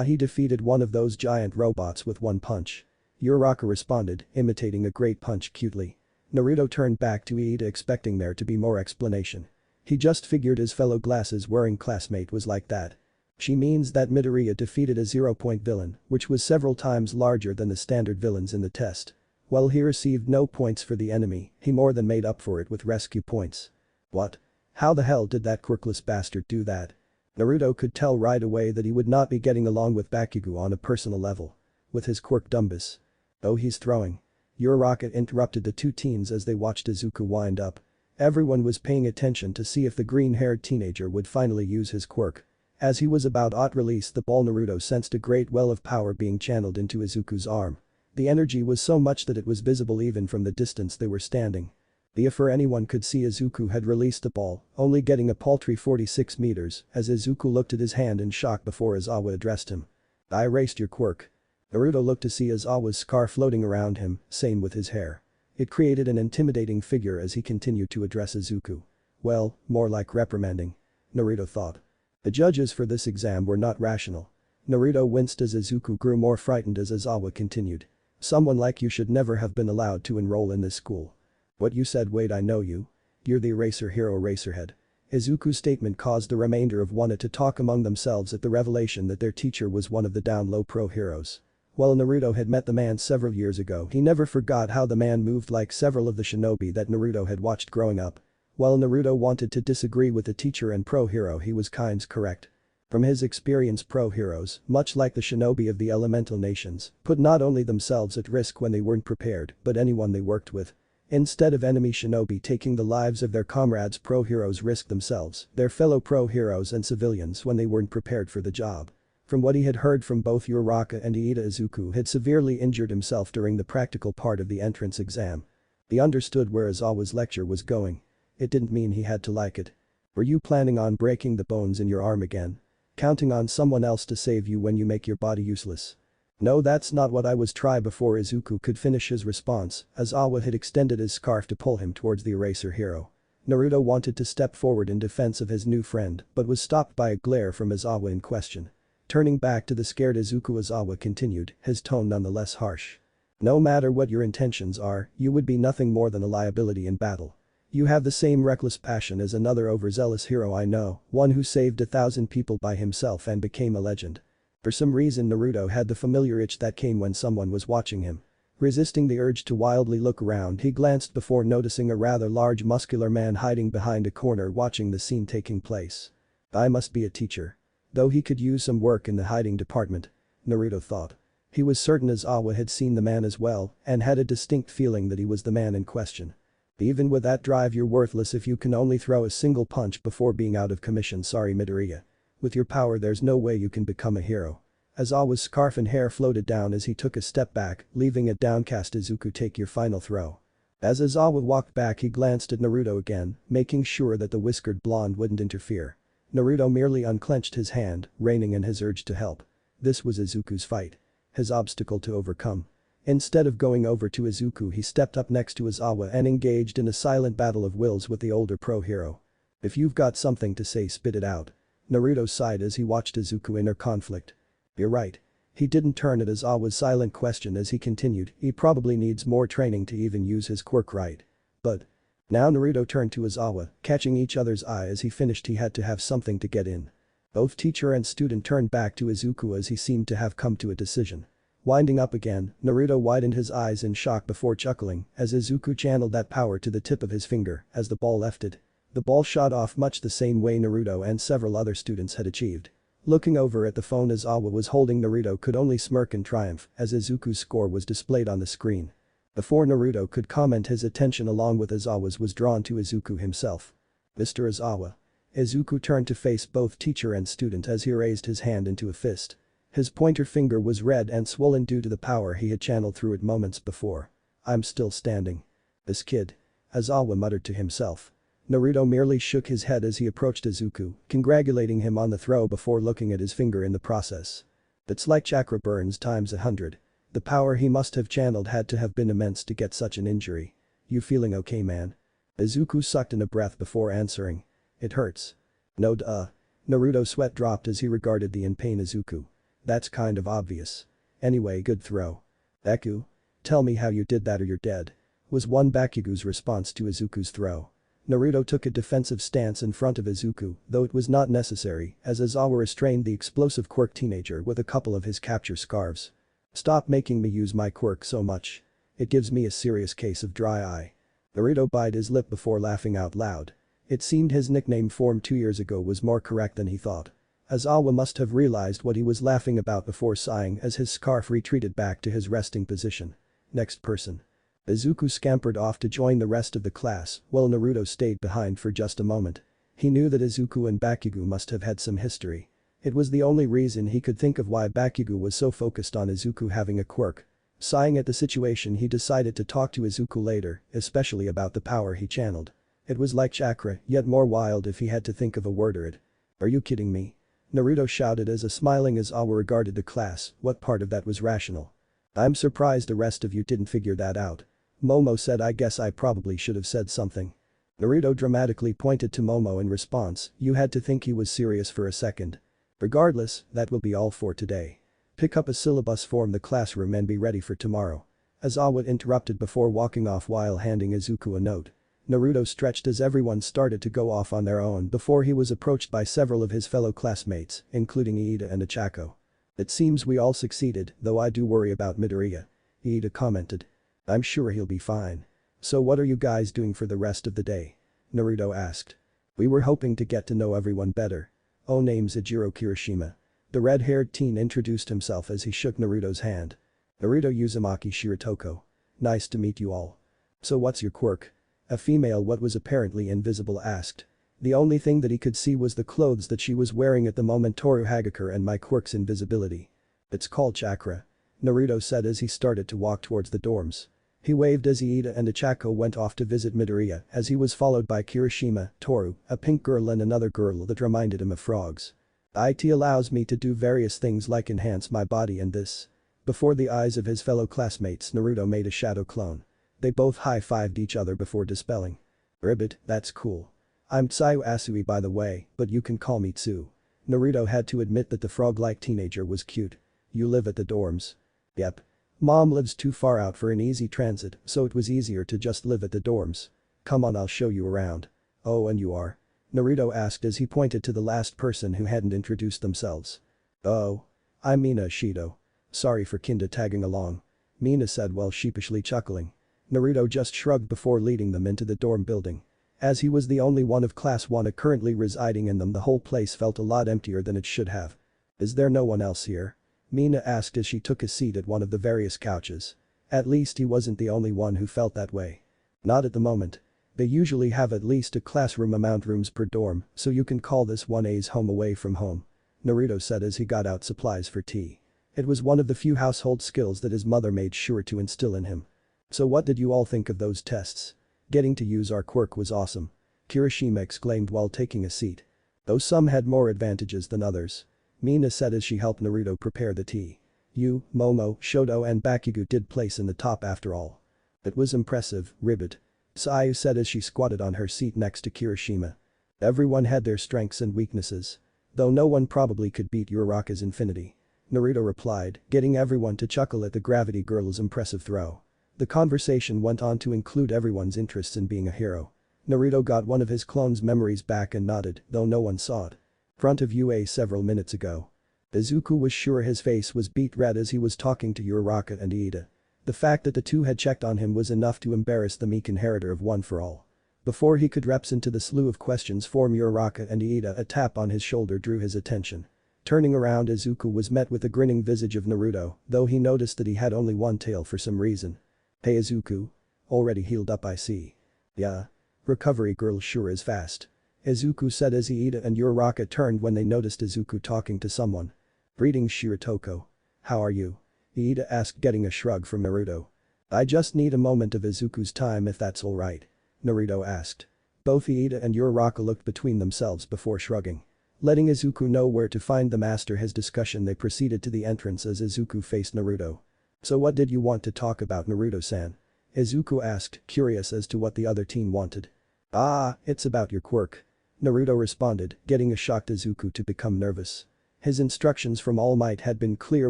He defeated one of those giant robots with one punch. Uraraka responded, imitating a great punch cutely. Naruto turned back to Iida expecting there to be more explanation. He just figured his fellow glasses-wearing classmate was like that. She means that Midoriya defeated a 0-point villain, which was several times larger than the standard villains in the test. While he received no points for the enemy, he more than made up for it with rescue points. What? How the hell did that quirkless bastard do that? Naruto could tell right away that he would not be getting along with Bakugo on a personal level. With his quirk Dumbus. Oh, he's throwing. Uraraka interrupted the two teens as they watched Izuku wind up. Everyone was paying attention to see if the green-haired teenager would finally use his quirk. As he was about to release the ball, Naruto sensed a great well of power being channeled into Izuku's arm. The energy was so much that it was visible even from the distance they were standing. Before anyone could see, Izuku had released the ball, only getting a paltry 46 meters, as Izuku looked at his hand in shock before Aizawa addressed him. I erased your quirk. Naruto looked to see Aizawa's scar floating around him, same with his hair. It created an intimidating figure as he continued to address Izuku. Well, more like reprimanding. Naruto thought. The judges for this exam were not rational. Naruto winced as Izuku grew more frightened as Aizawa continued. Someone like you should never have been allowed to enroll in this school. What you said? Wait, I know you. You're the eraser hero Eraserhead. Izuku's statement caused the remainder of Wana to talk among themselves at the revelation that their teacher was one of the down-low pro heroes. While Naruto had met the man several years ago, he never forgot how the man moved like several of the shinobi that Naruto had watched growing up. While Naruto wanted to disagree with the teacher and pro hero, he was kinda correct. From his experience, pro heroes, much like the shinobi of the elemental nations, put not only themselves at risk when they weren't prepared, but anyone they worked with. Instead of enemy shinobi taking the lives of their comrades, pro heroes risked themselves, their fellow pro heroes and civilians when they weren't prepared for the job. From what he had heard from both Uraraka and Iida, Izuku had severely injured himself during the practical part of the entrance exam. He understood where Aizawa's lecture was going. It didn't mean he had to like it. Were you planning on breaking the bones in your arm again? Counting on someone else to save you when you make your body useless? No, that's not what I was trying. Before Izuku could finish his response, Aizawa had extended his scarf to pull him towards the eraser hero. Naruto wanted to step forward in defense of his new friend but was stopped by a glare from Aizawa in question. Turning back to the scared Izuku, Aizawa continued, his tone nonetheless harsh. No matter what your intentions are, you would be nothing more than a liability in battle. You have the same reckless passion as another overzealous hero I know, one who saved 1,000 people by himself and became a legend. For some reason Naruto had the familiar itch that came when someone was watching him. Resisting the urge to wildly look around, he glanced before noticing a rather large muscular man hiding behind a corner watching the scene taking place. I must be a teacher. Though he could use some work in the hiding department, Naruto thought. He was certain Aizawa had seen the man as well and had a distinct feeling that he was the man in question. Even with that drive you're worthless if you can only throw a single punch before being out of commission, sorry Midoriya. With your power there's no way you can become a hero. Aizawa's scarf and hair floated down as he took a step back, leaving a downcast Izuku take your final throw. As Aizawa walked back he glanced at Naruto again, making sure that the whiskered blonde wouldn't interfere. Naruto merely unclenched his hand, reining in his urge to help. This was Izuku's fight. His obstacle to overcome. Instead of going over to Izuku he stepped up next to Aizawa and engaged in a silent battle of wills with the older pro-hero. If you've got something to say spit it out. Naruto sighed as he watched Izuku enter conflict. You're right. He didn't turn at Aizawa's silent question as he continued, he probably needs more training to even use his quirk right. But. Now Naruto turned to Aizawa, catching each other's eye as he finished he had to have something to get in. Both teacher and student turned back to Izuku as he seemed to have come to a decision. Winding up again, Naruto widened his eyes in shock before chuckling as Izuku channeled that power to the tip of his finger as the ball left it. The ball shot off much the same way Naruto and several other students had achieved. Looking over at the phone Aizawa was holding, Naruto could only smirk in triumph as Izuku's score was displayed on the screen. Before Naruto could comment his attention along with Aizawa's was drawn to Izuku himself. Mr. Aizawa. Izuku turned to face both teacher and student as he raised his hand into a fist. His pointer finger was red and swollen due to the power he had channeled through it moments before. I'm still standing. This kid. Aizawa muttered to himself. Naruto merely shook his head as he approached Izuku, congratulating him on the throw before looking at his finger in the process. It's like chakra burns times 100. The power he must have channeled had to have been immense to get such an injury. You feeling okay, man? Izuku sucked in a breath before answering. It hurts. No duh. Naruto's sweat dropped as he regarded the in pain Izuku. That's kind of obvious. Anyway, good throw. Baku? Tell me how you did that or you're dead. Was one Bakugo's response to Izuku's throw. Naruto took a defensive stance in front of Izuku, though it was not necessary as Aizawa restrained the explosive quirk teenager with a couple of his capture scarves. Stop making me use my quirk so much. It gives me a serious case of dry eye. Naruto bit his lip before laughing out loud. It seemed his nickname formed 2 years ago was more correct than he thought. Aizawa must have realized what he was laughing about before sighing as his scarf retreated back to his resting position. Next person. Izuku scampered off to join the rest of the class while Naruto stayed behind for just a moment. He knew that Izuku and Bakugo must have had some history. It was the only reason he could think of why Bakugo was so focused on Izuku having a quirk. Sighing at the situation he decided to talk to Izuku later, especially about the power he channeled. It was like chakra, yet more wild if he had to think of a word or it. Are you kidding me? Naruto shouted as a smiling Aizawa regarded the class, what part of that was rational? I'm surprised the rest of you didn't figure that out. Momo said I guess I probably should have said something. Naruto dramatically pointed to Momo in response, you had to think he was serious for a second. Regardless, that will be all for today. Pick up a syllabus from the classroom and be ready for tomorrow. Aizawa interrupted before walking off while handing Izuku a note. Naruto stretched as everyone started to go off on their own before he was approached by several of his fellow classmates, including Iida and Ochako. It seems we all succeeded, though I do worry about Midoriya. Iida commented. I'm sure he'll be fine. So what are you guys doing for the rest of the day? Naruto asked. We were hoping to get to know everyone better. Oh, name's Ejiro Kirishima. The red-haired teen introduced himself as he shook Naruto's hand. Naruto Uzumaki Shiratoko. Nice to meet you all. So what's your quirk? A female what was apparently invisible asked. The only thing that he could see was the clothes that she was wearing at the moment. Toru Hagakure and my quirk's invisibility. It's called chakra. Naruto said as he started to walk towards the dorms. He waved as Iida and Ochako went off to visit Midoriya as he was followed by Kirishima, Toru, a pink girl and another girl that reminded him of frogs. IT allows me to do various things like enhance my body and this. Before the eyes of his fellow classmates Naruto made a shadow clone. They both high-fived each other before dispelling. Ribbit, that's cool. I'm Tsuyu Asui by the way, but you can call me Tsu. Naruto had to admit that the frog-like teenager was cute. You live at the dorms? Yep. Mom lives too far out for an easy transit, so it was easier to just live at the dorms. Come on, I'll show you around. Oh, and you are? Naruto asked as he pointed to the last person who hadn't introduced themselves. Oh. I'm Mina Shido. Sorry for kinda tagging along. Mina said while sheepishly chuckling. Naruto just shrugged before leading them into the dorm building. As he was the only one of class 1 currently residing in them, the whole place felt a lot emptier than it should have. Is there no one else here? Mina asked as she took a seat at one of the various couches. At least he wasn't the only one who felt that way. Not at the moment. They usually have at least a classroom amount rooms per dorm, so you can call this 1A's home away from home. Naruto said as he got out supplies for tea. It was one of the few household skills that his mother made sure to instill in him. So what did you all think of those tests? Getting to use our quirk was awesome. Kirishima exclaimed while taking a seat. Though some had more advantages than others. Mina said as she helped Naruto prepare the tea. You, Momo, Shoto and Bakugo did place in the top after all. It was impressive, Ribbit. Sayu said as she squatted on her seat next to Kirishima. Everyone had their strengths and weaknesses. Though no one probably could beat Uraraka's infinity. Naruto replied, getting everyone to chuckle at the gravity girl's impressive throw. The conversation went on to include everyone's interests in being a hero. Naruto got one of his clone's memories back and nodded, though no one saw it. Front of UA several minutes ago. Izuku was sure his face was beet red as he was talking to Uraraka and Iida. The fact that the two had checked on him was enough to embarrass the meek inheritor of One for All. Before he could reps into the slew of questions from Uraraka and Iida, a tap on his shoulder drew his attention. Turning around, Izuku was met with a grinning visage of Naruto, though he noticed that he had only one tail for some reason. Hey Izuku. Already healed up I see. Yeah. Recovery girl sure is fast. Izuku said as Iida and Uraraka turned when they noticed Izuku talking to someone. Greetings Shiratoko. How are you? Iida asked, getting a shrug from Naruto. I just need a moment of Izuku's time if that's alright. Naruto asked. Both Iida and Uraraka looked between themselves before shrugging. Letting Izuku know where to find them after his discussion, they proceeded to the entrance as Izuku faced Naruto. So what did you want to talk about, Naruto-san? Izuku asked, curious as to what the other teen wanted. Ah, it's about your quirk. Naruto responded, getting a shocked Izuku to become nervous. His instructions from All Might had been clear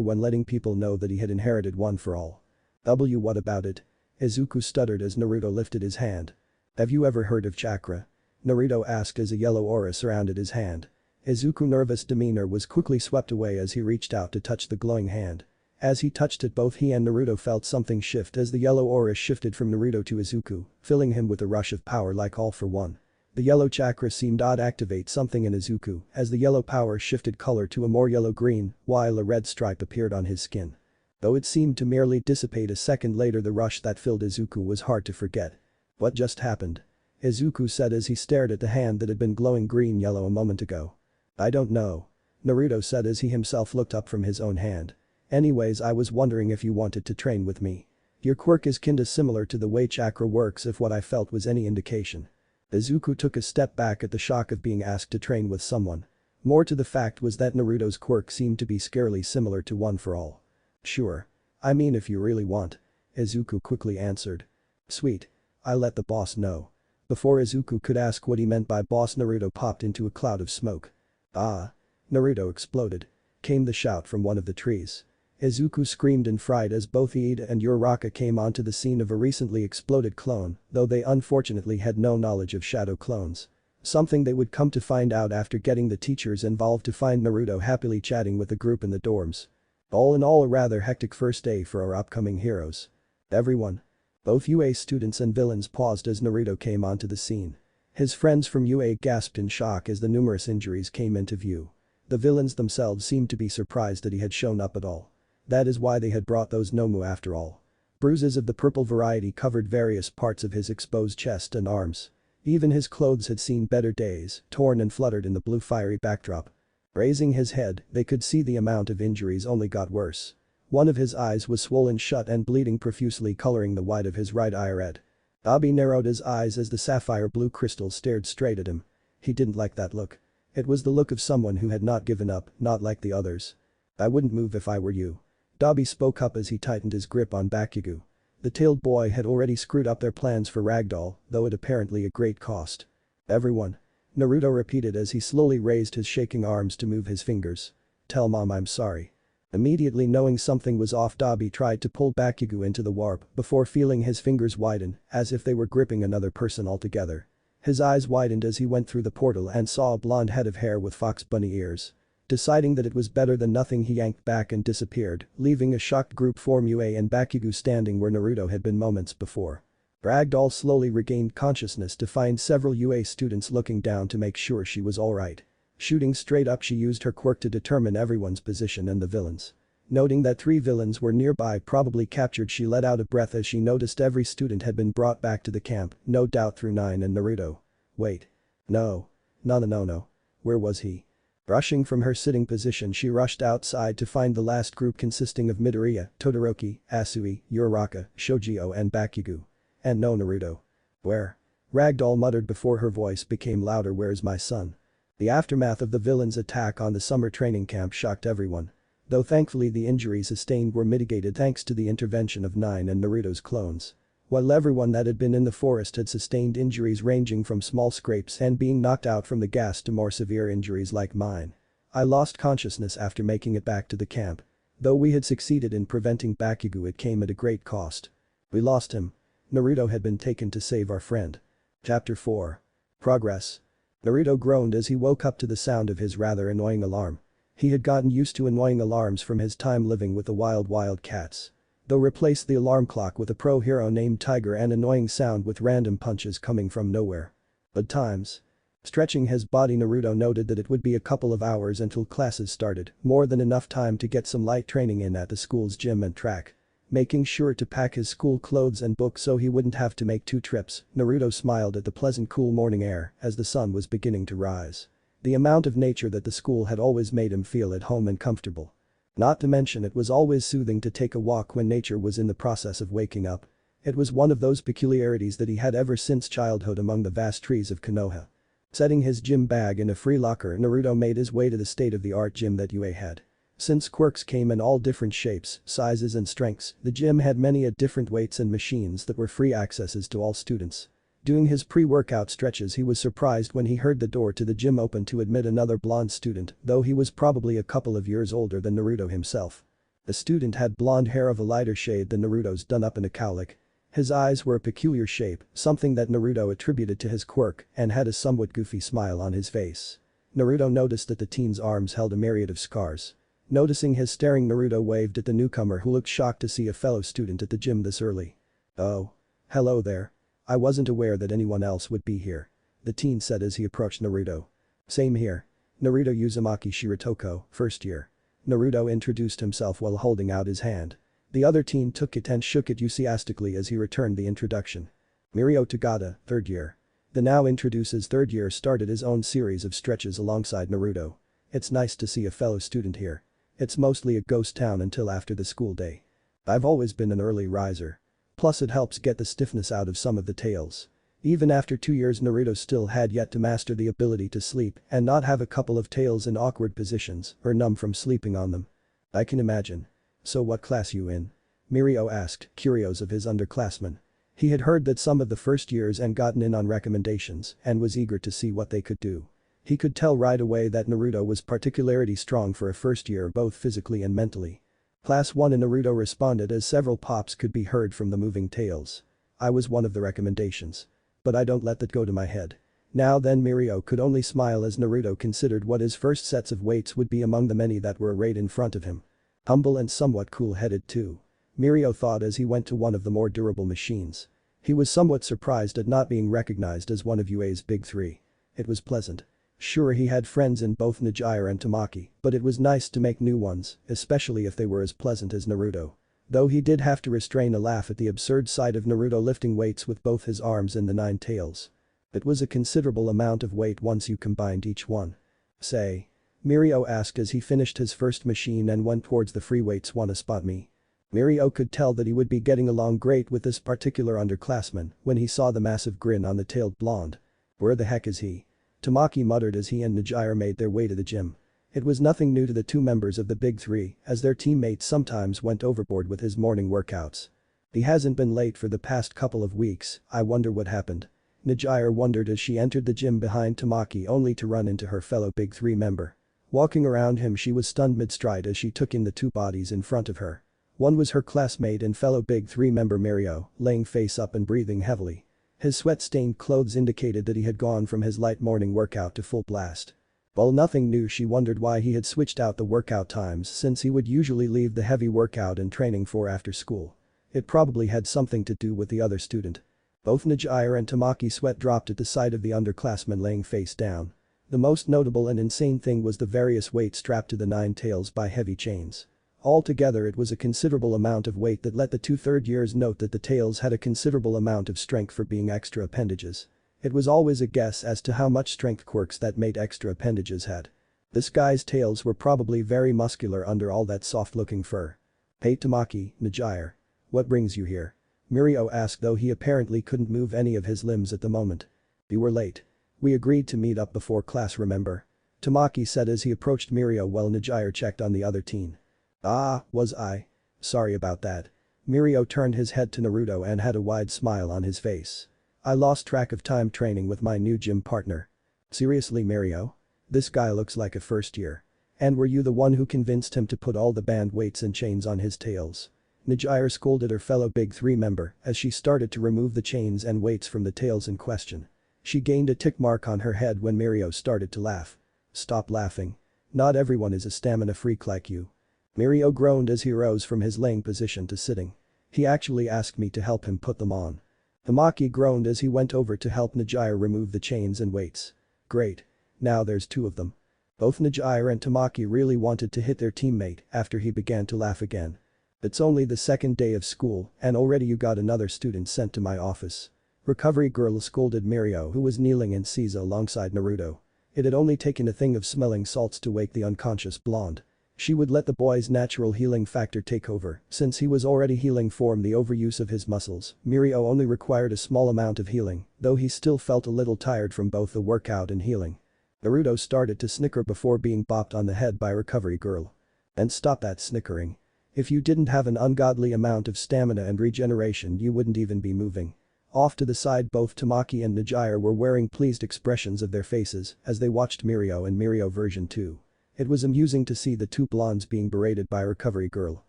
when letting people know that he had inherited One for All. What about it? Izuku stuttered as Naruto lifted his hand. Have you ever heard of chakra? Naruto asked as a yellow aura surrounded his hand. Izuku's nervous demeanor was quickly swept away as he reached out to touch the glowing hand. As he touched it, both he and Naruto felt something shift as the yellow aura shifted from Naruto to Izuku, filling him with a rush of power like All for One. The yellow chakra seemed to activate something in Izuku as the yellow power shifted color to a more yellow-green, while a red stripe appeared on his skin. Though it seemed to merely dissipate a second later, the rush that filled Izuku was hard to forget. What just happened? Izuku said as he stared at the hand that had been glowing green-yellow a moment ago. I don't know. Naruto said as he himself looked up from his own hand. Anyways, I was wondering if you wanted to train with me. Your quirk is kinda similar to the way chakra works, if what I felt was any indication. Izuku took a step back at the shock of being asked to train with someone. More to the fact was that Naruto's quirk seemed to be scarily similar to One for All. Sure. I mean, if you really want. Izuku quickly answered. Sweet. I'll let the boss know. Before Izuku could ask what he meant by boss, Naruto popped into a cloud of smoke. Ah. Naruto exploded. Came the shout from one of the trees. Izuku screamed in fright as both Iida and Uraraka came onto the scene of a recently exploded clone, though they unfortunately had no knowledge of shadow clones. Something they would come to find out after getting the teachers involved to find Naruto happily chatting with the group in the dorms. All in all, a rather hectic first day for our upcoming heroes. Everyone. Both UA students and villains paused as Naruto came onto the scene. His friends from UA gasped in shock as the numerous injuries came into view. The villains themselves seemed to be surprised that he had shown up at all. That is why they had brought those Nomu after all. Bruises of the purple variety covered various parts of his exposed chest and arms. Even his clothes had seen better days, torn and fluttered in the blue fiery backdrop. Raising his head, they could see the amount of injuries only got worse. One of his eyes was swollen shut and bleeding profusely, coloring the white of his right eye red. Abi narrowed his eyes as the sapphire blue crystal stared straight at him. He didn't like that look. It was the look of someone who had not given up, not like the others. I wouldn't move if I were you. Dabi spoke up as he tightened his grip on Bakugo. The tailed boy had already screwed up their plans for Ragdoll, though at apparently a great cost. Everyone. Naruto repeated as he slowly raised his shaking arms to move his fingers. Tell mom I'm sorry. Immediately knowing something was off, Dabi tried to pull Bakugo into the warp before feeling his fingers widen as if they were gripping another person altogether. His eyes widened as he went through the portal and saw a blonde head of hair with fox bunny ears. Deciding that it was better than nothing, he yanked back and disappeared, leaving a shocked group form Yue and Bakugo standing where Naruto had been moments before. Ragdoll slowly regained consciousness to find several UA students looking down to make sure she was alright. Shooting straight up, she used her quirk to determine everyone's position and the villains. Noting that 3 villains were nearby, probably captured, she let out a breath as she noticed every student had been brought back to the camp, no doubt through Nine and Naruto. Wait. No. No. Where was he? Rushing from her sitting position, she rushed outside to find the last group consisting of Midoriya, Todoroki, Asui, Uraraka, Shojio and Bakugo. And no Naruto. Where? Ragdoll muttered before her voice became louder. Where's my son? The aftermath of the villains' attack on the summer training camp shocked everyone. Though thankfully the injuries sustained were mitigated thanks to the intervention of Nine and Naruto's clones. While everyone that had been in the forest had sustained injuries ranging from small scrapes and being knocked out from the gas to more severe injuries like mine. I lost consciousness after making it back to the camp. Though we had succeeded in preventing Bakugo, it came at a great cost. We lost him. Naruto had been taken to save our friend. Chapter 4. Progress. Naruto groaned as he woke up to the sound of his rather annoying alarm. He had gotten used to annoying alarms from his time living with the wild cats. Though replaced the alarm clock with a pro hero named Tiger and annoying sound with random punches coming from nowhere. But times. Stretching his body, Naruto noted that it would be a couple of hours until classes started, more than enough time to get some light training in at the school's gym and track. Making sure to pack his school clothes and books so he wouldn't have to make 2 trips, Naruto smiled at the pleasant cool morning air as the sun was beginning to rise. The amount of nature that the school had always made him feel at home and comfortable. Not to mention it was always soothing to take a walk when nature was in the process of waking up. It was one of those peculiarities that he had ever since childhood among the vast trees of Konoha. Setting his gym bag in a free locker, Naruto made his way to the state-of-the-art gym that UA had. Since quirks came in all different shapes, sizes and strengths, the gym had many different weights and machines that were free accesses to all students. Doing his pre-workout stretches, he was surprised when he heard the door to the gym open to admit another blonde student, though he was probably a couple of years older than Naruto himself. The student had blonde hair of a lighter shade than Naruto's, done up in a cowlick. His eyes were a peculiar shape, something that Naruto attributed to his quirk, and had a somewhat goofy smile on his face. Naruto noticed that the teen's arms held a myriad of scars. Noticing his staring, Naruto waved at the newcomer, who looked shocked to see a fellow student at the gym this early. Oh. Hello there. I wasn't aware that anyone else would be here. The teen said as he approached Naruto. Same here. Naruto Uzumaki Shiratoko, first year. Naruto introduced himself while holding out his hand. The other teen took it and shook it enthusiastically as he returned the introduction. Mirio Tagada, third year. The now introduces third year started his own series of stretches alongside Naruto. It's nice to see a fellow student here. It's mostly a ghost town until after the school day. I've always been an early riser. Plus it helps get the stiffness out of some of the tales. Even after 2 years, Naruto still had yet to master the ability to sleep and not have a couple of tails in awkward positions or numb from sleeping on them. I can imagine. So what class you in? Mirio asked, curious of his underclassmen. He had heard that some of the first years and gotten in on recommendations and was eager to see what they could do. He could tell right away that Naruto was particularly strong for a first year, both physically and mentally. Class 1 and Naruto responded as several pops could be heard from the moving tails. I was one of the recommendations. But I don't let that go to my head. Now then, Mirio could only smile as Naruto considered what his first sets of weights would be among the many that were arrayed in front of him. Humble and somewhat cool-headed too. Mirio thought as he went to one of the more durable machines. He was somewhat surprised at not being recognized as one of UA's big 3. It was pleasant. Sure, he had friends in both Nagira and Tamaki, but it was nice to make new ones, especially if they were as pleasant as Naruto. Though he did have to restrain a laugh at the absurd sight of Naruto lifting weights with both his arms and the 9 tails. It was a considerable amount of weight once you combined each one. Say. Mirio asked as he finished his first machine and went towards the free weights. Wanna spot me? Mirio could tell that he would be getting along great with this particular underclassman when he saw the massive grin on the tailed blonde. Where the heck is he? Tamaki muttered as he and Nagira made their way to the gym. It was nothing new to the 2 members of the Big 3, as their teammates sometimes went overboard with his morning workouts. He hasn't been late for the past couple of weeks. I wonder what happened. Nagira wondered as she entered the gym behind Tamaki, only to run into her fellow Big 3 member. Walking around him, she was stunned mid-stride as she took in the two bodies in front of her. One was her classmate and fellow Big 3 member Mirio, laying face up and breathing heavily. His sweat-stained clothes indicated that he had gone from his light morning workout to full blast. While nothing new, she wondered why he had switched out the workout times since he would usually leave the heavy workout and training for after school. It probably had something to do with the other student. Both Najair and Tamaki sweat dropped at the sight of the underclassman laying face down. The most notable and insane thing was the various weight strapped to the nine tails by heavy chains. Altogether, it was a considerable amount of weight that let the two third-years note that the tails had a considerable amount of strength for being extra appendages. It was always a guess as to how much strength quirks that made extra appendages had. This guy's tails were probably very muscular under all that soft-looking fur. "Hey Tamaki, Najair. What brings you here?" Mirio asked, though he apparently couldn't move any of his limbs at the moment. "You were late. We agreed to meet up before class, remember?" Tamaki said as he approached Mirio while Najair checked on the other teen. "Ah, was I? Sorry about that." Mirio turned his head to Naruto and had a wide smile on his face. "I lost track of time training with my new gym partner." "Seriously, Mirio? This guy looks like a first year. And were you the one who convinced him to put all the band weights and chains on his tails?" Najair scolded her fellow Big 3 member as she started to remove the chains and weights from the tails in question. She gained a tick mark on her head when Mirio started to laugh. "Stop laughing. Not everyone is a stamina freak like you." Mirio groaned as he rose from his laying position to sitting. "He actually asked me to help him put them on." Tamaki groaned as he went over to help Najair remove the chains and weights. "Great. Now there's two of them." Both Najair and Tamaki really wanted to hit their teammate after he began to laugh again. "It's only the second day of school and already you got another student sent to my office." Recovery girl scolded Mirio, who was kneeling in Caesar alongside Naruto. It had only taken a thing of smelling salts to wake the unconscious blonde. She would let the boy's natural healing factor take over, since he was already healing from the overuse of his muscles. Mirio only required a small amount of healing, though he still felt a little tired from both the workout and healing. Naruto started to snicker before being bopped on the head by Recovery girl. "And stop that snickering. If you didn't have an ungodly amount of stamina and regeneration, you wouldn't even be moving." Off to the side, both Tamaki and Najair were wearing pleased expressions of their faces as they watched Mirio and Mirio version 2. It was amusing to see the two blondes being berated by Recovery girl.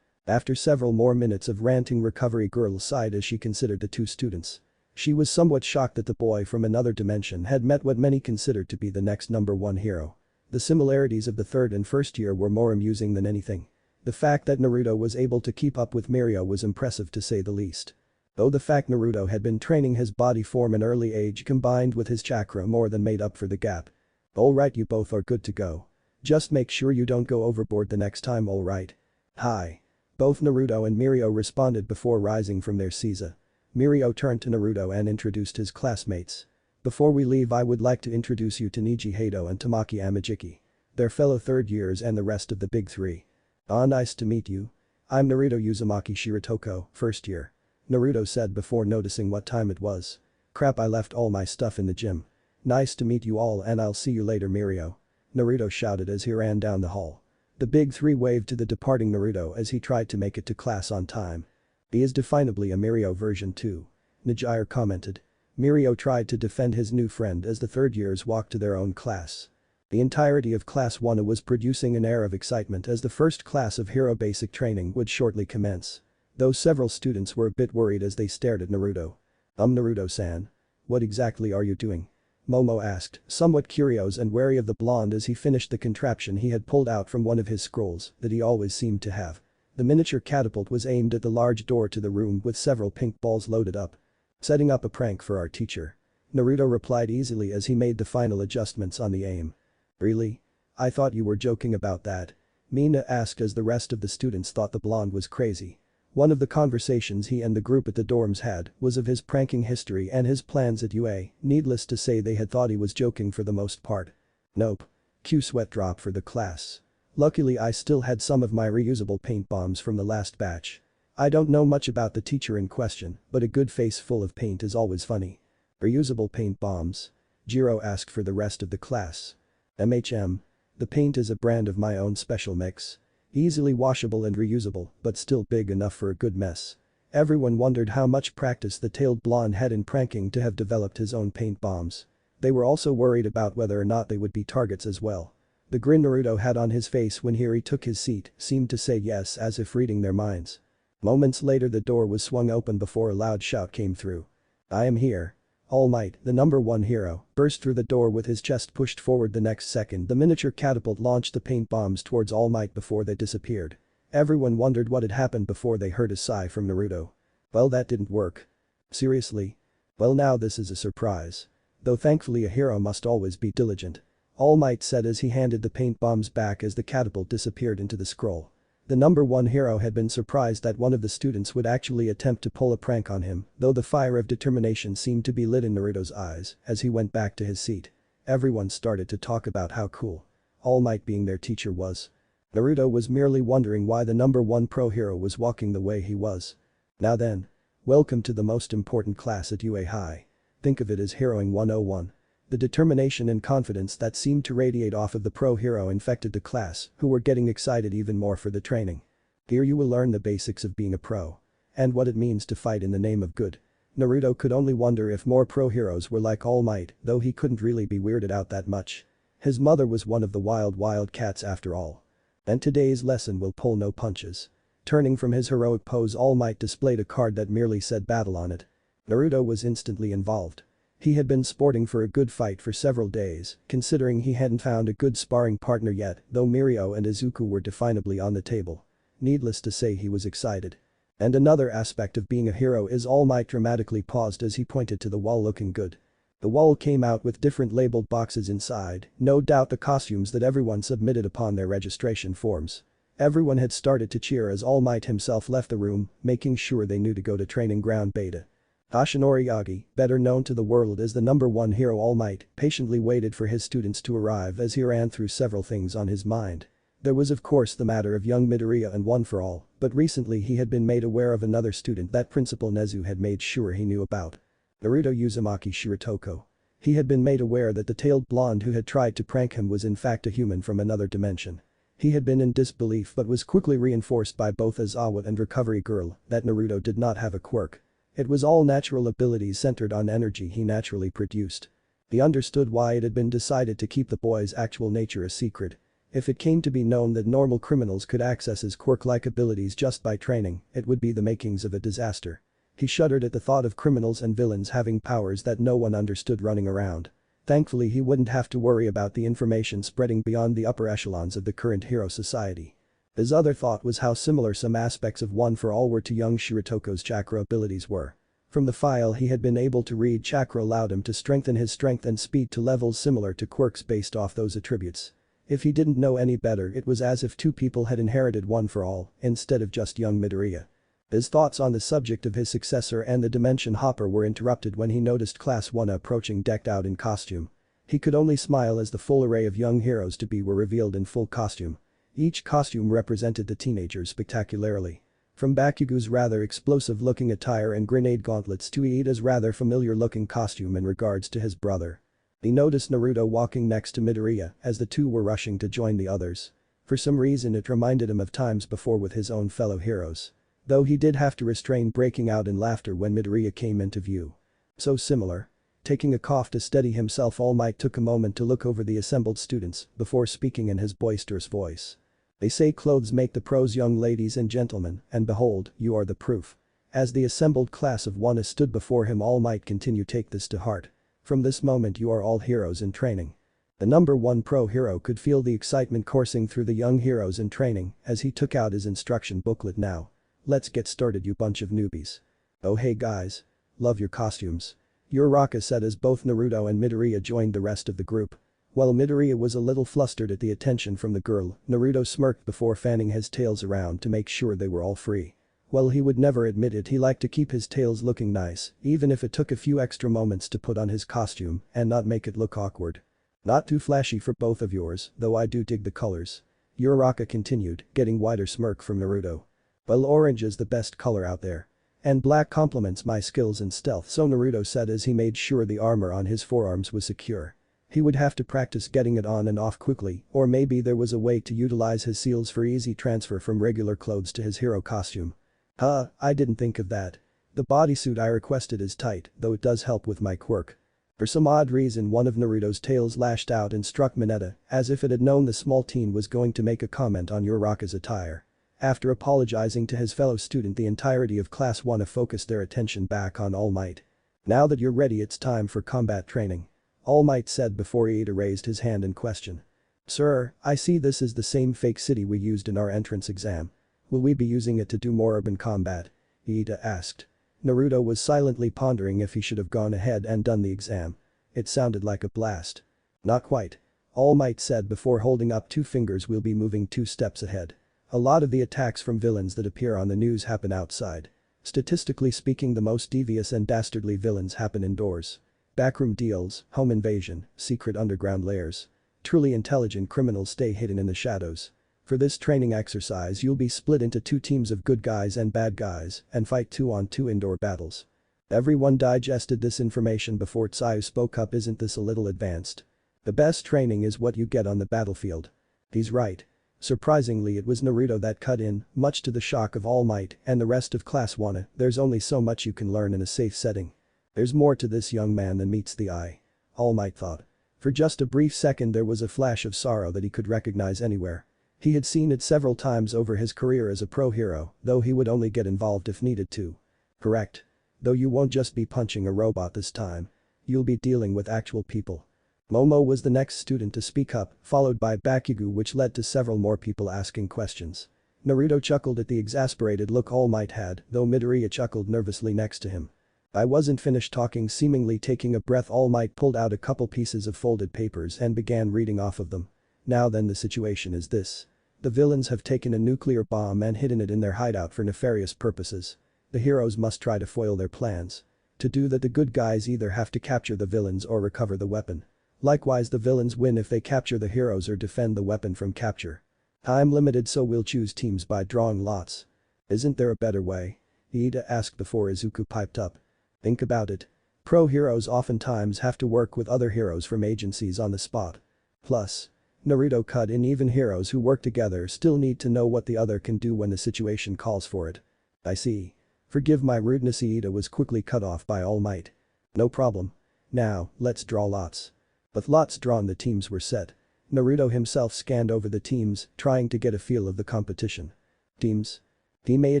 After several more minutes of ranting, Recovery girl sighed as she considered the two students. She was somewhat shocked that the boy from another dimension had met what many considered to be the next #1 hero. The similarities of the third and first year were more amusing than anything. The fact that Naruto was able to keep up with Mirio was impressive to say the least. Though the fact Naruto had been training his body from an early age combined with his chakra more than made up for the gap. "Alright, you both are good to go. Just make sure you don't go overboard the next time, alright?" "Hi." Both Naruto and Mirio responded before rising from their seiza. Mirio turned to Naruto and introduced his classmates. "Before we leave, I would like to introduce you to Niji Hado and Tamaki Amajiki. They're fellow third years and the rest of the Big 3. Ah, nice to meet you. I'm Naruto Uzumaki Shiratoko, first year." Naruto said before noticing what time it was. "Crap, I left all my stuff in the gym." "Nice to meet you all and I'll see you later, Mirio," Naruto shouted as he ran down the hall. The Big 3 waved to the departing Naruto as he tried to make it to class on time. "He is definably a Mirio version 2. Najair commented. Mirio tried to defend his new friend as the third years walked to their own class. The entirety of Class 1 was producing an air of excitement as the first class of hero basic training would shortly commence. Though several students were a bit worried as they stared at Naruto. Naruto-san. What exactly are you doing?" Momo asked, somewhat curious and wary of the blonde as he finished the contraption he had pulled out from one of his scrolls that he always seemed to have. The miniature catapult was aimed at the large door to the room with several pink balls loaded up. "Setting up a prank for our teacher," Naruto replied easily as he made the final adjustments on the aim. "Really? I thought you were joking about that," Mina asked as the rest of the students thought the blonde was crazy. One of the conversations he and the group at the dorms had was of his pranking history and his plans at UA. Needless to say, they had thought he was joking for the most part. "Nope. Cue sweat drop for the class. Luckily I still had some of my reusable paint bombs from the last batch. I don't know much about the teacher in question, but a good face full of paint is always funny." "Reusable paint bombs?" Jiro asked for the rest of the class. The paint is a brand of my own special mix. Easily washable and reusable, but still big enough for a good mess." Everyone wondered how much practice the tailed blonde had in pranking to have developed his own paint bombs. They were also worried about whether or not they would be targets as well. The grin Naruto had on his face when he took his seat seemed to say yes as if reading their minds. Moments later the door was swung open before a loud shout came through. "I am here." All Might, the number one hero, burst through the door with his chest pushed forward. The next second the miniature catapult launched the paint bombs towards All Might before they disappeared. Everyone wondered what had happened before they heard a sigh from Naruto. "Well, that didn't work." "Seriously?" "Well, now this is a surprise. Though thankfully a hero must always be diligent." All Might said as he handed the paint bombs back as the catapult disappeared into the scroll. The number one hero had been surprised that one of the students would actually attempt to pull a prank on him, though the fire of determination seemed to be lit in Naruto's eyes as he went back to his seat. Everyone started to talk about how cool All Might being their teacher was. Naruto was merely wondering why the number one pro hero was walking the way he was. Now then. Welcome to the most important class at UA High. Think of it as Heroing 101. The determination and confidence that seemed to radiate off of the pro hero infected the class, who were getting excited even more for the training. Here you will learn the basics of being a pro. And what it means to fight in the name of good. Naruto could only wonder if more pro heroes were like All Might, though he couldn't really be weirded out that much. His mother was one of the wild cats after all. And today's lesson will pull no punches. Turning from his heroic pose, All Might displayed a card that merely said battle on it. Naruto was instantly involved. He had been sporting for a good fight for several days, considering he hadn't found a good sparring partner yet, though Mirio and Izuku were definably on the table. Needless to say he was excited. And another aspect of being a hero is All Might dramatically paused as he pointed to the wall looking good. The wall came out with different labeled boxes inside, no doubt the costumes that everyone submitted upon their registration forms. Everyone had started to cheer as All Might himself left the room, making sure they knew to go to training ground beta. Yoshinori Yagi, better known to the world as the number one hero All Might, patiently waited for his students to arrive as he ran through several things on his mind. There was of course the matter of young Midoriya and One for All, but recently he had been made aware of another student that Principal Nezu had made sure he knew about. Naruto Uzumaki Shiratoko. He had been made aware that the tailed blonde who had tried to prank him was in fact a human from another dimension. He had been in disbelief but was quickly reinforced by both Aizawa and Recovery Girl that Naruto did not have a quirk. It was all natural abilities centered on energy he naturally produced. He understood why it had been decided to keep the boy's actual nature a secret. If it came to be known that normal criminals could access his quirk-like abilities just by training, it would be the makings of a disaster. He shuddered at the thought of criminals and villains having powers that no one understood running around. Thankfully he wouldn't have to worry about the information spreading beyond the upper echelons of the current hero society. His other thought was how similar some aspects of One for All were to young Shiratoko's chakra abilities were. From the file he had been able to read chakra allowed him to strengthen his strength and speed to levels similar to quirks based off those attributes. If he didn't know any better, it was as if two people had inherited One for All instead of just young Midoriya. His thoughts on the subject of his successor and the dimension hopper were interrupted when he noticed Class 1 approaching decked out in costume. He could only smile as the full array of young heroes to be were revealed in full costume. Each costume represented the teenagers spectacularly. From Bakugo's rather explosive-looking attire and grenade gauntlets to Iida's rather familiar-looking costume in regards to his brother. He noticed Naruto walking next to Midoriya as the two were rushing to join the others. For some reason it reminded him of times before with his own fellow heroes. Though he did have to restrain breaking out in laughter when Midoriya came into view. So similar. Taking a cough to steady himself, All Might took a moment to look over the assembled students before speaking in his boisterous voice. They say clothes make the pros, young ladies and gentlemen, and behold, you are the proof. As the assembled class of one stood before him, All Might continued, take this to heart. From this moment you are all heroes in training. The number one pro hero could feel the excitement coursing through the young heroes in training as he took out his instruction booklet. Now. Let's get started, you bunch of newbies. Oh hey guys. Love your costumes. Uraraka said as both Naruto and Midoriya joined the rest of the group. While Midoriya was a little flustered at the attention from the girl, Naruto smirked before fanning his tails around to make sure they were all free. While he would never admit it, he liked to keep his tails looking nice, even if it took a few extra moments to put on his costume and not make it look awkward. Not too flashy for both of yours, though I do dig the colors. Uraraka continued, getting wider smirk from Naruto. Well, orange is the best color out there. And black complements my skills in stealth, so Naruto said as he made sure the armor on his forearms was secure. He would have to practice getting it on and off quickly, or maybe there was a way to utilize his seals for easy transfer from regular clothes to his hero costume. I didn't think of that. The bodysuit I requested is tight, though it does help with my quirk. For some odd reason one of Naruto's tails lashed out and struck Mineta, as if it had known the small teen was going to make a comment on Uraraka's attire. After apologizing to his fellow student, the entirety of Class 1 focused their attention back on All Might. "Now that you're ready, it's time for combat training," All Might said before Iida raised his hand in question. "Sir, I see this is the same fake city we used in our entrance exam. Will we be using it to do more urban combat?" Iida asked. Naruto was silently pondering if he should have gone ahead and done the exam. It sounded like a blast. "Not quite," All Might said before holding up two fingers. "We'll be moving 2 steps ahead. A lot of the attacks from villains that appear on the news happen outside. Statistically speaking, the most devious and dastardly villains happen indoors. Backroom deals, home invasion, secret underground lairs. Truly intelligent criminals stay hidden in the shadows. For this training exercise you'll be split into 2 teams of good guys and bad guys and fight 2-on-2 indoor battles." Everyone digested this information before Tsuyu spoke up. "Isn't this a little advanced? The best training is what you get on the battlefield." He's right. Surprisingly, it was Naruto that cut in, much to the shock of All Might and the rest of Class 1. "There's only so much you can learn in a safe setting. There's more to this young man than meets the eye," All Might thought. For just a brief second there was a flash of sorrow that he could recognize anywhere. He had seen it several times over his career as a pro hero, though he would only get involved if needed to. "Correct. Though you won't just be punching a robot this time. You'll be dealing with actual people." Momo was the next student to speak up, followed by Bakugo, which led to several more people asking questions. Naruto chuckled at the exasperated look All Might had, though Midoriya chuckled nervously next to him. "I wasn't finished talking." Seemingly taking a breath, All Might pulled out a couple pieces of folded papers and began reading off of them. "Now then, the situation is this. The villains have taken a nuclear bomb and hidden it in their hideout for nefarious purposes. The heroes must try to foil their plans. To do that, the good guys either have to capture the villains or recover the weapon. Likewise, the villains win if they capture the heroes or defend the weapon from capture. Time limited, so we'll choose teams by drawing lots." "Isn't there a better way?" Iida asked before Izuku piped up. "Think about it. Pro heroes oftentimes have to work with other heroes from agencies on the spot. Plus," Naruto cut in, "even heroes who work together still need to know what the other can do when the situation calls for it." "I see. Forgive my rudeness." Iida was quickly cut off by All Might. "No problem. Now, let's draw lots." With lots drawn, the teams were set. Naruto himself scanned over the teams, trying to get a feel of the competition. Teams: Team A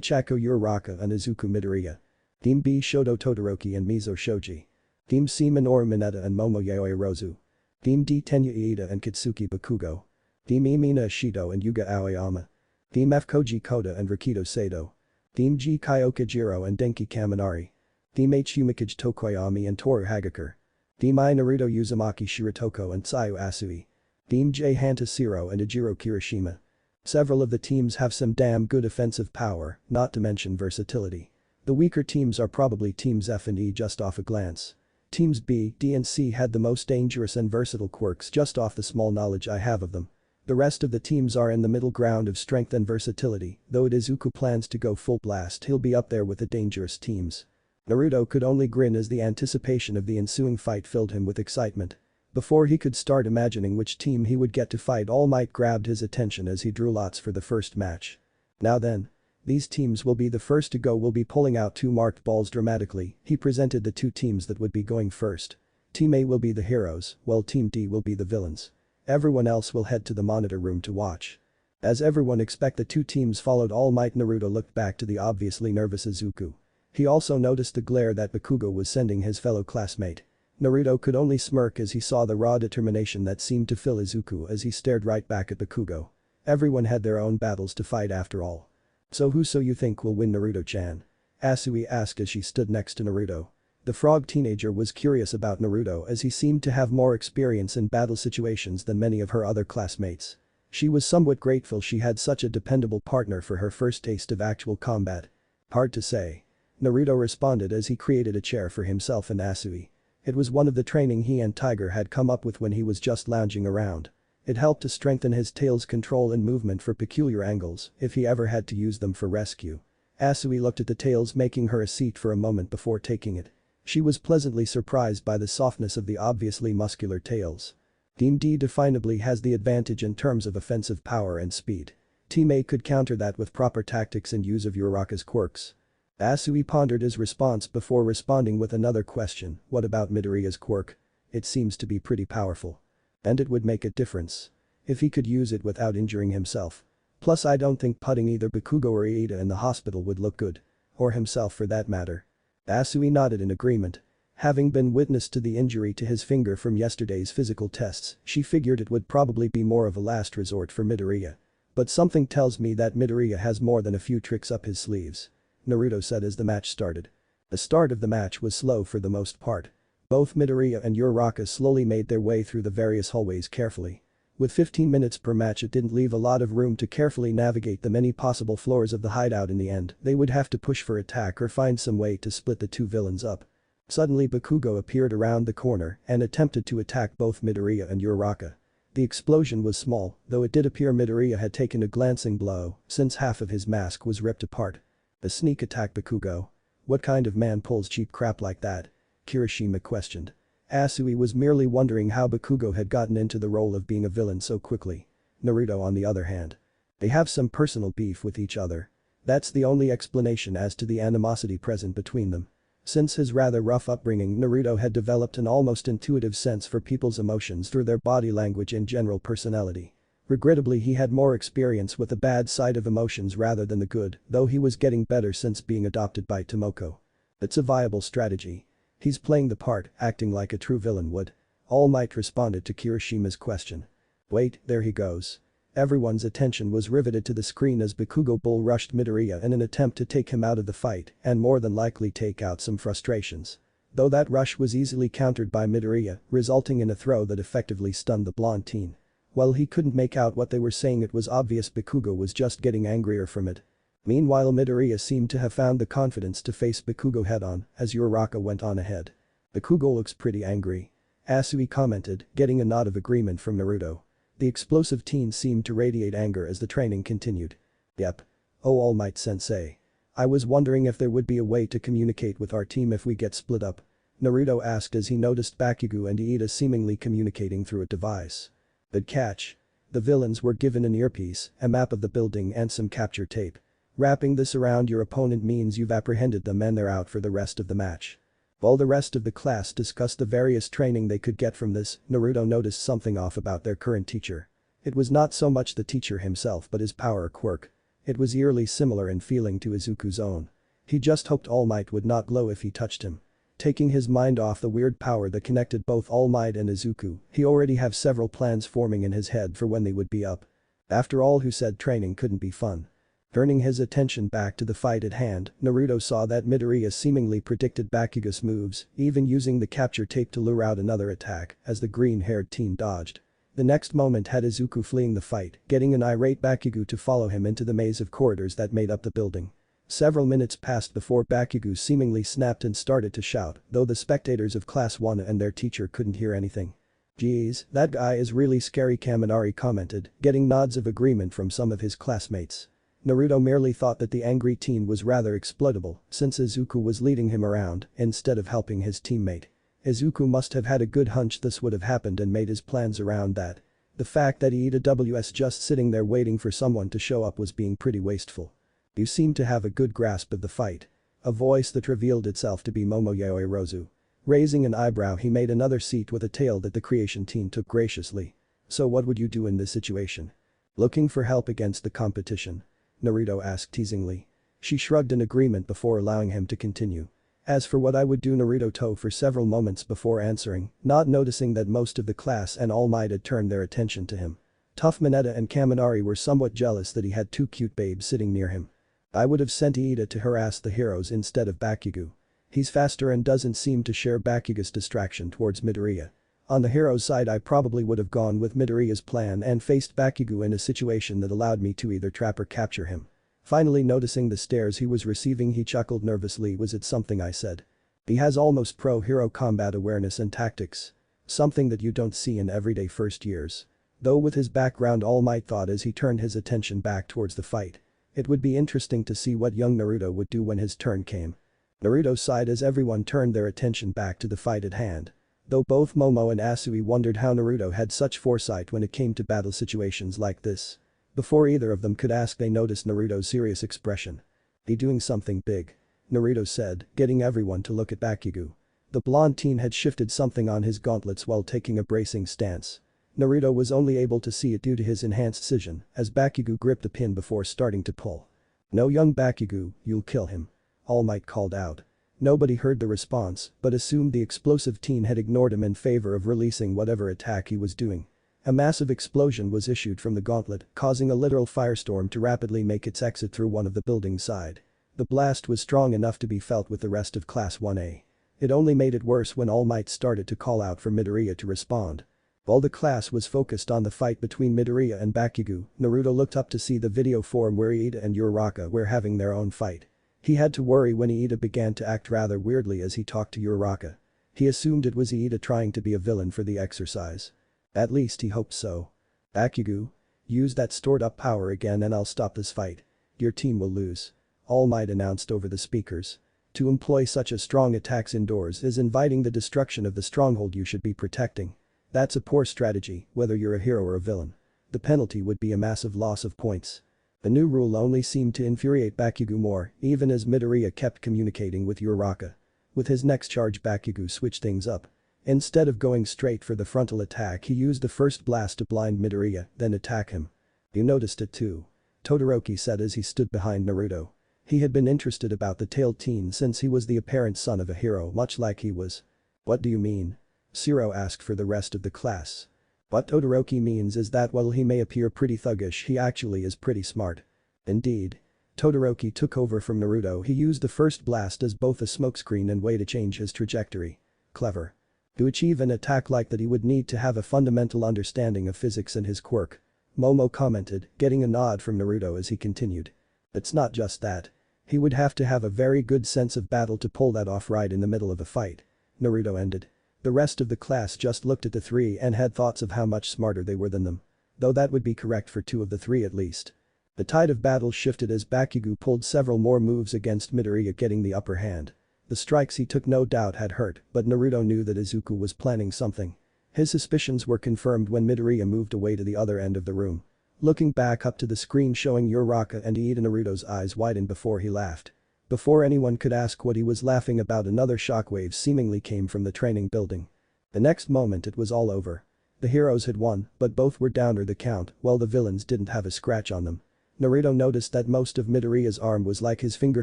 Ichako Uraraka and Izuku Midoriya. Team B Shoto Todoroki and Mizo Shoji. Team C Minoru Mineta and Momo Yaoi Rozu. Team D Tenya Iida and Kitsuki Bakugo. Team E Mina Ishido and Yuga Aoyama. Team F Koji Koda and Rikido Sato. Team G Kyoka Jiro and Denki Kaminari. Team H Yumikage Tokoyami and Toru Hagakure. Team I Naruto Uzumaki Shiratoko and Tsuyu Asui. Team J Hanta Siro and Ijiro Kirishima. Several of the teams have some damn good offensive power, not to mention versatility. The weaker teams are probably teams F and E just off a glance. Teams B, D and C had the most dangerous and versatile quirks just off the small knowledge I have of them. The rest of the teams are in the middle ground of strength and versatility. Though Izuku plans to go full blast, he'll be up there with the dangerous teams. Naruto could only grin as the anticipation of the ensuing fight filled him with excitement. Before he could start imagining which team he would get to fight, All Might grabbed his attention as he drew lots for the first match. "Now then. These teams will be the first to go. We'll be pulling out 2 marked balls dramatically." He presented the 2 teams that would be going first. Team A will be the heroes, while Team D will be the villains. Everyone else will head to the monitor room to watch. As everyone expected, the 2 teams followed All Might. Naruto looked back to the obviously nervous Izuku. He also noticed the glare that Bakugo was sending his fellow classmate. Naruto could only smirk as he saw the raw determination that seemed to fill Izuku as he stared right back at Bakugo. Everyone had their own battles to fight after all. "So who you think will win, Naruto-chan?" Asui asked as she stood next to Naruto. The frog teenager was curious about Naruto as he seemed to have more experience in battle situations than many of her other classmates. She was somewhat grateful she had such a dependable partner for her first taste of actual combat. "Hard to say." Naruto responded as he created a chair for himself and Asui. It was one of the training he and Tiger had come up with when he was just lounging around. It helped to strengthen his tail's control and movement for peculiar angles if he ever had to use them for rescue. Asui looked at the tails, making her a seat for a moment before taking it. She was pleasantly surprised by the softness of the obviously muscular tails. Team D definably has the advantage in terms of offensive power and speed. Team A could counter that with proper tactics and use of Uraraka's quirks. Asui pondered his response before responding with another question: "What about Midoriya's quirk?" It seems to be pretty powerful. And it would make a difference. If he could use it without injuring himself. Plus I don't think putting either Bakugo or Iida in the hospital would look good. Or himself for that matter. Asui nodded in agreement. Having been witness to the injury to his finger from yesterday's physical tests, she figured it would probably be more of a last resort for Midoriya. But something tells me that Midoriya has more than a few tricks up his sleeves. Naruto said as the match started. The start of the match was slow for the most part. Both Midoriya and Uraraka slowly made their way through the various hallways carefully. With 15 minutes per match it didn't leave a lot of room to carefully navigate the many possible floors of the hideout. In the end, they would have to push for attack or find some way to split the two villains up. Suddenly Bakugo appeared around the corner and attempted to attack both Midoriya and Uraraka. The explosion was small, though it did appear Midoriya had taken a glancing blow since half of his mask was ripped apart. A sneak attack Bakugo. What kind of man pulls cheap crap like that? Kirishima questioned. Asui was merely wondering how Bakugo had gotten into the role of being a villain so quickly. Naruto on the other hand. They have some personal beef with each other. That's the only explanation as to the animosity present between them. Since his rather rough upbringing, Naruto had developed an almost intuitive sense for people's emotions through their body language and general personality. Regrettably he had more experience with the bad side of emotions rather than the good, though he was getting better since being adopted by Tomoko. It's a viable strategy. He's playing the part, acting like a true villain would. All Might responded to Kirishima's question. Wait, there he goes. Everyone's attention was riveted to the screen as Bakugo bull rushed Midoriya in an attempt to take him out of the fight and more than likely take out some frustrations. Though that rush was easily countered by Midoriya, resulting in a throw that effectively stunned the blonde teen. While he couldn't make out what they were saying, it was obvious Bakugo was just getting angrier from it. Meanwhile Midoriya seemed to have found the confidence to face Bakugo head-on as Uraraka went on ahead. Bakugo looks pretty angry. Asui commented, getting a nod of agreement from Naruto. The explosive teen seemed to radiate anger as the training continued. Yep. Oh All Might sensei. I was wondering if there would be a way to communicate with our team if we get split up. Naruto asked as he noticed Bakugo and Iida seemingly communicating through a device. Good catch. The villains were given an earpiece, a map of the building and some capture tape. Wrapping this around your opponent means you've apprehended them and they're out for the rest of the match. While the rest of the class discussed the various training they could get from this, Naruto noticed something off about their current teacher. It was not so much the teacher himself but his power quirk. It was eerily similar in feeling to Izuku's own. He just hoped All Might would not glow if he touched him. Taking his mind off the weird power that connected both All Might and Izuku, he already have several plans forming in his head for when they would be up. After all, who said training couldn't be fun? Turning his attention back to the fight at hand, Naruto saw that Midoriya seemingly predicted Bakugo's moves, even using the capture tape to lure out another attack as the green-haired teen dodged. The next moment had Izuku fleeing the fight, getting an irate Bakugo to follow him into the maze of corridors that made up the building. Several minutes passed before Bakugo seemingly snapped and started to shout, though the spectators of Class 1 and their teacher couldn't hear anything. Geez, that guy is really scary, Kaminari commented, getting nods of agreement from some of his classmates. Naruto merely thought that the angry teen was rather exploitable since Izuku was leading him around instead of helping his teammate. Izuku must have had a good hunch this would have happened and made his plans around that. The fact that Iida was just sitting there waiting for someone to show up was being pretty wasteful. You seem to have a good grasp of the fight. A voice that revealed itself to be Momoyaoi Rozu. Raising an eyebrow, he made another seat with a tail that the creation teen took graciously. So what would you do in this situation? Looking for help against the competition? Naruto asked teasingly. She shrugged in agreement before allowing him to continue. As for what I would do, Naruto took for several moments before answering, not noticing that most of the class and All Might had turned their attention to him. Tough Mineta and Kaminari were somewhat jealous that he had two cute babes sitting near him. I would have sent Iida to harass the heroes instead of Bakugo. He's faster and doesn't seem to share Bakugo's distraction towards Midoriya. On the hero's side, I probably would have gone with Midoriya's plan and faced Bakugo in a situation that allowed me to either trap or capture him. Finally noticing the stares he was receiving, he chuckled nervously. Was it something I said? He has almost pro-hero combat awareness and tactics. Something that you don't see in everyday first years. Though with his background, All Might thought as he turned his attention back towards the fight. It would be interesting to see what young Naruto would do when his turn came. Naruto sighed as everyone turned their attention back to the fight at hand. Though both Momo and Asui wondered how Naruto had such foresight when it came to battle situations like this. Before either of them could ask, they noticed Naruto's serious expression. He doing something big? Naruto said, getting everyone to look at Bakugo. The The blonde teen had shifted something on his gauntlets while taking a bracing stance. Naruto was only able to see it due to his enhanced precision as Bakugo gripped the pin before starting to pull. "No, young Bakugo, you'll kill him," All Might called out. Nobody heard the response but assumed the explosive teen had ignored him in favor of releasing whatever attack he was doing. A massive explosion was issued from the gauntlet, causing a literal firestorm to rapidly make its exit through one of the building's side. The blast was strong enough to be felt with the rest of Class 1A. It only made it worse when All Might started to call out for Midoriya to respond. While the class was focused on the fight between Midoriya and Bakugo, Naruto looked up to see the video form where Iida and Uraraka were having their own fight. He had to worry when Iida began to act rather weirdly as he talked to Uraraka. He assumed it was Iida trying to be a villain for the exercise. At least he hoped so. "Bakugo, use that stored up power again and I'll stop this fight. Your team will lose," All Might announced over the speakers. To employ such a strong attacks indoors is inviting the destruction of the stronghold you should be protecting. That's a poor strategy, whether you're a hero or a villain. The penalty would be a massive loss of points. The new rule only seemed to infuriate Bakugo more, even as Midoriya kept communicating with Uraraka. With his next charge Bakugo switched things up. Instead of going straight for the frontal attack he used the first blast to blind Midoriya, then attack him. "You noticed it too," Todoroki said as he stood behind Naruto. He had been interested about the tailed teen since he was the apparent son of a hero much like he was. "What do you mean?" Shiro asked for the rest of the class. "What Todoroki means is that while he may appear pretty thuggish he actually is pretty smart." Indeed. Todoroki took over from Naruto. He used the first blast as both a smokescreen and way to change his trajectory. Clever. To achieve an attack like that he would need to have a fundamental understanding of physics and his quirk. Momo commented, getting a nod from Naruto as he continued. "It's not just that. He would have to have a very good sense of battle to pull that off right in the middle of a fight." Naruto ended. The rest of the class just looked at the three and had thoughts of how much smarter they were than them. Though that would be correct for two of the three at least. The tide of battle shifted as Bakugo pulled several more moves against Midoriya getting the upper hand. The strikes he took no doubt had hurt, but Naruto knew that Izuku was planning something. His suspicions were confirmed when Midoriya moved away to the other end of the room. Looking back up to the screen showing Uraraka and Iida, Naruto's eyes widened before he laughed. Before anyone could ask what he was laughing about, another shockwave seemingly came from the training building. The next moment it was all over. The heroes had won, but both were down or the count while the villains didn't have a scratch on them. Naruto noticed that most of Midoriya's arm was like his finger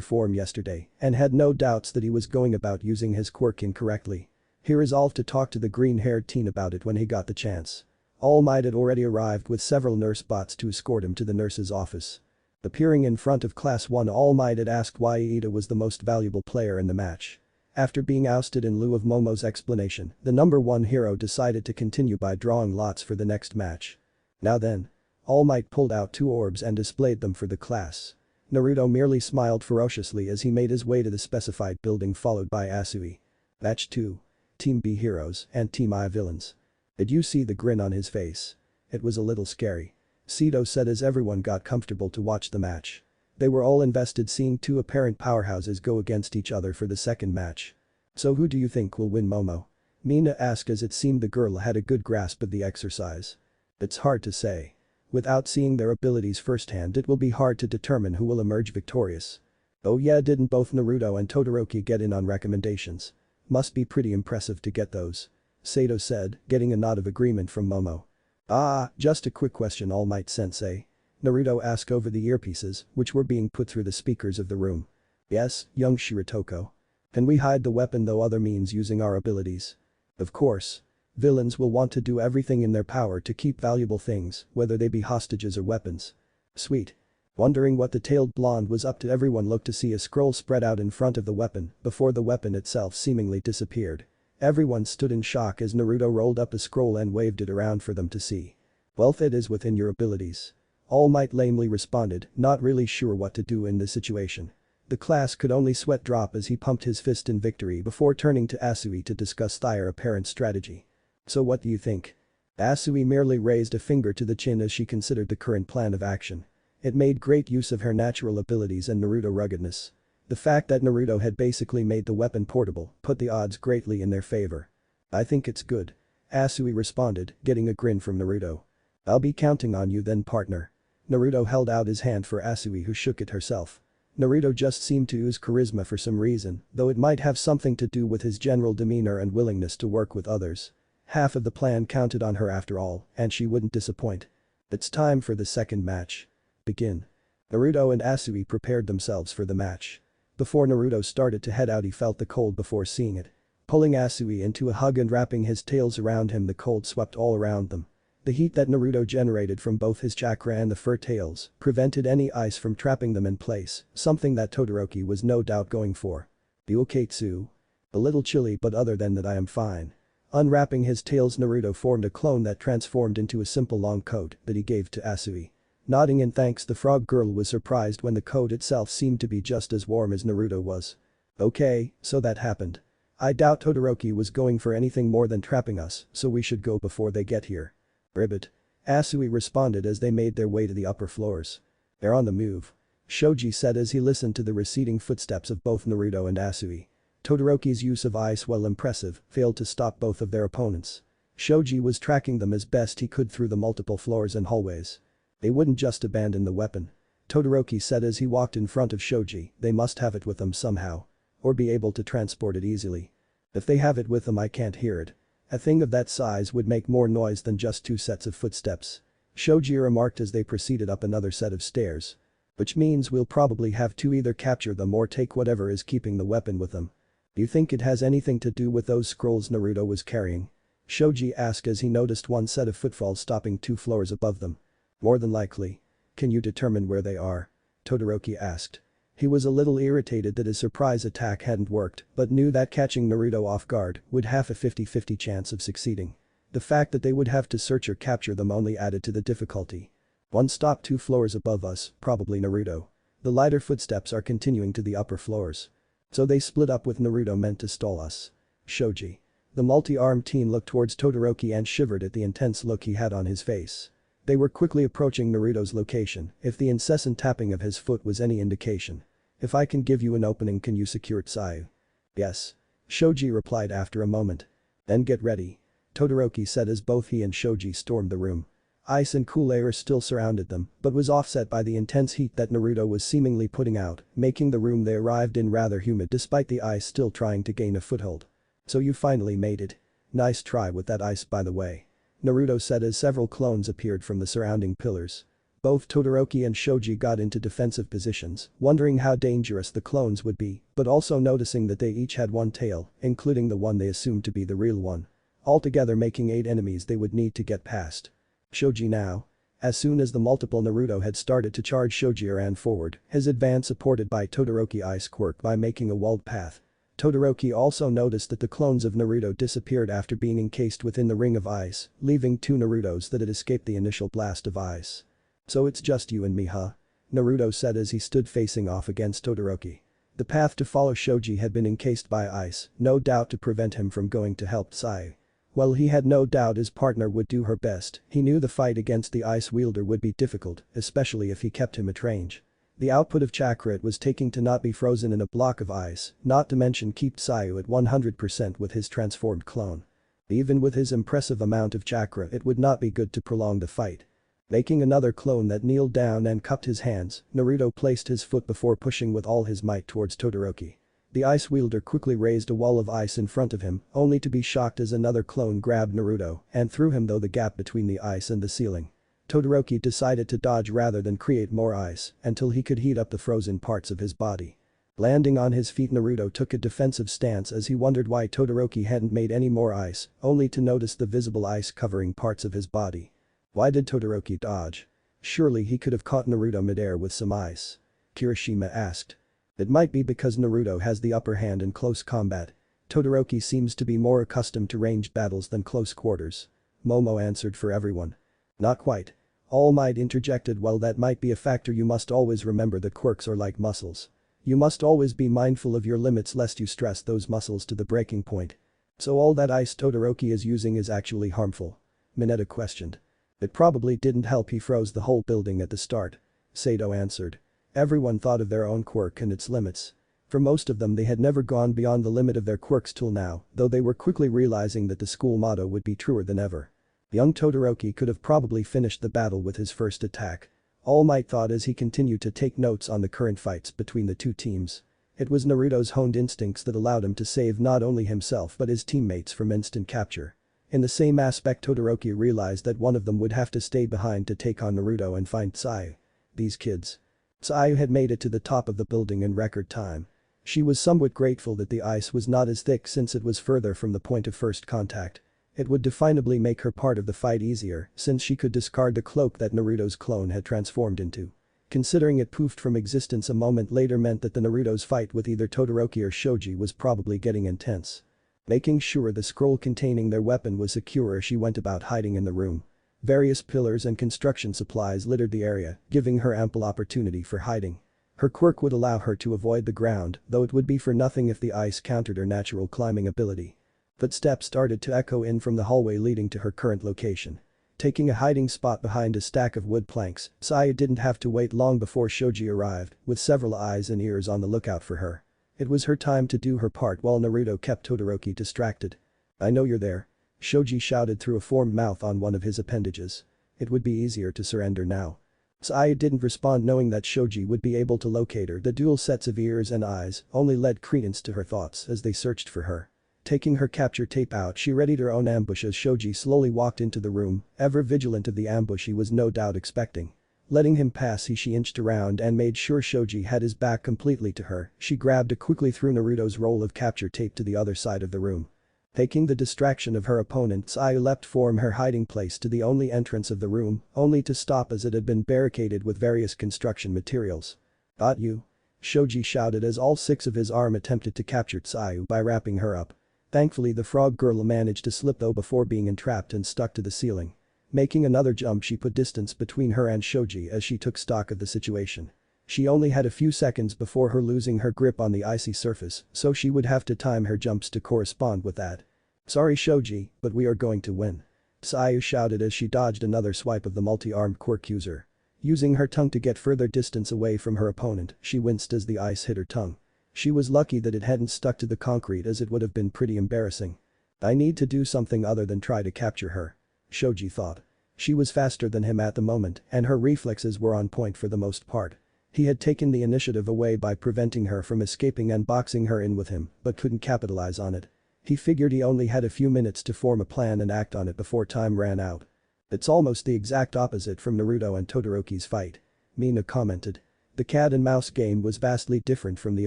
form yesterday and had no doubts that he was going about using his quirk incorrectly. He resolved to talk to the green-haired teen about it when he got the chance. All Might had already arrived with several nurse bots to escort him to the nurse's office. Appearing in front of Class 1, All Might had asked why Iida was the most valuable player in the match. After being ousted in lieu of Momo's explanation, the number 1 hero decided to continue by drawing lots for the next match. Now then. All Might pulled out 2 orbs and displayed them for the class. Naruto merely smiled ferociously as he made his way to the specified building followed by Asui. Match 2. Team B heroes and Team I villains. Did you see the grin on his face? It was a little scary. Sito said as everyone got comfortable to watch the match. They were all invested seeing 2 apparent powerhouses go against each other for the second match. "So who do you think will win, Momo?" Mina asked as it seemed the girl had a good grasp of the exercise. "It's hard to say. Without seeing their abilities firsthand it will be hard to determine who will emerge victorious." "Oh yeah, didn't both Naruto and Todoroki get in on recommendations? Must be pretty impressive to get those," Sato said, getting a nod of agreement from Momo. "Ah, just a quick question, All Might Sensei," Naruto asked over the earpieces, which were being put through the speakers of the room. "Yes, young Shiratoko. Can we hide the weapon though other means using our abilities?" "Of course. Villains will want to do everything in their power to keep valuable things, whether they be hostages or weapons." "Sweet." Wondering what the tailed blonde was up to, everyone looked to see a scroll spread out in front of the weapon before the weapon itself seemingly disappeared. Everyone stood in shock as Naruto rolled up a scroll and waved it around for them to see. "Well, it is within your abilities." All Might lamely responded, not really sure what to do in this situation. The class could only sweat drop as he pumped his fist in victory before turning to Asui to discuss their apparent strategy. "So what do you think?" Asui merely raised a finger to the chin as she considered the current plan of action. It made great use of her natural abilities and Naruto ruggedness. The fact that Naruto had basically made the weapon portable put the odds greatly in their favor. "I think it's good," Asui responded, getting a grin from Naruto. "I'll be counting on you then, partner." Naruto held out his hand for Asui, who shook it herself. Naruto just seemed to ooze charisma for some reason, though it might have something to do with his general demeanor and willingness to work with others. Half of the plan counted on her after all, and she wouldn't disappoint. It's time for the second match. Begin. Naruto and Asui prepared themselves for the match. Before Naruto started to head out he felt the cold before seeing it. Pulling Asui into a hug and wrapping his tails around him, the cold swept all around them. The heat that Naruto generated from both his chakra and the fur tails prevented any ice from trapping them in place, something that Todoroki was no doubt going for. "You okay, Tsu?" "A little chilly, but other than that I am fine." Unwrapping his tails, Naruto formed a clone that transformed into a simple long coat that he gave to Asui. Nodding in thanks, the frog girl was surprised when the coat itself seemed to be just as warm as Naruto was. "Okay, so that happened. I doubt Todoroki was going for anything more than trapping us, so we should go before they get here." "Ribbit." Asui responded as they made their way to the upper floors. "They're on the move," Shoji said as he listened to the receding footsteps of both Naruto and Asui. Todoroki's use of ice, while impressive, failed to stop both of their opponents. Shoji was tracking them as best he could through the multiple floors and hallways. "They wouldn't just abandon the weapon," Todoroki said as he walked in front of Shoji. "They must have it with them somehow. Or be able to transport it easily. If they have it with them I can't hear it. A thing of that size would make more noise than just 2 sets of footsteps," Shoji remarked as they proceeded up another set of stairs. "Which means we'll probably have to either capture them or take whatever is keeping the weapon with them." "Do you think it has anything to do with those scrolls Naruto was carrying?" Shoji asked as he noticed one set of footfalls stopping 2 floors above them. "More than likely. Can you determine where they are?" Todoroki asked. He was a little irritated that his surprise attack hadn't worked, but knew that catching Naruto off guard would have a 50-50 chance of succeeding. The fact that they would have to search or capture them only added to the difficulty. "One stop 2 floors above us, probably Naruto. The lighter footsteps are continuing to the upper floors. So they split up with Naruto meant to stall us." Shoji. The multi-armed teen looked towards Todoroki and shivered at the intense look he had on his face. They were quickly approaching Naruto's location, if the incessant tapping of his foot was any indication. "If I can give you an opening, can you secure it, Sayu?" "Yes." Shoji replied after a moment. "Then get ready," Todoroki said as both he and Shoji stormed the room. Ice and cool air still surrounded them, but was offset by the intense heat that Naruto was seemingly putting out, making the room they arrived in rather humid despite the ice still trying to gain a foothold. "So you finally made it. Nice try with that ice, by the way," Naruto said as several clones appeared from the surrounding pillars. Both Todoroki and Shoji got into defensive positions, wondering how dangerous the clones would be, but also noticing that they each had 1 tail, including the one they assumed to be the real one. Altogether making 8 enemies they would need to get past. Shoji now. As soon as the multiple Naruto had started to charge, Shoji ran forward, his advance supported by Todoroki ice quirk by making a walled path. Todoroki also noticed that the clones of Naruto disappeared after being encased within the ring of ice, leaving 2 Narutos that had escaped the initial blast of ice. "So it's just you and me, huh?" Naruto said as he stood facing off against Todoroki. The path to follow Shoji had been encased by ice, no doubt to prevent him from going to help Sayu. While he had no doubt his partner would do her best, he knew the fight against the ice wielder would be difficult, especially if he kept him at range. The output of chakra it was taking to not be frozen in a block of ice, not to mention keep Sayu at 100% with his transformed clone. Even with his impressive amount of chakra, it would not be good to prolong the fight. Making another clone that kneeled down and cupped his hands, Naruto placed his foot before pushing with all his might towards Todoroki. The ice wielder quickly raised a wall of ice in front of him, only to be shocked as another clone grabbed Naruto and threw him through the gap between the ice and the ceiling. Todoroki decided to dodge rather than create more ice until he could heat up the frozen parts of his body. Landing on his feet, Naruto took a defensive stance as he wondered why Todoroki hadn't made any more ice, only to notice the visible ice covering parts of his body. Why did Todoroki dodge? Surely he could have caught Naruto midair with some ice. Kirishima asked. It might be because Naruto has the upper hand in close combat. Todoroki seems to be more accustomed to ranged battles than close quarters. Momo answered for everyone. Not quite. All Might interjected. While that might be a factor, you must always remember that quirks are like muscles. You must always be mindful of your limits lest you stress those muscles to the breaking point. So all that ice Todoroki is using is actually harmful? Mineta questioned. It probably didn't help he froze the whole building at the start. Sato answered. Everyone thought of their own quirk and its limits. For most of them they had never gone beyond the limit of their quirks till now, though they were quickly realizing that the school motto would be truer than ever. Young Todoroki could have probably finished the battle with his first attack. All Might thought as he continued to take notes on the current fights between the two teams. It was Naruto's honed instincts that allowed him to save not only himself but his teammates from instant capture. In the same aspect, Todoroki realized that one of them would have to stay behind to take on Naruto and find Tsuyu. These kids. Tsuyu had made it to the top of the building in record time. She was somewhat grateful that the ice was not as thick since it was further from the point of first contact. It would definably make her part of the fight easier since she could discard the cloak that Naruto's clone had transformed into. Considering it poofed from existence a moment later meant that the Naruto's fight with either Todoroki or Shoji was probably getting intense. Making sure the scroll containing their weapon was secure, she went about hiding in the room. Various pillars and construction supplies littered the area, giving her ample opportunity for hiding. Her quirk would allow her to avoid the ground, though it would be for nothing if the ice countered her natural climbing ability. Footsteps started to echo in from the hallway leading to her current location. Taking a hiding spot behind a stack of wood planks, Tsuyu didn't have to wait long before Shoji arrived, with several eyes and ears on the lookout for her. It was her time to do her part while Naruto kept Todoroki distracted. "I know you're there," Shoji shouted through a formed mouth on one of his appendages. It would be easier to surrender now. Tsuyu didn't respond, knowing that Shoji would be able to locate her. The dual sets of ears and eyes only led credence to her thoughts as they searched for her. Taking her capture tape out, she readied her own ambush as Shoji slowly walked into the room, ever vigilant of the ambush he was no doubt expecting. Letting him pass, she inched around and made sure Shoji had his back completely to her. She grabbed and quickly threw Naruto's roll of capture tape to the other side of the room. Taking the distraction of her opponent, Tsuyu leapt from her hiding place to the only entrance of the room, only to stop as it had been barricaded with various construction materials. "Got you?" Shoji shouted as all six of his arm attempted to capture Tsuyu by wrapping her up. Thankfully, the frog girl managed to slip though before being entrapped and stuck to the ceiling. Making another jump, she put distance between her and Shoji as she took stock of the situation. She only had a few seconds before her losing her grip on the icy surface, so she would have to time her jumps to correspond with that. "Sorry Shoji, but we are going to win," Tsuyu shouted as she dodged another swipe of the multi-armed quirk user. Using her tongue to get further distance away from her opponent, she winced as the ice hit her tongue. She was lucky that it hadn't stuck to the concrete, as it would have been pretty embarrassing. "I need to do something other than try to capture her," Shoji thought. She was faster than him at the moment and her reflexes were on point for the most part. He had taken the initiative away by preventing her from escaping and boxing her in with him, but couldn't capitalize on it. He figured he only had a few minutes to form a plan and act on it before time ran out. "It's almost the exact opposite from Naruto and Todoroki's fight," Mina commented. The cat and mouse game was vastly different from the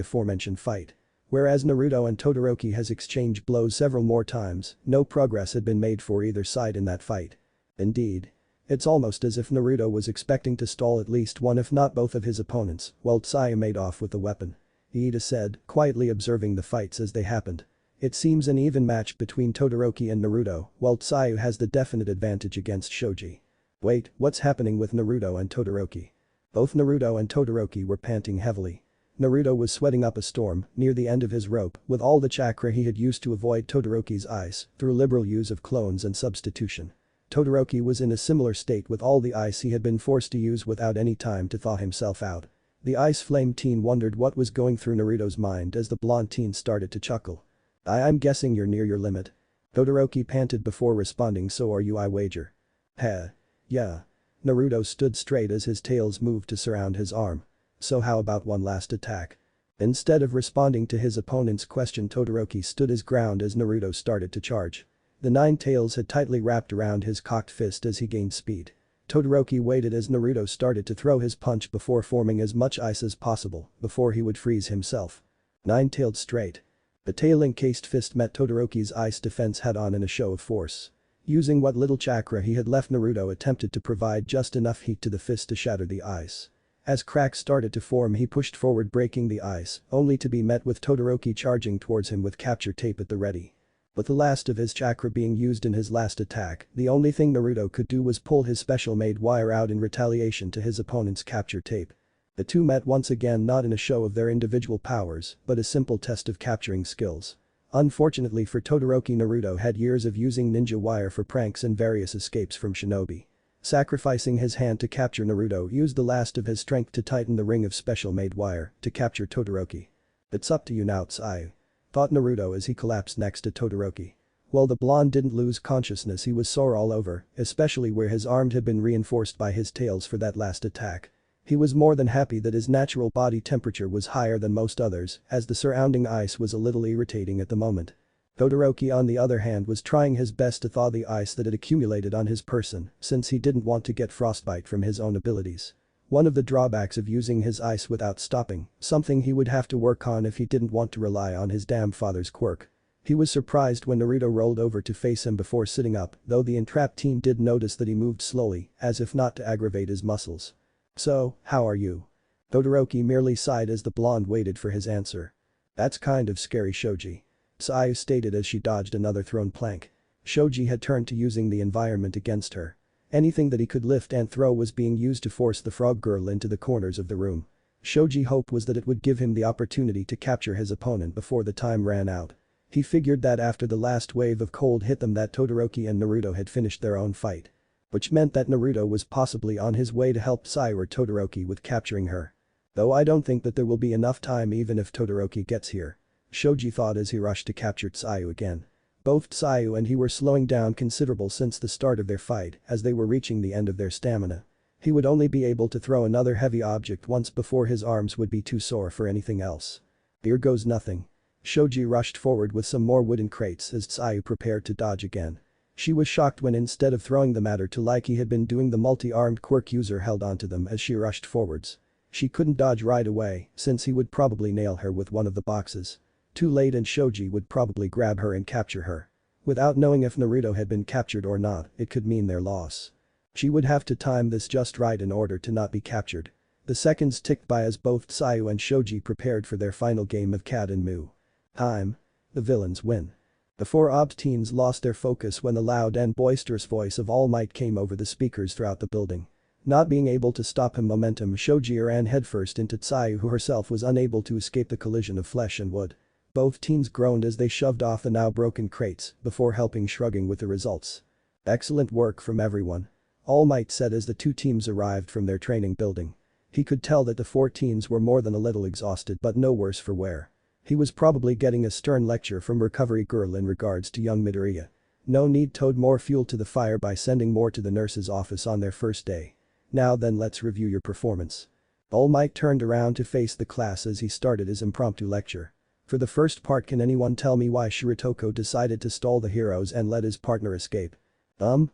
aforementioned fight. Whereas Naruto and Todoroki has exchanged blows several more times, no progress had been made for either side in that fight. Indeed. It's almost as if Naruto was expecting to stall at least one if not both of his opponents, while Tsuyu made off with the weapon. Iida said, quietly observing the fights as they happened. "It seems an even match between Todoroki and Naruto, while Tsuyu has the definite advantage against Shoji." "Wait, what's happening with Naruto and Todoroki?" Both Naruto and Todoroki were panting heavily. Naruto was sweating up a storm near the end of his rope with all the chakra he had used to avoid Todoroki's ice through liberal use of clones and substitution. Todoroki was in a similar state with all the ice he had been forced to use without any time to thaw himself out. The ice flame teen wondered what was going through Naruto's mind as the blonde teen started to chuckle. I'm guessing you're near your limit." Todoroki panted before responding, "So are you, I wager." "Heh. Yeah." Naruto stood straight as his tails moved to surround his arm. "So how about one last attack?" Instead of responding to his opponent's question, Todoroki stood his ground as Naruto started to charge. The 9 tails had tightly wrapped around his cocked fist as he gained speed. Todoroki waited as Naruto started to throw his punch before forming as much ice as possible before he would freeze himself. 9-tailed straight. The tail-encased fist met Todoroki's ice defense head-on in a show of force. Using what little chakra he had left, Naruto attempted to provide just enough heat to the fist to shatter the ice. As cracks started to form, he pushed forward, breaking the ice, only to be met with Todoroki charging towards him with capture tape at the ready. With the last of his chakra being used in his last attack, the only thing Naruto could do was pull his special-made wire out in retaliation to his opponent's capture tape. The two met once again, not in a show of their individual powers, but a simple test of capturing skills. Unfortunately for Todoroki, Naruto had years of using ninja wire for pranks and various escapes from shinobi. Sacrificing his hand to capture Naruto used the last of his strength to tighten the ring of special-made wire to capture Todoroki. "It's up to you now, Tsuyu," thought Naruto as he collapsed next to Todoroki. While the blonde didn't lose consciousness, he was sore all over, especially where his arm had been reinforced by his tails for that last attack. He was more than happy that his natural body temperature was higher than most others, as the surrounding ice was a little irritating at the moment. Todoroki, on the other hand, was trying his best to thaw the ice that had accumulated on his person, since he didn't want to get frostbite from his own abilities. One of the drawbacks of using his ice without stopping, something he would have to work on if he didn't want to rely on his damn father's quirk. He was surprised when Naruto rolled over to face him before sitting up, though the entrapped teen did notice that he moved slowly, as if not to aggravate his muscles. "So, how are you?" Todoroki merely sighed as the blonde waited for his answer. "That's kind of scary, Shoji," Sayu stated as she dodged another thrown plank. Shoji had turned to using the environment against her. Anything that he could lift and throw was being used to force the frog girl into the corners of the room. Shoji's hope was that it would give him the opportunity to capture his opponent before the time ran out. He figured that after the last wave of cold hit them that Todoroki and Naruto had finished their own fight. Which meant that Naruto was possibly on his way to help Sayu or Todoroki with capturing her. Though I don't think that there will be enough time even if Todoroki gets here. Shoji thought as he rushed to capture Sayu again. Both Sayu and he were slowing down considerable since the start of their fight as they were reaching the end of their stamina. He would only be able to throw another heavy object once before his arms would be too sore for anything else. Here goes nothing. Shoji rushed forward with some more wooden crates as Sayu prepared to dodge again. She was shocked when instead of throwing them at her to like he had been doing, the multi-armed quirk user held onto them as she rushed forwards. She couldn't dodge right away since he would probably nail her with one of the boxes. Too late, and Shoji would probably grab her and capture her. Without knowing if Naruto had been captured or not, it could mean their loss. She would have to time this just right in order to not be captured. The seconds ticked by as both Sayu and Shoji prepared for their final game of cat and moo. Time. The villains win. The four opt teens lost their focus when the loud and boisterous voice of All Might came over the speakers throughout the building. Not being able to stop him momentum, Shoji ran headfirst into Sayu, who herself was unable to escape the collision of flesh and wood. Both teens groaned as they shoved off the now broken crates before helping shrugging with the results. "Excellent work from everyone," All Might said as the two teams arrived from their training building. He could tell that the four teens were more than a little exhausted but no worse for wear. He was probably getting a stern lecture from Recovery Girl in regards to young Midoriya. No need towed more fuel to the fire by sending more to the nurse's office on their first day. "Now then, let's review your performance." All Might turned around to face the class as he started his impromptu lecture. "For the first part, can anyone tell me why Shiratoko decided to stall the heroes and let his partner escape?"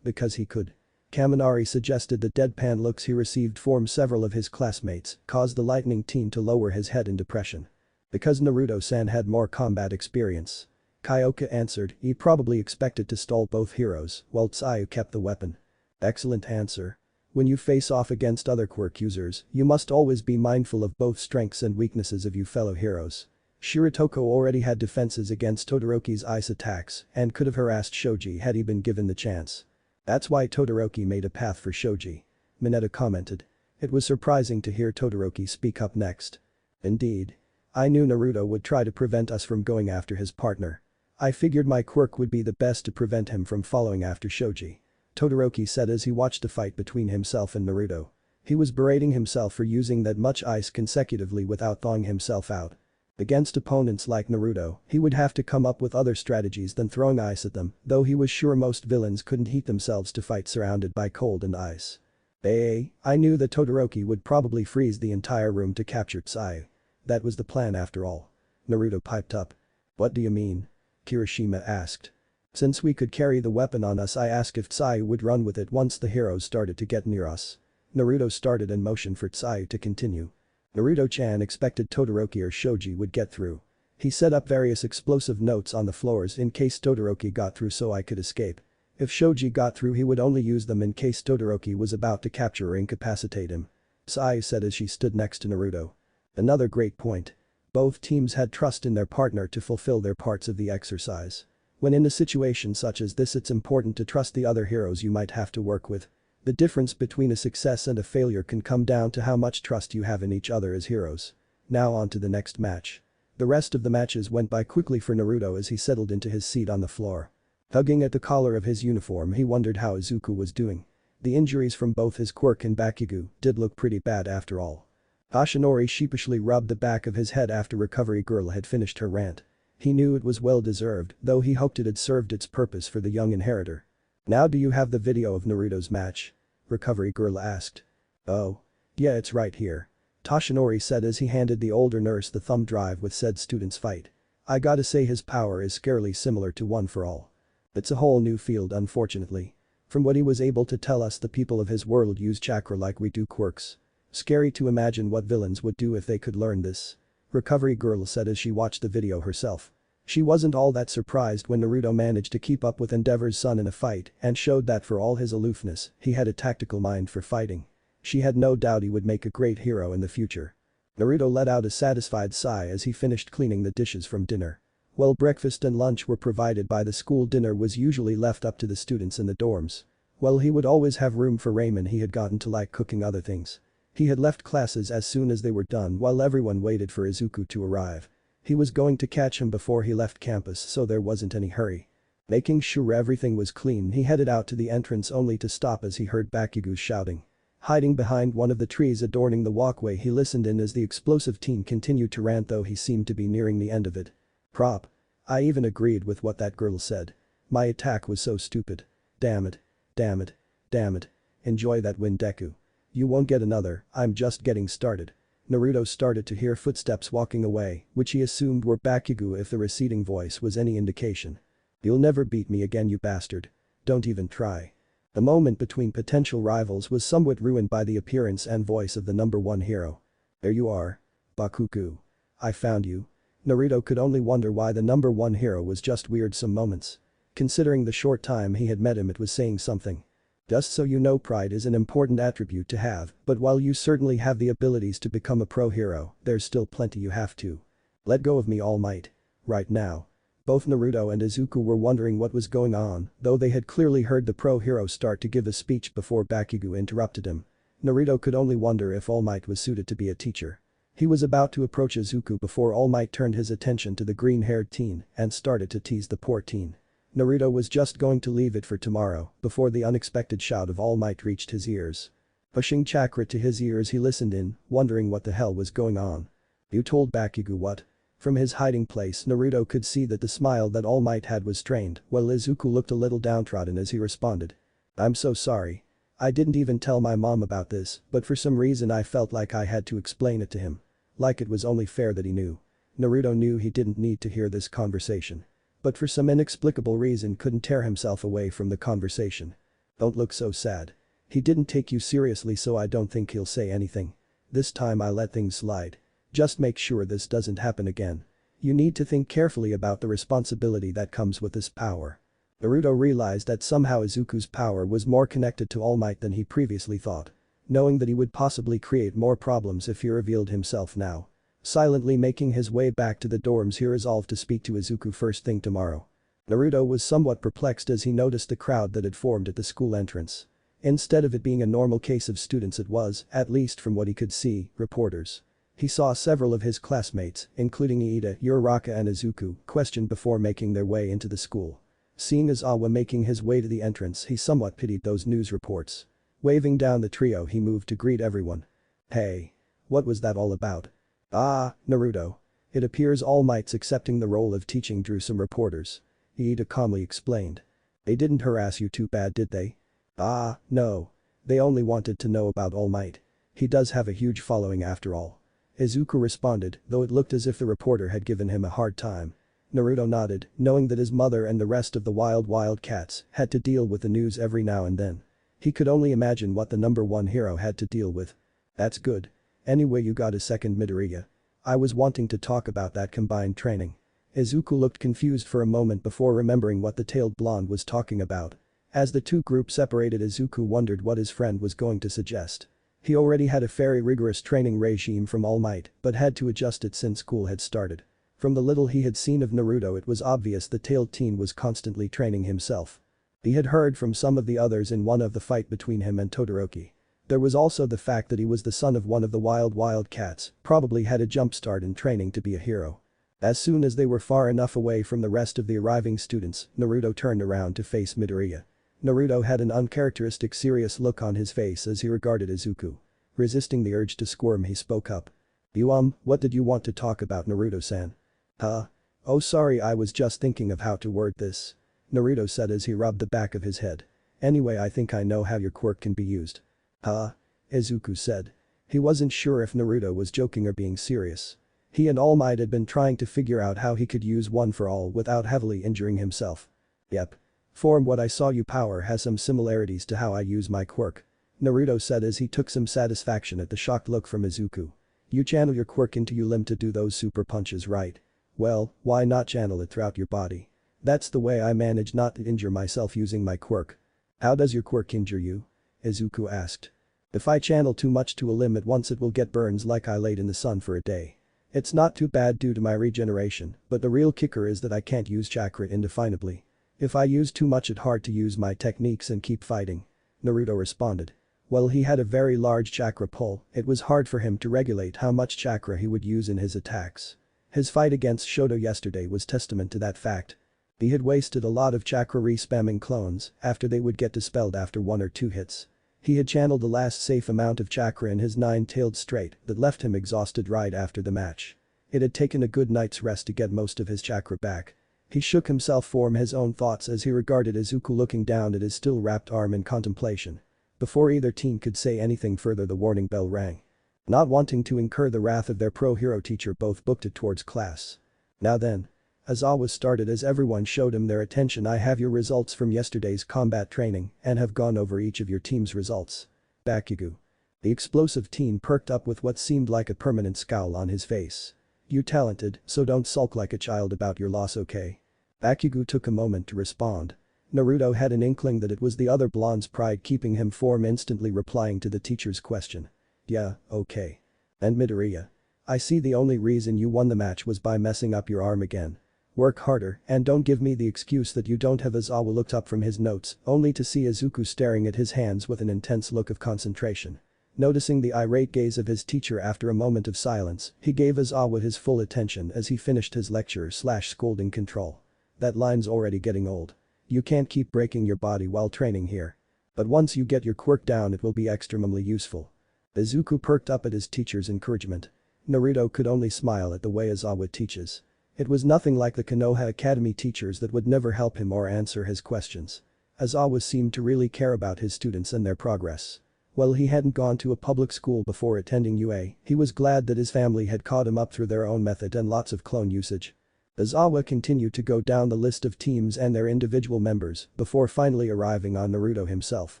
Because he could." Kaminari suggested. The deadpan looks he received from several of his classmates caused the lightning teen to lower his head in depression. "Because Naruto-san had more combat experience." Kyoka answered. He probably expected to stall both heroes while Sayu kept the weapon. "Excellent answer. When you face off against other quirk users, you must always be mindful of both strengths and weaknesses of you fellow heroes." Shiratoko already had defenses against Todoroki's ice attacks and could have harassed Shoji had he been given the chance. "That's why Todoroki made a path for Shoji," Mineta commented. It was surprising to hear Todoroki speak up next. "Indeed. I knew Naruto would try to prevent us from going after his partner. I figured my quirk would be the best to prevent him from following after Shoji," Todoroki said as he watched the fight between himself and Naruto. He was berating himself for using that much ice consecutively without thawing himself out. Against opponents like Naruto, he would have to come up with other strategies than throwing ice at them, though he was sure most villains couldn't heat themselves to fight surrounded by cold and ice. I knew that Todoroki would probably freeze the entire room to capture Sayu. That was the plan after all," Naruto piped up. "What do you mean?" Kirishima asked. "Since we could carry the weapon on us, I asked if Sayu would run with it once the heroes started to get near us." Naruto started and motioned for Sayu to continue. Naruto-chan expected Todoroki or Shoji would get through. He set up various explosive notes on the floors in case Todoroki got through so I could escape. If Shoji got through, he would only use them in case Todoroki was about to capture or incapacitate him. Sayu said as she stood next to Naruto. Another great point. Both teams had trust in their partner to fulfill their parts of the exercise. When in a situation such as this, it's important to trust the other heroes you might have to work with. The difference between a success and a failure can come down to how much trust you have in each other as heroes. Now on to the next match. The rest of the matches went by quickly for Naruto as he settled into his seat on the floor. Tugging at the collar of his uniform, he wondered how Izuku was doing. The injuries from both his quirk and Bakugo did look pretty bad after all. Ashinori sheepishly rubbed the back of his head after Recovery Girl had finished her rant. He knew it was well deserved, though he hoped it had served its purpose for the young inheritor. "Now do you have the video of Naruto's match?" Recovery Girl asked. "Oh. Yeah, it's right here," Toshinori said as he handed the older nurse the thumb drive with said student's fight. "I gotta say his power is scarily similar to One for All. It's a whole new field unfortunately. From what he was able to tell us, the people of his world use chakra like we do quirks. Scary to imagine what villains would do if they could learn this," Recovery Girl said as she watched the video herself. She wasn't all that surprised when Naruto managed to keep up with Endeavor's son in a fight and showed that for all his aloofness, he had a tactical mind for fighting. She had no doubt he would make a great hero in the future. Naruto let out a satisfied sigh as he finished cleaning the dishes from dinner. While breakfast and lunch were provided by the school, dinner was usually left up to the students in the dorms. While he would always have room for ramen, he had gotten to like cooking other things. He had left classes as soon as they were done while everyone waited for Izuku to arrive. He was going to catch him before he left campus, so there wasn't any hurry. Making sure everything was clean, he headed out to the entrance only to stop as he heard Bakugo shouting. Hiding behind one of the trees adorning the walkway, he listened in as the explosive teen continued to rant, though he seemed to be nearing the end of it. "Prop. I even agreed with what that girl said. My attack was so stupid. Damn it. Damn it. Damn it. Enjoy that win, Deku. You won't get another, I'm just getting started." Naruto started to hear footsteps walking away, which he assumed were Bakugo if the receding voice was any indication. "You'll never beat me again, you bastard. Don't even try." The moment between potential rivals was somewhat ruined by the appearance and voice of the number one hero. "There you are. Bakugo. I found you." Naruto could only wonder why the number one hero was just weird some moments. Considering the short time he had met him, it was saying something. "Just so you know, pride is an important attribute to have, but while you certainly have the abilities to become a pro hero, there's still plenty you have to. Let go of me, All Might. Right now." Both Naruto and Izuku were wondering what was going on, though they had clearly heard the pro hero start to give a speech before Bakugo interrupted him. Naruto could only wonder if All Might was suited to be a teacher. He was about to approach Izuku before All Might turned his attention to the green-haired teen and started to tease the poor teen. Naruto was just going to leave it for tomorrow before the unexpected shout of All Might reached his ears. Pushing chakra to his ears, he listened in, wondering what the hell was going on. "You told Bakugo what?" From his hiding place, Naruto could see that the smile that All Might had was strained, while Izuku looked a little downtrodden as he responded. "I'm so sorry. I didn't even tell my mom about this, but for some reason I felt like I had to explain it to him. Like it was only fair that he knew." Naruto knew he didn't need to hear this conversation. But for some inexplicable reason couldn't tear himself away from the conversation. "Don't look so sad. He didn't take you seriously, so I don't think he'll say anything. This time I let things slide. Just make sure this doesn't happen again. You need to think carefully about the responsibility that comes with this power." Naruto realized that somehow Izuku's power was more connected to All Might than he previously thought. Knowing that he would possibly create more problems if he revealed himself now. Silently making his way back to the dorms, he resolved to speak to Izuku first thing tomorrow. Naruto was somewhat perplexed as he noticed the crowd that had formed at the school entrance. Instead of it being a normal case of students, it was, at least from what he could see, reporters. He saw several of his classmates, including Iida, Uraraka and Izuku, questioned before making their way into the school. Seeing Izawa making his way to the entrance, he somewhat pitied those news reports. Waving down the trio, he moved to greet everyone. "Hey. What was that all about?" "Ah, Naruto. It appears All Might's accepting the role of teaching drew some reporters," Iida calmly explained. "They didn't harass you too bad, did they?" "Ah, no. They only wanted to know about All Might. He does have a huge following after all," Izuku responded, though it looked as if the reporter had given him a hard time. Naruto nodded, knowing that his mother and the rest of the wild cats had to deal with the news every now and then. He could only imagine what the number one hero had to deal with. "That's good. Anyway, you got a second, Midoriya? I was wanting to talk about that combined training." Izuku looked confused for a moment before remembering what the tailed blonde was talking about. As the two groups separated, Izuku wondered what his friend was going to suggest. He already had a very rigorous training regime from All Might, but had to adjust it since school had started. From the little he had seen of Naruto, it was obvious the tailed teen was constantly training himself. He had heard from some of the others in one of the fight between him and Todoroki. There was also the fact that he was the son of one of the wild cats, probably had a jumpstart in training to be a hero. As soon as they were far enough away from the rest of the arriving students, Naruto turned around to face Midoriya. Naruto had an uncharacteristic serious look on his face as he regarded Izuku. Resisting the urge to squirm, he spoke up. What did you want to talk about, Naruto-san?" "Huh? Oh sorry, I was just thinking of how to word this. Naruto said as he rubbed the back of his head. Anyway, I think I know how your quirk can be used. Huh? Izuku said. He wasn't sure if Naruto was joking or being serious. He and All Might had been trying to figure out how he could use one for all without heavily injuring himself. Yep. From what I saw, your power has some similarities to how I use my quirk. Naruto said as he took some satisfaction at the shocked look from Izuku. You channel your quirk into your limb to do those super punches, right? Well, why not channel it throughout your body? That's the way I manage not to injure myself using my quirk. How does your quirk injure you? Izuku asked. If I channel too much to a limb at once, it will get burns like I laid in the sun for a day. It's not too bad due to my regeneration, but the real kicker is that I can't use chakra indefinably. If I use too much, it's hard to use my techniques and keep fighting. Naruto responded. While he had a very large chakra pull, it was hard for him to regulate how much chakra he would use in his attacks. His fight against Shoto yesterday was testament to that fact. He had wasted a lot of chakra re-spamming clones after they would get dispelled after 1 or 2 hits. He had channeled the last safe amount of chakra in his 9-tailed straight that left him exhausted right after the match. It had taken a good night's rest to get most of his chakra back. He shook himself from his own thoughts as he regarded Izuku looking down at his still wrapped arm in contemplation. Before either team could say anything further, the warning bell rang. Not wanting to incur the wrath of their pro-hero teacher, both booked it towards class. Now then. Aizawa started as everyone showed him their attention. I have your results from yesterday's combat training and have gone over each of your team's results. Bakugo. The explosive teen perked up with what seemed like a permanent scowl on his face. You talented, so don't sulk like a child about your loss, okay? Bakugo took a moment to respond. Naruto had an inkling that it was the other blonde's pride keeping him from instantly replying to the teacher's question. Yeah, okay. And Midoriya. I see the only reason you won the match was by messing up your arm again. Work harder and don't give me the excuse that you don't have. Aizawa looked up from his notes only to see Izuku staring at his hands with an intense look of concentration. Noticing the irate gaze of his teacher after a moment of silence, he gave Aizawa his full attention as he finished his lecture/scolding control. That line's already getting old. You can't keep breaking your body while training here. But once you get your quirk down, it will be extremely useful. Izuku perked up at his teacher's encouragement. Naruto could only smile at the way Aizawa teaches. It was nothing like the Konoha Academy teachers that would never help him or answer his questions. Aizawa seemed to really care about his students and their progress. While he hadn't gone to a public school before attending UA, he was glad that his family had caught him up through their own method and lots of clone usage. Aizawa continued to go down the list of teams and their individual members before finally arriving on Naruto himself.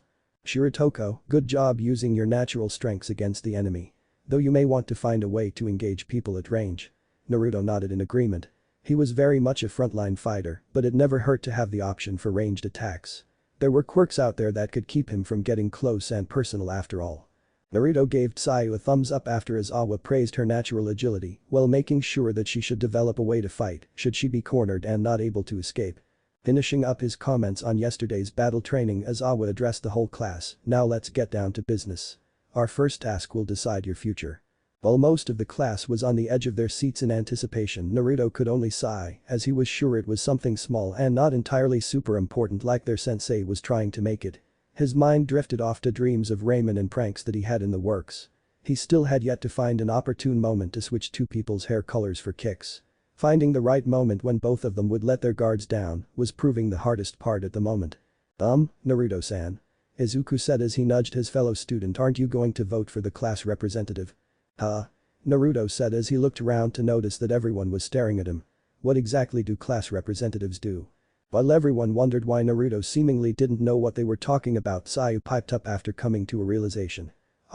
Shirotoko, good job using your natural strengths against the enemy. Though you may want to find a way to engage people at range. Naruto nodded in agreement. He was very much a frontline fighter, but it never hurt to have the option for ranged attacks. There were quirks out there that could keep him from getting close and personal after all. Naruto gave Tsuyu a thumbs up after Aizawa praised her natural agility while making sure that she should develop a way to fight should she be cornered and not able to escape. Finishing up his comments on yesterday's battle training, Aizawa addressed the whole class. Now let's get down to business. Our first task will decide your future. While most of the class was on the edge of their seats in anticipation, Naruto could only sigh as he was sure it was something small and not entirely super important like their sensei was trying to make it. His mind drifted off to dreams of ramen and pranks that he had in the works. He still had yet to find an opportune moment to switch two people's hair colors for kicks. Finding the right moment when both of them would let their guards down was proving the hardest part at the moment. Naruto-san. Izuku said as he nudged his fellow student, aren't you going to vote for the class representative? Huh? Naruto said as he looked around to notice that everyone was staring at him. What exactly do class representatives do? While everyone wondered why Naruto seemingly didn't know what they were talking about, Tsuyu piped up after coming to a realization.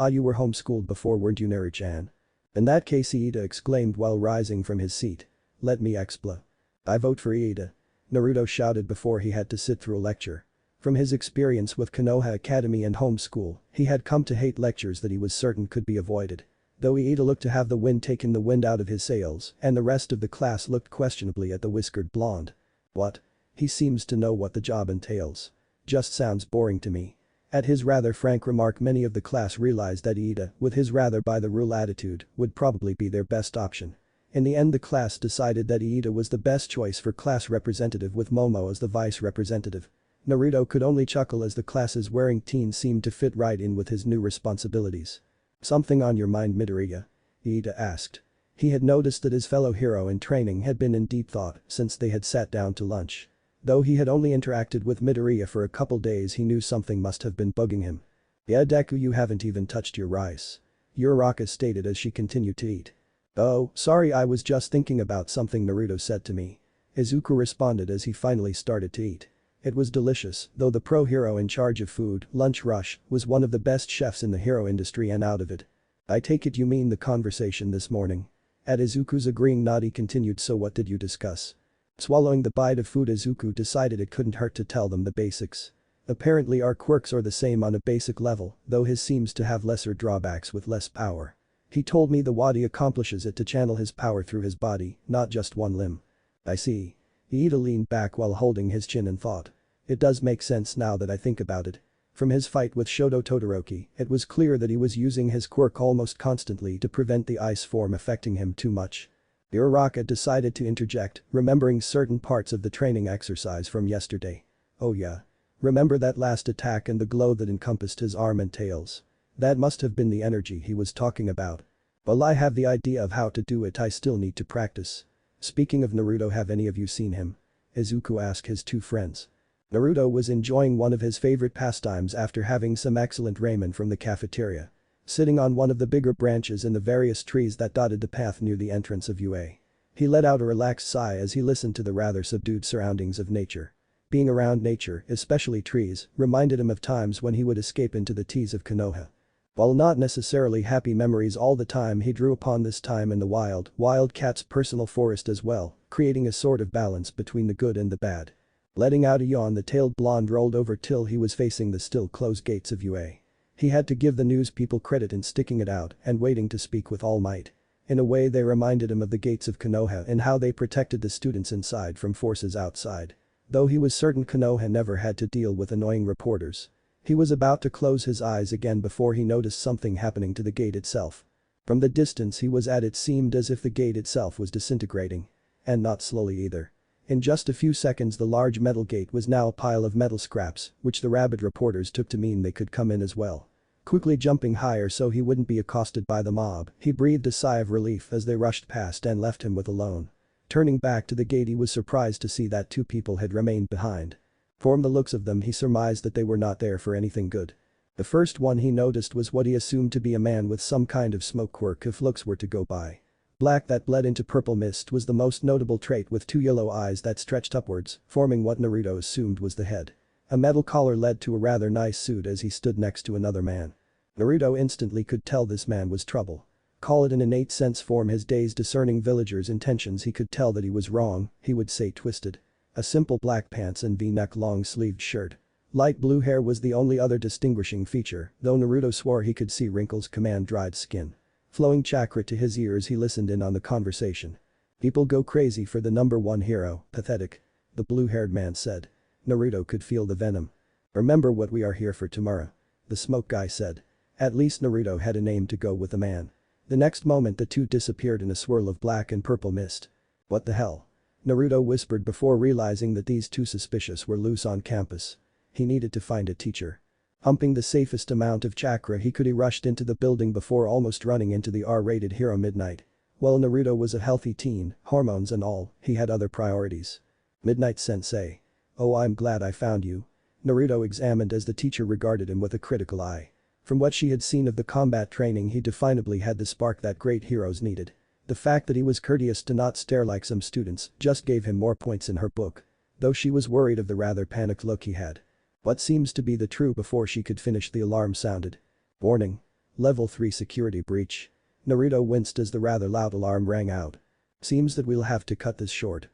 You were homeschooled before, weren't you, Naru-chan? In that case, Iida exclaimed while rising from his seat. Let me explain. I vote for Iida. Naruto shouted before he had to sit through a lecture. From his experience with Konoha Academy and homeschool, he had come to hate lectures that he was certain could be avoided. Though Iida looked to have the wind taken the wind out of his sails, and the rest of the class looked questionably at the whiskered blonde. What? He seems to know what the job entails. Just sounds boring to me. At his rather frank remark, many of the class realized that Iida, with his rather by-the-rule attitude, would probably be their best option. In the end, the class decided that Iida was the best choice for class representative with Momo as the vice representative. Naruto could only chuckle as the class's wearing teen seemed to fit right in with his new responsibilities. Something on your mind, Midoriya? Iida asked. He had noticed that his fellow hero in training had been in deep thought since they had sat down to lunch. Though he had only interacted with Midoriya for a couple days, he knew something must have been bugging him. "Yeah, Deku, you haven't even touched your rice," Uraraka stated as she continued to eat. "Oh, sorry, I was just thinking about something Naruto said to me," Izuku responded as he finally started to eat. It was delicious, though the pro hero in charge of food, Lunch Rush, was one of the best chefs in the hero industry and out of it. "I take it you mean the conversation this morning?" At Izuku's agreeing nod he continued, "So what did you discuss?" Swallowing the bite of food, Izuku decided it couldn't hurt to tell them the basics. Apparently our quirks are the same on a basic level, though his seems to have lesser drawbacks with less power. He told me the Wadi accomplishes it to channel his power through his body, not just one limb. "I see." Iida leaned back while holding his chin and thought. "It does make sense now that I think about it." From his fight with Shoto Todoroki, it was clear that he was using his quirk almost constantly to prevent the ice form affecting him too much. Uraraka decided to interject, remembering certain parts of the training exercise from yesterday. "Oh yeah. Remember that last attack and the glow that encompassed his arm and tails? That must have been the energy he was talking about. Well, I have the idea of how to do it, I still need to practice." Speaking of Naruto, have any of you seen him? Izuku asked his two friends. Naruto was enjoying one of his favorite pastimes after having some excellent ramen from the cafeteria. Sitting on one of the bigger branches in the various trees that dotted the path near the entrance of UA. He let out a relaxed sigh as he listened to the rather subdued surroundings of nature. Being around nature, especially trees, reminded him of times when he would escape into the teas of Konoha. While not necessarily happy memories all the time, he drew upon this time in the Wildcat's personal forest as well, creating a sort of balance between the good and the bad. Letting out a yawn, the tailed blonde rolled over till he was facing the still closed gates of UA. He had to give the news people credit in sticking it out and waiting to speak with all might. In a way, they reminded him of the gates of Konoha and how they protected the students inside from forces outside. Though he was certain Konoha never had to deal with annoying reporters. He was about to close his eyes again before he noticed something happening to the gate itself. From the distance he was at, it seemed as if the gate itself was disintegrating. And not slowly either. In just a few seconds the large metal gate was now a pile of metal scraps, which the rabid reporters took to mean they could come in as well. Quickly jumping higher so he wouldn't be accosted by the mob, he breathed a sigh of relief as they rushed past and left him with alone. Turning back to the gate, he was surprised to see that two people had remained behind. From the looks of them, he surmised that they were not there for anything good. The first one he noticed was what he assumed to be a man with some kind of smoke quirk if looks were to go by. Black that bled into purple mist was the most notable trait, with two yellow eyes that stretched upwards, forming what Naruto assumed was the head. A metal collar led to a rather nice suit as he stood next to another man. Naruto instantly could tell this man was trouble. Call it an innate sense from his days discerning villagers' intentions, he could tell that he was wrong, he would say twisted. A simple black pants and V-neck long-sleeved shirt. Light blue hair was the only other distinguishing feature, though Naruto swore he could see wrinkles command dried skin. Flowing chakra to his ears, he listened in on the conversation. "People go crazy for the number one hero, pathetic," the blue-haired man said. Naruto could feel the venom. "Remember what we are here for tomorrow," the smoke guy said. At least Naruto had a name to go with the man. The next moment the two disappeared in a swirl of black and purple mist. "What the hell?" Naruto whispered before realizing that these two suspicious were loose on campus. He needed to find a teacher. Humping the safest amount of chakra he could, he rushed into the building before almost running into the R-rated hero Midnight. While Naruto was a healthy teen, hormones and all, he had other priorities. "Midnight-sensei. Oh, I'm glad I found you." Naruto examined as the teacher regarded him with a critical eye. From what she had seen of the combat training, he definably had the spark that great heroes needed. The fact that he was courteous to not stare like some students just gave him more points in her book. Though she was worried of the rather panicked look he had. What seems to be the truth before she could finish, the alarm sounded. "Warning. Level 3 security breach." Naruto winced as the rather loud alarm rang out. "Seems that we'll have to cut this short."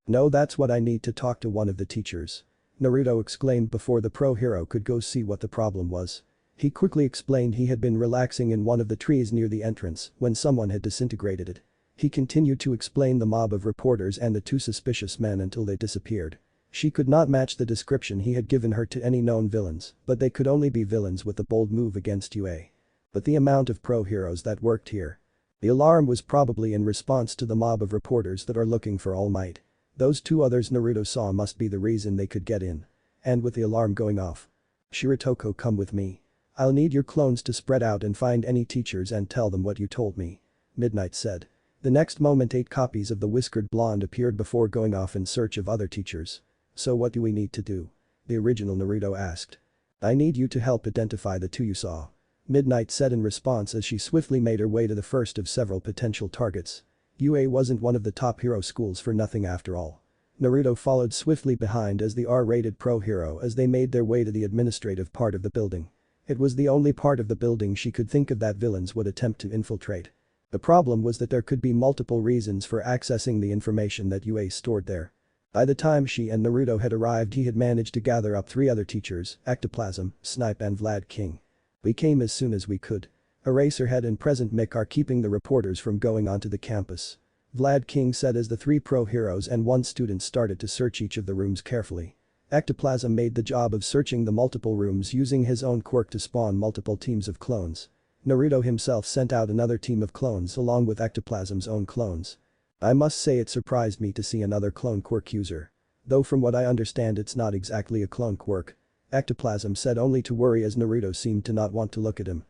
"No, that's what I need to talk to one of the teachers," Naruto exclaimed before the pro hero could go see what the problem was. He quickly explained he had been relaxing in one of the trees near the entrance when someone had disintegrated it. He continued to explain the mob of reporters and the two suspicious men until they disappeared. She could not match the description he had given her to any known villains, but they could only be villains with a bold move against UA. But the amount of pro heroes that worked here. The alarm was probably in response to the mob of reporters that are looking for All Might. Those two others Naruto saw must be the reason they could get in. And with the alarm going off. "Shiratoko, come with me. I'll need your clones to spread out and find any teachers and tell them what you told me." Midnight said. The next moment 8 copies of the whiskered blonde appeared before going off in search of other teachers. So what do we need to do? The original Naruto asked. I need you to help identify the 2 you saw. Midnight said in response as she swiftly made her way to the first of several potential targets. UA wasn't one of the top hero schools for nothing after all. Naruto followed swiftly behind as the R-rated pro hero as they made their way to the administrative part of the building. It was the only part of the building she could think of that villains would attempt to infiltrate. The problem was that there could be multiple reasons for accessing the information that UA stored there. By the time she and Naruto had arrived, he had managed to gather up 3 other teachers, Ectoplasm, Snipe and Vlad King. We came as soon as we could. Eraserhead and Present Mick are keeping the reporters from going onto the campus. Vlad King said as the 3 pro heroes and 1 student started to search each of the rooms carefully. Ectoplasm made the job of searching the multiple rooms using his own quirk to spawn multiple teams of clones. Naruto himself sent out another team of clones along with Ectoplasm's own clones. I must say it surprised me to see another clone quirk user. Though from what I understand it's not exactly a clone quirk. Ectoplasm said only to worry as Naruto seemed to not want to look at him.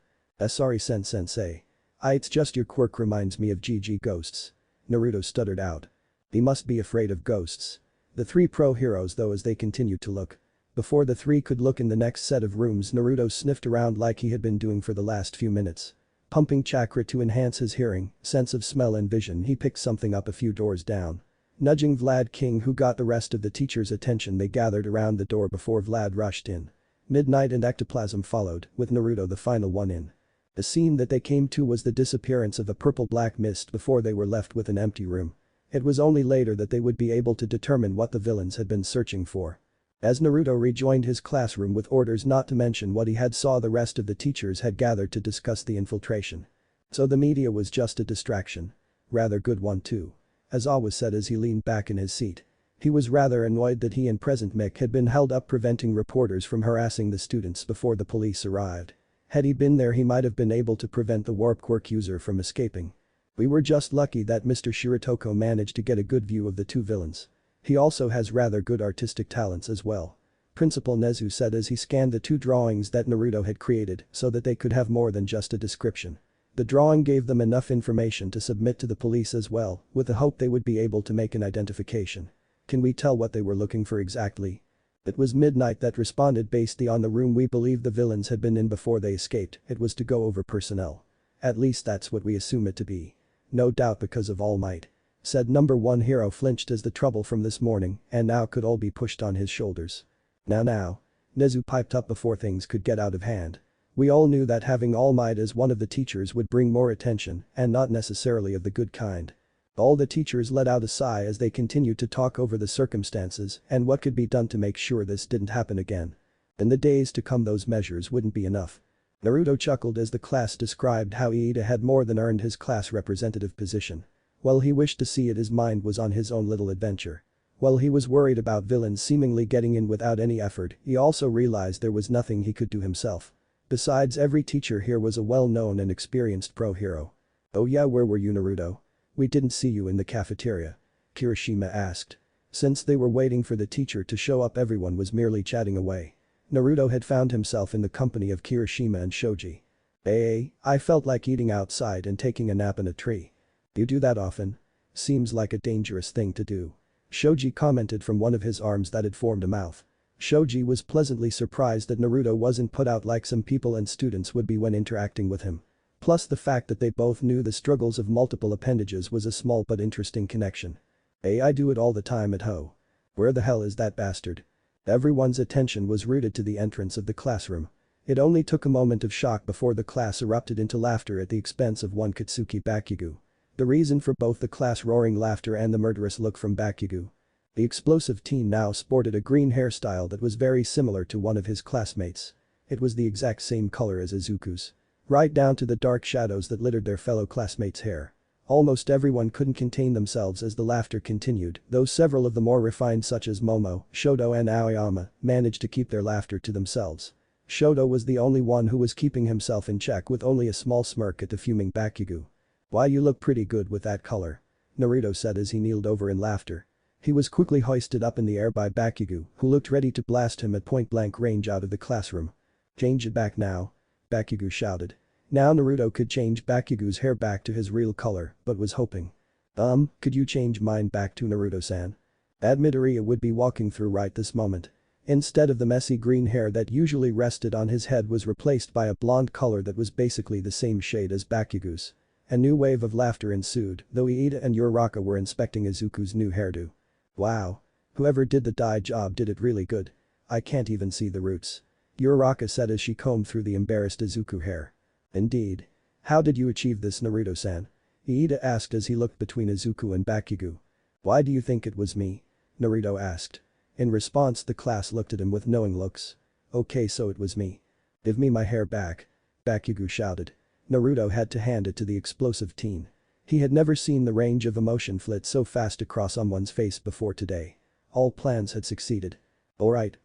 Sorry sensei. It's just your quirk reminds me of GG ghosts. Naruto stuttered out. He must be afraid of ghosts. The 3 pro heroes though as they continued to look. Before the 3 could look in the next set of rooms, Naruto sniffed around like he had been doing for the last few minutes. Pumping chakra to enhance his hearing, sense of smell and vision, he picked something up a few doors down. Nudging Vlad King, who got the rest of the teachers' attention, they gathered around the door before Vlad rushed in. Midnight and Ectoplasm followed, with Naruto the final one in. The scene that they came to was the disappearance of a purple-black mist before they were left with an empty room. It was only later that they would be able to determine what the villains had been searching for. As Naruto rejoined his classroom with orders not to mention what he had saw, the rest of the teachers had gathered to discuss the infiltration. So the media was just a distraction. Rather good one too. As always said as he leaned back in his seat. He was rather annoyed that he and Present Mick had been held up preventing reporters from harassing the students before the police arrived. Had he been there he might have been able to prevent the warp quirk user from escaping. We were just lucky that Mr. Shiratoko managed to get a good view of the 2 villains. He also has rather good artistic talents as well. Principal Nezu said as he scanned the 2 drawings that Naruto had created so that they could have more than just a description. The drawing gave them enough information to submit to the police as well, with the hope they would be able to make an identification. Can we tell what they were looking for exactly? It was Midnight that responded based on the room we believe the villains had been in before they escaped. It was to go over personnel. At least that's what we assume it to be. No doubt because of All Might. Said number 1 hero flinched as the trouble from this morning and now could all be pushed on his shoulders. Now. Nezu piped up before things could get out of hand. We all knew that having All Might as one of the teachers would bring more attention and not necessarily of the good kind. All the teachers let out a sigh as they continued to talk over the circumstances and what could be done to make sure this didn't happen again. In the days to come those measures wouldn't be enough. Naruto chuckled as the class described how Iida had more than earned his class representative position. While he wished to see it, his mind was on his own little adventure. While he was worried about villains seemingly getting in without any effort, he also realized there was nothing he could do himself. Besides, every teacher here was a well-known and experienced pro hero. Oh yeah, where were you, Naruto? We didn't see you in the cafeteria. Kirishima asked. Since they were waiting for the teacher to show up, everyone was merely chatting away. Naruto had found himself in the company of Kirishima and Shoji. I felt like eating outside and taking a nap in a tree. You do that often? Seems like a dangerous thing to do. Shoji commented from one of his arms that had formed a mouth. Shoji was pleasantly surprised that Naruto wasn't put out like some people and students would be when interacting with him. Plus the fact that they both knew the struggles of multiple appendages was a small but interesting connection. I do it all the time at Ho. Where the hell is that bastard? Everyone's attention was rooted to the entrance of the classroom. It only took a moment of shock before the class erupted into laughter at the expense of one Katsuki Bakugo. The reason for both the class roaring laughter and the murderous look from Bakugo. The explosive teen now sported a green hairstyle that was very similar to one of his classmates. It was the exact same color as Izuku's. Right down to the dark shadows that littered their fellow classmates' hair. Almost everyone couldn't contain themselves as the laughter continued, though several of the more refined such as Momo, Shoto and Aoyama managed to keep their laughter to themselves. Shoto was the only one who was keeping himself in check with only a small smirk at the fuming Bakugo. Why, you look pretty good with that color. Naruto said as he kneeled over in laughter. He was quickly hoisted up in the air by Bakugo, who looked ready to blast him at point-blank range out of the classroom. Change it back now. Bakugo shouted. Now Naruto could change Bakugo's hair back to his real color, but was hoping. Could you change mine back to Naruto-san? Midoriya would be walking through right this moment. Instead of the messy green hair that usually rested on his head was replaced by a blonde color that was basically the same shade as Bakugo's. A new wave of laughter ensued, though Iida and Uraraka were inspecting Izuku's new hairdo. Wow. Whoever did the dye job did it really good. I can't even see the roots. Uraraka said as she combed through the embarrassed Izuku hair. Indeed. How did you achieve this, Naruto-san? Iida asked as he looked between Izuku and Bakugo. Why do you think it was me? Naruto asked. In response, the class looked at him with knowing looks. Okay, so it was me. Give me my hair back. Bakugo shouted. Naruto had to hand it to the explosive teen. He had never seen the range of emotion flit so fast across someone's face before today. All plans had succeeded. Alright.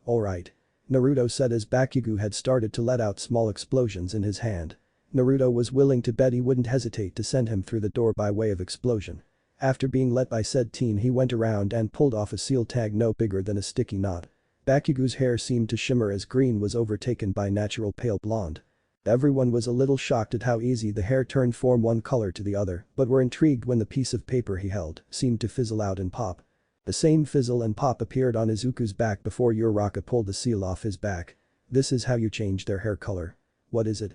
Naruto said as Bakugo had started to let out small explosions in his hand. Naruto was willing to bet he wouldn't hesitate to send him through the door by way of explosion. After being let by said teen, he went around and pulled off a seal tag no bigger than a sticky knot. Bakugo's hair seemed to shimmer as green was overtaken by natural pale blonde. Everyone was a little shocked at how easy the hair turned from one color to the other, but were intrigued when the piece of paper he held seemed to fizzle out and pop. The same fizzle and pop appeared on Izuku's back before Uraraka pulled the seal off his back. This is how you change their hair color. What is it?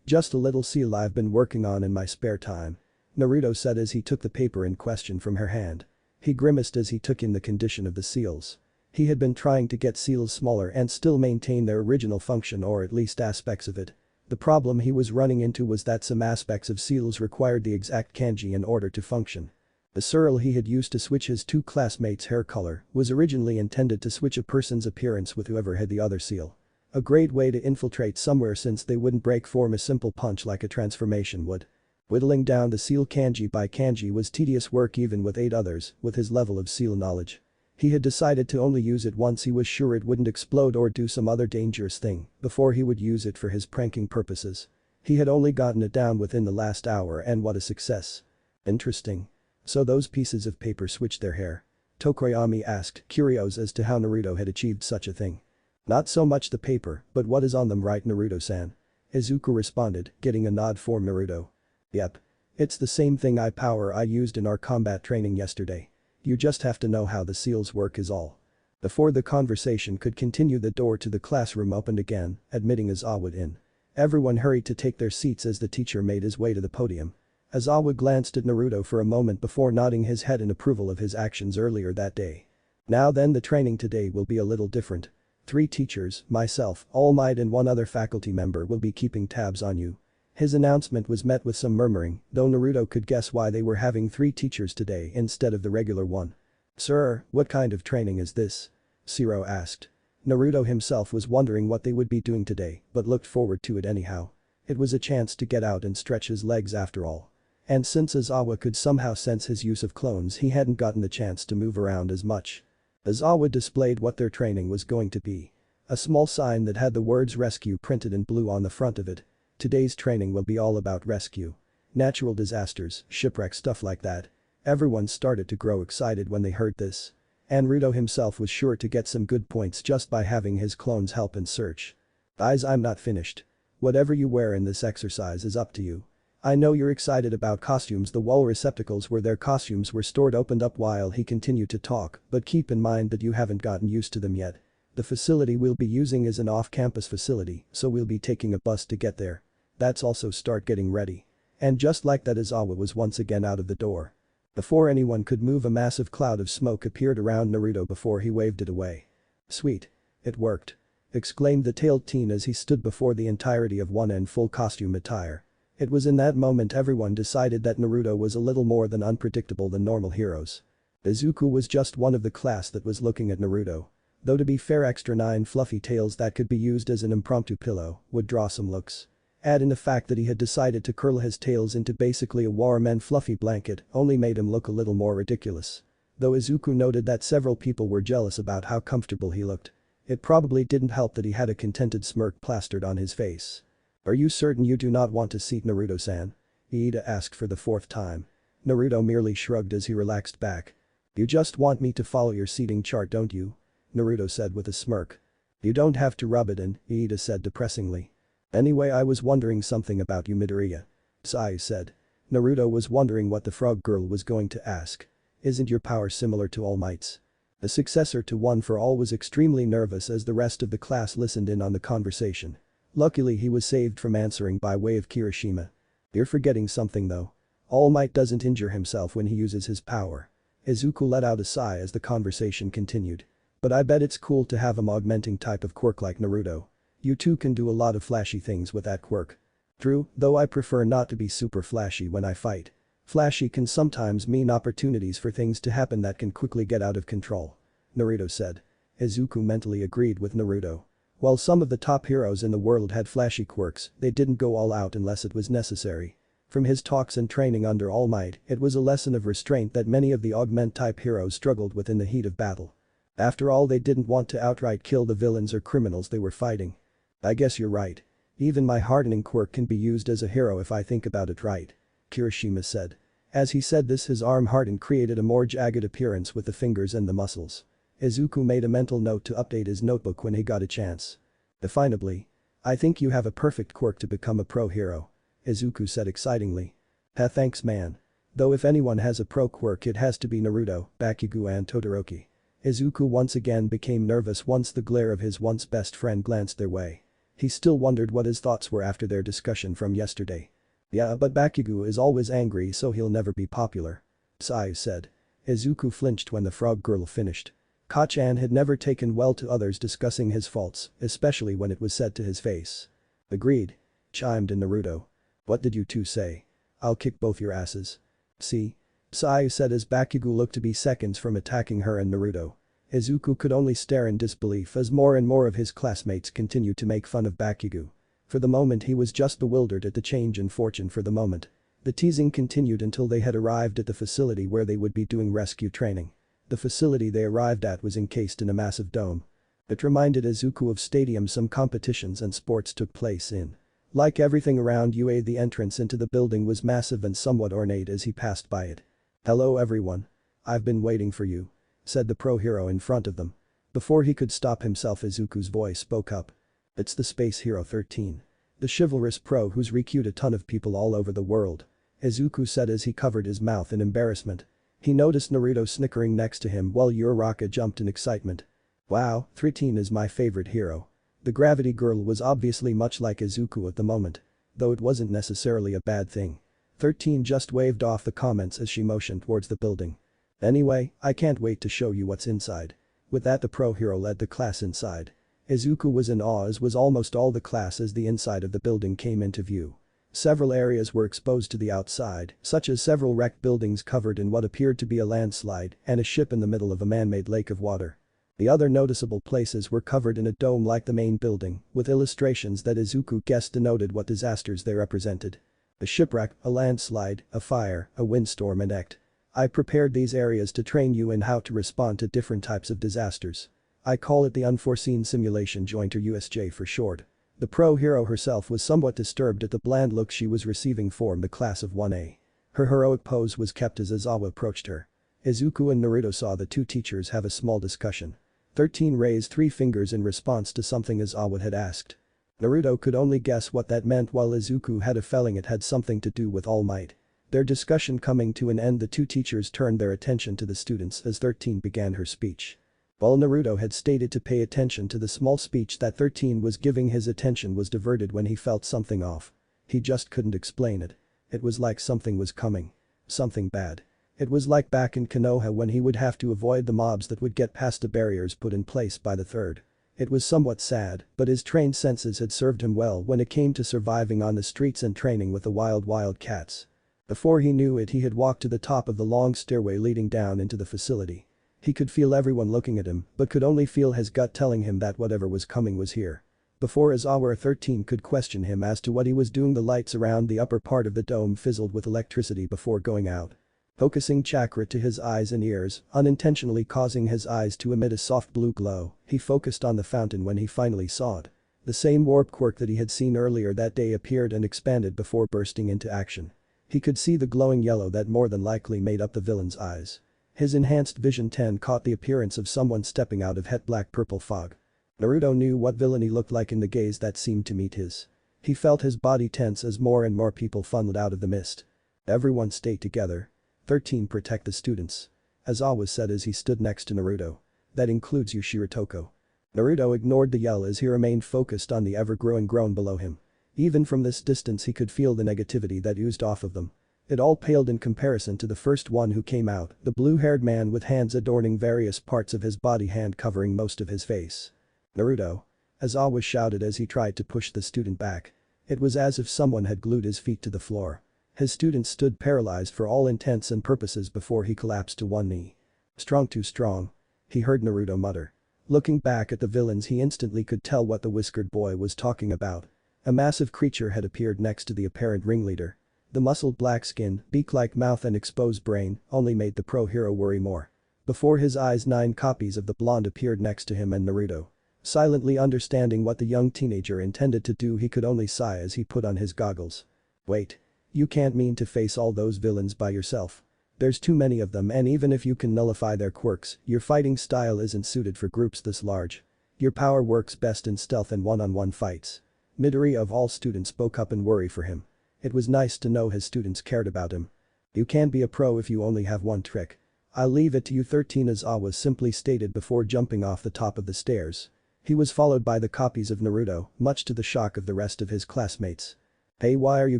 Just a little seal I've been working on in my spare time. Naruto said as he took the paper in question from her hand. He grimaced as he took in the condition of the seals. He had been trying to get seals smaller and still maintain their original function, or at least aspects of it. The problem he was running into was that some aspects of seals required the exact kanji in order to function. The surl he had used to switch his two classmates' hair color was originally intended to switch a person's appearance with whoever had the other seal. A great way to infiltrate somewhere since they wouldn't break form a simple punch like a transformation would. Whittling down the seal kanji by kanji was tedious work even with 8 others with his level of seal knowledge. He had decided to only use it once he was sure it wouldn't explode or do some other dangerous thing before he would use it for his pranking purposes. He had only gotten it down within the last hour, and what a success. Interesting. So those pieces of paper switched their hair? Tokoyami asked, curious as to how Naruto had achieved such a thing. Not so much the paper, but what is on them, right, Naruto-san? Izuku responded, getting a nod from Naruto. Yep. It's the same thing I used in our combat training yesterday. You just have to know how the seals work is all. Before the conversation could continue, the door to the classroom opened again, admitting Aizawa in. Everyone hurried to take their seats as the teacher made his way to the podium. Aizawa glanced at Naruto for a moment before nodding his head in approval of his actions earlier that day. Now then, the training today will be a little different. 3 teachers, myself, All Might and 1 other faculty member will be keeping tabs on you. His announcement was met with some murmuring, though Naruto could guess why they were having 3 teachers today instead of the regular one. Sir, what kind of training is this? Shiro asked. Naruto himself was wondering what they would be doing today, but looked forward to it anyhow. It was a chance to get out and stretch his legs after all. And since Aizawa could somehow sense his use of clones, he hadn't gotten the chance to move around as much. Aizawa displayed what their training was going to be. A small sign that had the words rescue printed in blue on the front of it. Today's training will be all about rescue. Natural disasters, shipwreck, stuff like that. Everyone started to grow excited when they heard this. And Naruto himself was sure to get some good points just by having his clones help in search. Guys, I'm not finished. Whatever you wear in this exercise is up to you. I know you're excited about costumes. The wall receptacles where their costumes were stored opened up while he continued to talk, but keep in mind that you haven't gotten used to them yet. The facility we'll be using is an off-campus facility, so we'll be taking a bus to get there. That's also start getting ready. And just like that, Aizawa was once again out of the door. Before anyone could move, a massive cloud of smoke appeared around Naruto before he waved it away. Sweet. It worked. Exclaimed the tailed teen as he stood before the entirety of one in full costume attire. It was in that moment everyone decided that Naruto was a little more than unpredictable than normal heroes. Izuku was just one of the class that was looking at Naruto. Though to be fair, extra 9 fluffy tails that could be used as an impromptu pillow would draw some looks. Add in the fact that he had decided to curl his tails into basically a warm and fluffy blanket only made him look a little more ridiculous. Though Izuku noted that several people were jealous about how comfortable he looked. It probably didn't help that he had a contented smirk plastered on his face. Are you certain you do not want to seat, Naruto-san? Iida asked for the 4th time. Naruto merely shrugged as he relaxed back. You just want me to follow your seating chart, don't you? Naruto said with a smirk. You don't have to rub it in, Iida said depressingly. Anyway, I was wondering something about you, Midoriya. Sai said. Naruto was wondering what the frog girl was going to ask. Isn't your power similar to All Might's? The successor to One for All was extremely nervous as the rest of the class listened in on the conversation. Luckily he was saved from answering by way of Kirishima. You're forgetting something though. All Might doesn't injure himself when he uses his power. Izuku let out a sigh as the conversation continued. But I bet it's cool to have an augmenting type of quirk like Naruto. You two can do a lot of flashy things with that quirk. True, though I prefer not to be super flashy when I fight. Flashy can sometimes mean opportunities for things to happen that can quickly get out of control. Naruto said. Izuku mentally agreed with Naruto. While some of the top heroes in the world had flashy quirks, they didn't go all out unless it was necessary. From his talks and training under All Might, it was a lesson of restraint that many of the augment-type heroes struggled with in the heat of battle. After all, they didn't want to outright kill the villains or criminals they were fighting. I guess you're right. Even my hardening quirk can be used as a hero if I think about it right. Kirishima said. As he said this, his arm hardened, created a more jagged appearance with the fingers and the muscles. Izuku made a mental note to update his notebook when he got a chance. Definably. I think you have a perfect quirk to become a pro hero. Izuku said excitingly. Thanks man. Though if anyone has a pro quirk it has to be Naruto, Bakugo and Todoroki. Izuku once again became nervous once the glare of his once best friend glanced their way. He still wondered what his thoughts were after their discussion from yesterday. Yeah, but Bakugo is always angry so he'll never be popular. Sai said. Izuku flinched when the frog girl finished. Kachan had never taken well to others discussing his faults, especially when it was said to his face. Agreed. Chimed in Naruto. What did you two say? I'll kick both your asses. See? Sai said as Bakugo looked to be seconds from attacking her and Naruto. Izuku could only stare in disbelief as more and more of his classmates continued to make fun of Bakugo. For the moment he was just bewildered at the change in fortune for the moment. The teasing continued until they had arrived at the facility where they would be doing rescue training. The facility they arrived at was encased in a massive dome. It reminded Izuku of stadiums some competitions and sports took place in. Like everything around UA, the entrance into the building was massive and somewhat ornate as he passed by it. Hello everyone. I've been waiting for you. Said the pro hero in front of them. Before he could stop himself, Izuku's voice spoke up. It's the Space Hero 13. The chivalrous pro who's recruited a ton of people all over the world. Izuku said as he covered his mouth in embarrassment. He noticed Naruto snickering next to him while Uraraka jumped in excitement. Wow, 13 is my favorite hero. The gravity girl was obviously much like Izuku at the moment. Though it wasn't necessarily a bad thing. 13 just waved off the comments as she motioned towards the building. Anyway, I can't wait to show you what's inside. With that, the pro hero led the class inside. Izuku was in awe, as was almost all the class, as the inside of the building came into view. Several areas were exposed to the outside, such as several wrecked buildings covered in what appeared to be a landslide and a ship in the middle of a man-made lake of water. The other noticeable places were covered in a dome like the main building, with illustrations that Izuku guessed denoted what disasters they represented. A shipwreck, a landslide, a fire, a windstorm and ect. I prepared these areas to train you in how to respond to different types of disasters. I call it the Unforeseen Simulation Joint, or USJ for short. The pro hero herself was somewhat disturbed at the bland look she was receiving from the class of 1A. Her heroic pose was kept as Aizawa approached her. Izuku and Naruto saw the two teachers have a small discussion. 13 raised 3 fingers in response to something Aizawa had asked. Naruto could only guess what that meant, while Izuku had a feeling it had something to do with All Might. Their discussion coming to an end, the two teachers turned their attention to the students as 13 began her speech. While Naruto had stated to pay attention to the small speech that 13 was giving, his attention was diverted when he felt something off. He just couldn't explain it. It was like something was coming. Something bad. It was like back in Konoha when he would have to avoid the mobs that would get past the barriers put in place by the third. It was somewhat sad, but his trained senses had served him well when it came to surviving on the streets and training with the wild cats. Before he knew it, he had walked to the top of the long stairway leading down into the facility. He could feel everyone looking at him, but could only feel his gut telling him that whatever was coming was here. Before Aizawa 13 could question him as to what he was doing, the lights around the upper part of the dome fizzled with electricity before going out. Focusing chakra to his eyes and ears, unintentionally causing his eyes to emit a soft blue glow, he focused on the fountain when he finally saw it. The same warp quirk that he had seen earlier that day appeared and expanded before bursting into action. He could see the glowing yellow that more than likely made up the villain's eyes. His enhanced vision 10 caught the appearance of someone stepping out of het black purple fog. Naruto knew what villainy looked like in the gaze that seemed to meet his. He felt his body tense as more and more people funneled out of the mist. Everyone stay together. 13 Protect the students. Aizawa said as he stood next to Naruto. That includes you Shiratoko. Naruto ignored the yell as he remained focused on the ever-growing groan below him. Even from this distance he could feel the negativity that oozed off of them. It all paled in comparison to the first one who came out, the blue-haired man with hands adorning various parts of his body, hand covering most of his face. Naruto. Aizawa shouted as he tried to push the student back. It was as if someone had glued his feet to the floor. His student stood paralyzed for all intents and purposes before he collapsed to one knee. Strong, too strong. He heard Naruto mutter. Looking back at the villains, he instantly could tell what the whiskered boy was talking about. A massive creature had appeared next to the apparent ringleader. The muscled black skin, beak-like mouth and exposed brain only made the pro-hero worry more. Before his eyes 9 copies of the blonde appeared next to him and Naruto. Silently understanding what the young teenager intended to do, he could only sigh as he put on his goggles. Wait. You can't mean to face all those villains by yourself. There's too many of them, and even if you can nullify their quirks, your fighting style isn't suited for groups this large. Your power works best in stealth and one-on-one fights. Midori of all students spoke up in worry for him. It was nice to know his students cared about him. You can't be a pro if you only have one trick. I'll leave it to you 13 Aizawa simply stated before jumping off the top of the stairs. He was followed by the copies of Naruto, much to the shock of the rest of his classmates. Hey, why are you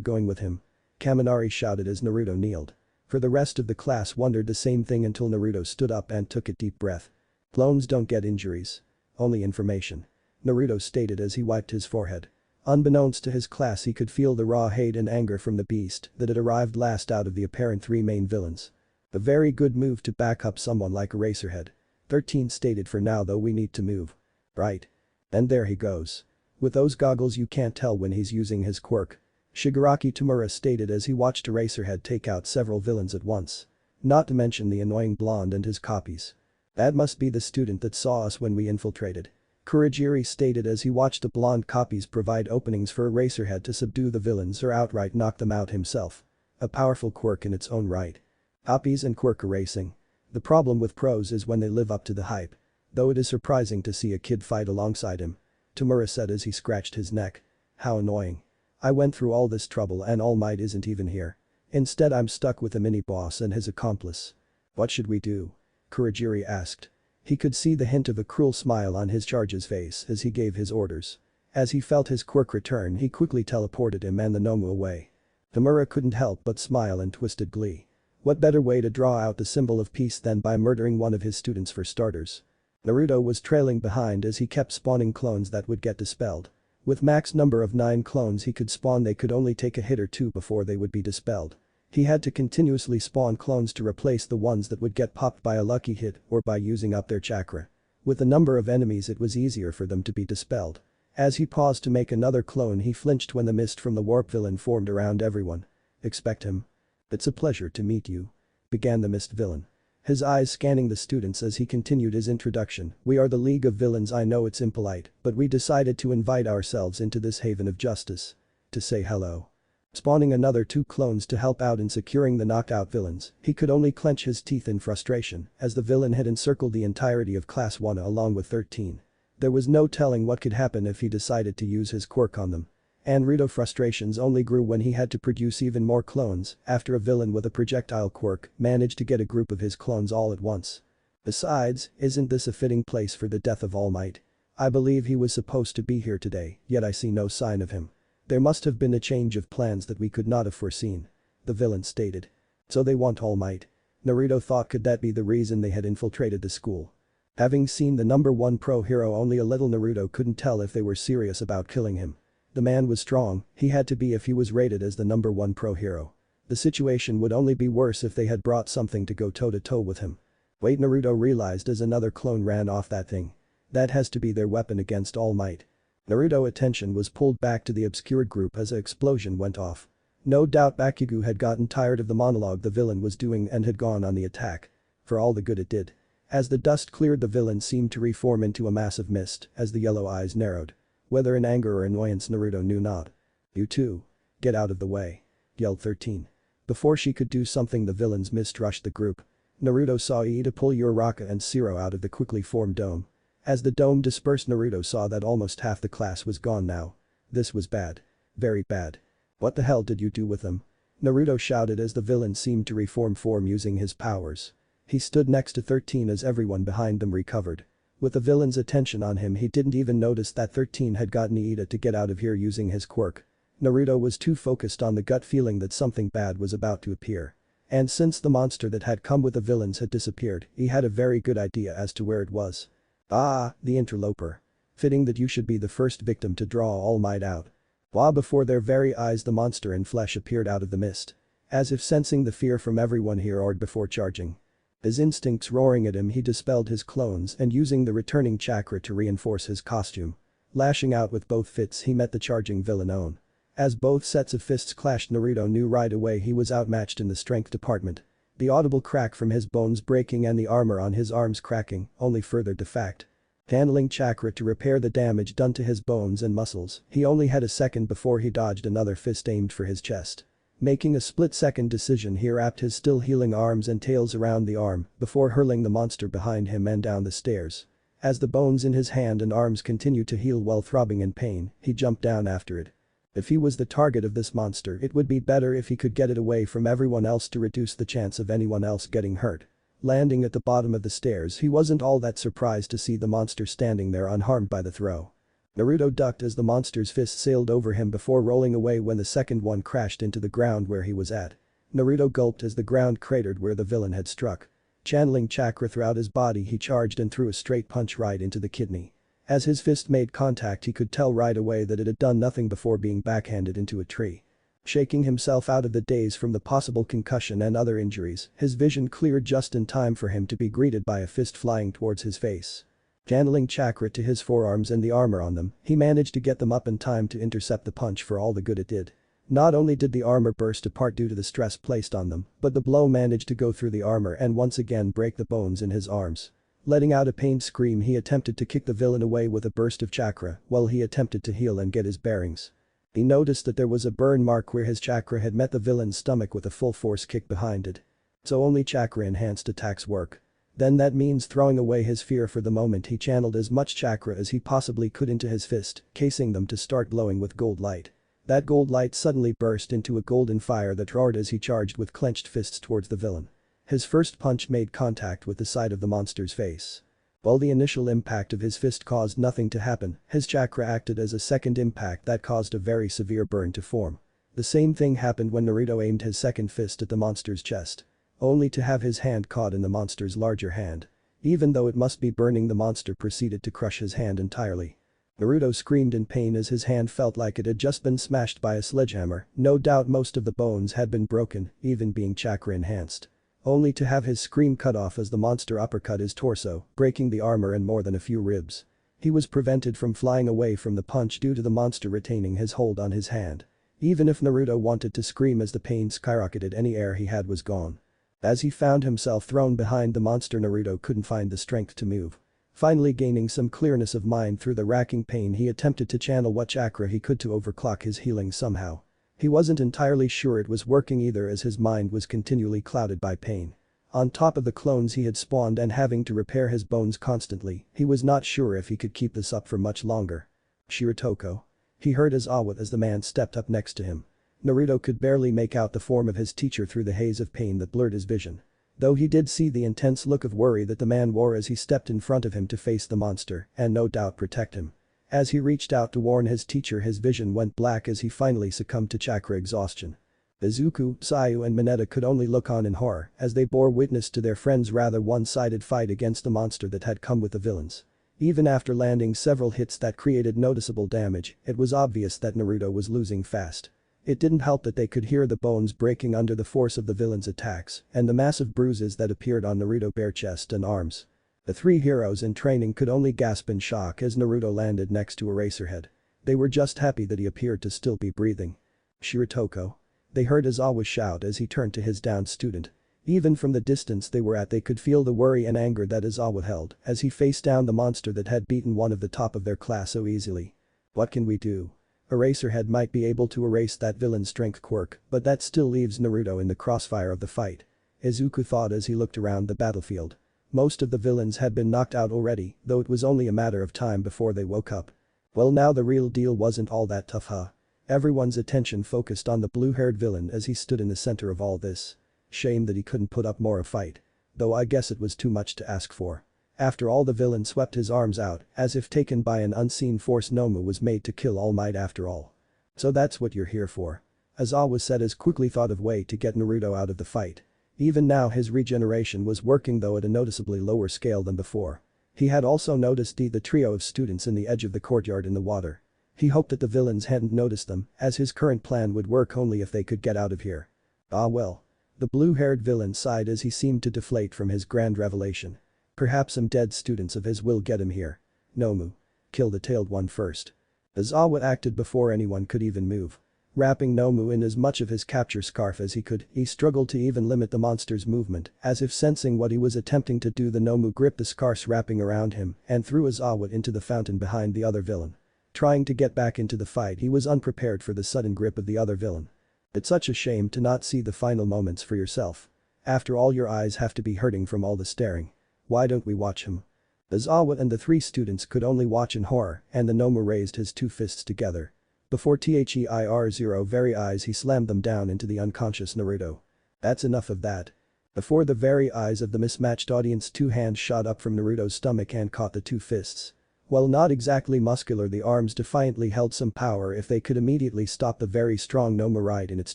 going with him? Kaminari shouted as Naruto kneeled. For the rest of the class wondered the same thing until Naruto stood up and took a deep breath. Clones don't get injuries. Only information. Naruto stated as he wiped his forehead. Unbeknownst to his class, he could feel the raw hate and anger from the beast that had arrived last out of the apparent 3 main villains. A very good move to back up someone like Eraserhead. 13 stated, for now though we need to move. Right. And there he goes. With those goggles you can't tell when he's using his quirk. Shigaraki Tamura stated as he watched Eraserhead take out several villains at once. Not to mention the annoying blonde and his copies. That must be the student that saw us when we infiltrated. Kurajiri stated as he watched the blonde copies provide openings for Eraserhead to subdue the villains or outright knock them out himself. A powerful quirk in its own right. Copies and quirk erasing. The problem with pros is when they live up to the hype. Though it is surprising to see a kid fight alongside him. Tamura said as he scratched his neck. How annoying. I went through all this trouble and All Might isn't even here. Instead I'm stuck with a mini-boss and his accomplice. What should we do? Kurajiri asked. He could see the hint of a cruel smile on his charge's face as he gave his orders. As he felt his quirk return, he quickly teleported him and the Nomu away. Tamura couldn't help but smile in twisted glee. What better way to draw out the symbol of peace than by murdering one of his students for starters? Naruto was trailing behind as he kept spawning clones that would get dispelled. With max number of 9 clones he could spawn, they could only take a hit or two before they would be dispelled. He had to continuously spawn clones to replace the ones that would get popped by a lucky hit or by using up their chakra. With the number of enemies it was easier for them to be dispelled. As he paused to make another clone, he flinched when the mist from the warp villain formed around everyone. Expect him. It's a pleasure to meet you. Began the mist villain. His eyes scanning the students as he continued his introduction. We are the League of Villains. I know it's impolite, but we decided to invite ourselves into this haven of justice. To say hello. Spawning another 2 clones to help out in securing the knocked out villains, he could only clench his teeth in frustration as the villain had encircled the entirety of Class 1 along with 13. There was no telling what could happen if he decided to use his quirk on them. And Naruto's frustrations only grew when he had to produce even more clones after a villain with a projectile quirk managed to get a group of his clones all at once. Besides, isn't this a fitting place for the death of All Might? I believe he was supposed to be here today, yet I see no sign of him. There must have been a change of plans that we could not have foreseen. The villain stated. So they want All Might. Naruto thought, could that be the reason they had infiltrated the school? Having seen the number 1 pro hero only a little, Naruto couldn't tell if they were serious about killing him. The man was strong, he had to be if he was rated as the number 1 pro hero. The situation would only be worse if they had brought something to go toe-to-toe with him. Wait, Naruto realized as another clone ran off that thing. That has to be their weapon against All Might. Naruto's attention was pulled back to the obscured group as an explosion went off. No doubt Bakugo had gotten tired of the monologue the villain was doing and had gone on the attack. For all the good it did. As the dust cleared, the villain seemed to reform into a massive mist as the yellow eyes narrowed. Whether in anger or annoyance Naruto knew not. You too. Get out of the way. Yelled 13. Before she could do something, the villain's mist rushed the group. Naruto saw Iida pull Uraraka and Zero out of the quickly formed dome. As the dome dispersed, Naruto saw that almost half the class was gone now. This was bad. very bad. What the hell did you do with them? Naruto shouted as the villain seemed to reform form using his powers. He stood next to 13 as everyone behind them recovered. With the villain's attention on him, he didn't even notice that 13 had gotten Ida to get out of here using his quirk. Naruto was too focused on the gut feeling that something bad was about to appear. And since the monster that had come with the villains had disappeared, he had a very good idea as to where it was. Ah, the interloper. Fitting that you should be the first victim to draw All Might out. While before their very eyes the monster in flesh appeared out of the mist. As if sensing the fear from everyone here or before charging. His instincts roaring at him, he dispelled his clones and using the returning chakra to reinforce his costume. Lashing out with both fists, he met the charging villain own. As both sets of fists clashed, Naruto knew right away he was outmatched in the strength department. The audible crack from his bones breaking and the armor on his arms cracking only furthered the fact. Channeling chakra to repair the damage done to his bones and muscles, he only had a second before he dodged another fist aimed for his chest. Making a split-second decision, he wrapped his still healing arms and tails around the arm before hurling the monster behind him and down the stairs. As the bones in his hand and arms continued to heal while throbbing in pain, he jumped down after it. If he was the target of this monster, it would be better if he could get it away from everyone else to reduce the chance of anyone else getting hurt. Landing at the bottom of the stairs, he wasn't all that surprised to see the monster standing there unharmed by the throw. Naruto ducked as the monster's fist sailed over him before rolling away when the second one crashed into the ground where he was at. Naruto gulped as the ground cratered where the villain had struck. Channeling chakra throughout his body, he charged and threw a straight punch right into the kidney. As his fist made contact, he could tell right away that it had done nothing before being backhanded into a tree. Shaking himself out of the daze from the possible concussion and other injuries, his vision cleared just in time for him to be greeted by a fist flying towards his face. Channeling chakra to his forearms and the armor on them, he managed to get them up in time to intercept the punch for all the good it did. Not only did the armor burst apart due to the stress placed on them, but the blow managed to go through the armor and once again break the bones in his arms. Letting out a pained scream, he attempted to kick the villain away with a burst of chakra while he attempted to heal and get his bearings. He noticed that there was a burn mark where his chakra had met the villain's stomach with a full force kick behind it. So only chakra enhanced attacks work. Then that means throwing away his fear for the moment, he channeled as much chakra as he possibly could into his fist, casing them to start glowing with gold light. That gold light suddenly burst into a golden fire that roared as he charged with clenched fists towards the villain. His first punch made contact with the side of the monster's face. While the initial impact of his fist caused nothing to happen, his chakra acted as a second impact that caused a very severe burn to form. The same thing happened when Naruto aimed his second fist at the monster's chest. Only to have his hand caught in the monster's larger hand. Even though it must be burning, the monster proceeded to crush his hand entirely. Naruto screamed in pain as his hand felt like it had just been smashed by a sledgehammer. No doubt most of the bones had been broken, even being chakra enhanced. Only to have his scream cut off as the monster uppercut his torso, breaking the armor and more than a few ribs. He was prevented from flying away from the punch due to the monster retaining his hold on his hand. Even if Naruto wanted to scream as the pain skyrocketed, any air he had was gone. As he found himself thrown behind the monster, Naruto couldn't find the strength to move. Finally gaining some clearness of mind through the racking pain, he attempted to channel what chakra he could to overclock his healing somehow. He wasn't entirely sure it was working either, as his mind was continually clouded by pain. On top of the clones he had spawned and having to repair his bones constantly, he was not sure if he could keep this up for much longer. Shiratoko. He heard Aizawa as the man stepped up next to him. Naruto could barely make out the form of his teacher through the haze of pain that blurred his vision. Though he did see the intense look of worry that the man wore as he stepped in front of him to face the monster and no doubt protect him. As he reached out to warn his teacher, his vision went black as he finally succumbed to chakra exhaustion. Izuku, Sayu and Mineta could only look on in horror as they bore witness to their friend's rather one-sided fight against the monster that had come with the villains. Even after landing several hits that created noticeable damage, it was obvious that Naruto was losing fast. It didn't help that they could hear the bones breaking under the force of the villain's attacks and the massive bruises that appeared on Naruto's bare chest and arms. The three heroes in training could only gasp in shock as Naruto landed next to Eraserhead. They were just happy that he appeared to still be breathing. Shiratoko. They heard Aizawa shout as he turned to his downed student. Even from the distance they were at, they could feel the worry and anger that Aizawa held as he faced down the monster that had beaten one of the top of their class so easily. What can we do? Eraserhead might be able to erase that villain's strength quirk, but that still leaves Naruto in the crossfire of the fight. Izuku thought as he looked around the battlefield. Most of the villains had been knocked out already, though it was only a matter of time before they woke up. Well, now the real deal wasn't all that tough, huh? Everyone's attention focused on the blue-haired villain as he stood in the center of all this. Shame that he couldn't put up more of a fight. Though I guess it was too much to ask for. After all, the villain swept his arms out as if taken by an unseen force. Nomu was made to kill All Might after all. So that's what you're here for. Aizawa said as quickly thought of way to get Naruto out of the fight. Even now his regeneration was working, though at a noticeably lower scale than before. He had also noticed the trio of students in the edge of the courtyard in the water. He hoped that the villains hadn't noticed them, as his current plan would work only if they could get out of here. Ah well. The blue-haired villain sighed as he seemed to deflate from his grand revelation. Perhaps some dead students of his will get him here. Nomu. Kill the tailed one first. Aizawa acted before anyone could even move. Wrapping Nomu in as much of his capture scarf as he could, he struggled to even limit the monster's movement, as if sensing what he was attempting to do. The Nomu gripped the scarf wrapping around him and threw Aizawa into the fountain behind the other villain. Trying to get back into the fight, he was unprepared for the sudden grip of the other villain. It's such a shame to not see the final moments for yourself. After all, your eyes have to be hurting from all the staring. Why don't we watch him? Aizawa and the three students could only watch in horror, and the Nomu raised his two fists together. Before their very eyes he slammed them down into the unconscious Naruto. That's enough of that. Before the very eyes of the mismatched audience, two hands shot up from Naruto's stomach and caught the two fists. While not exactly muscular, the arms defiantly held some power if they could immediately stop the very strong Nomu right in its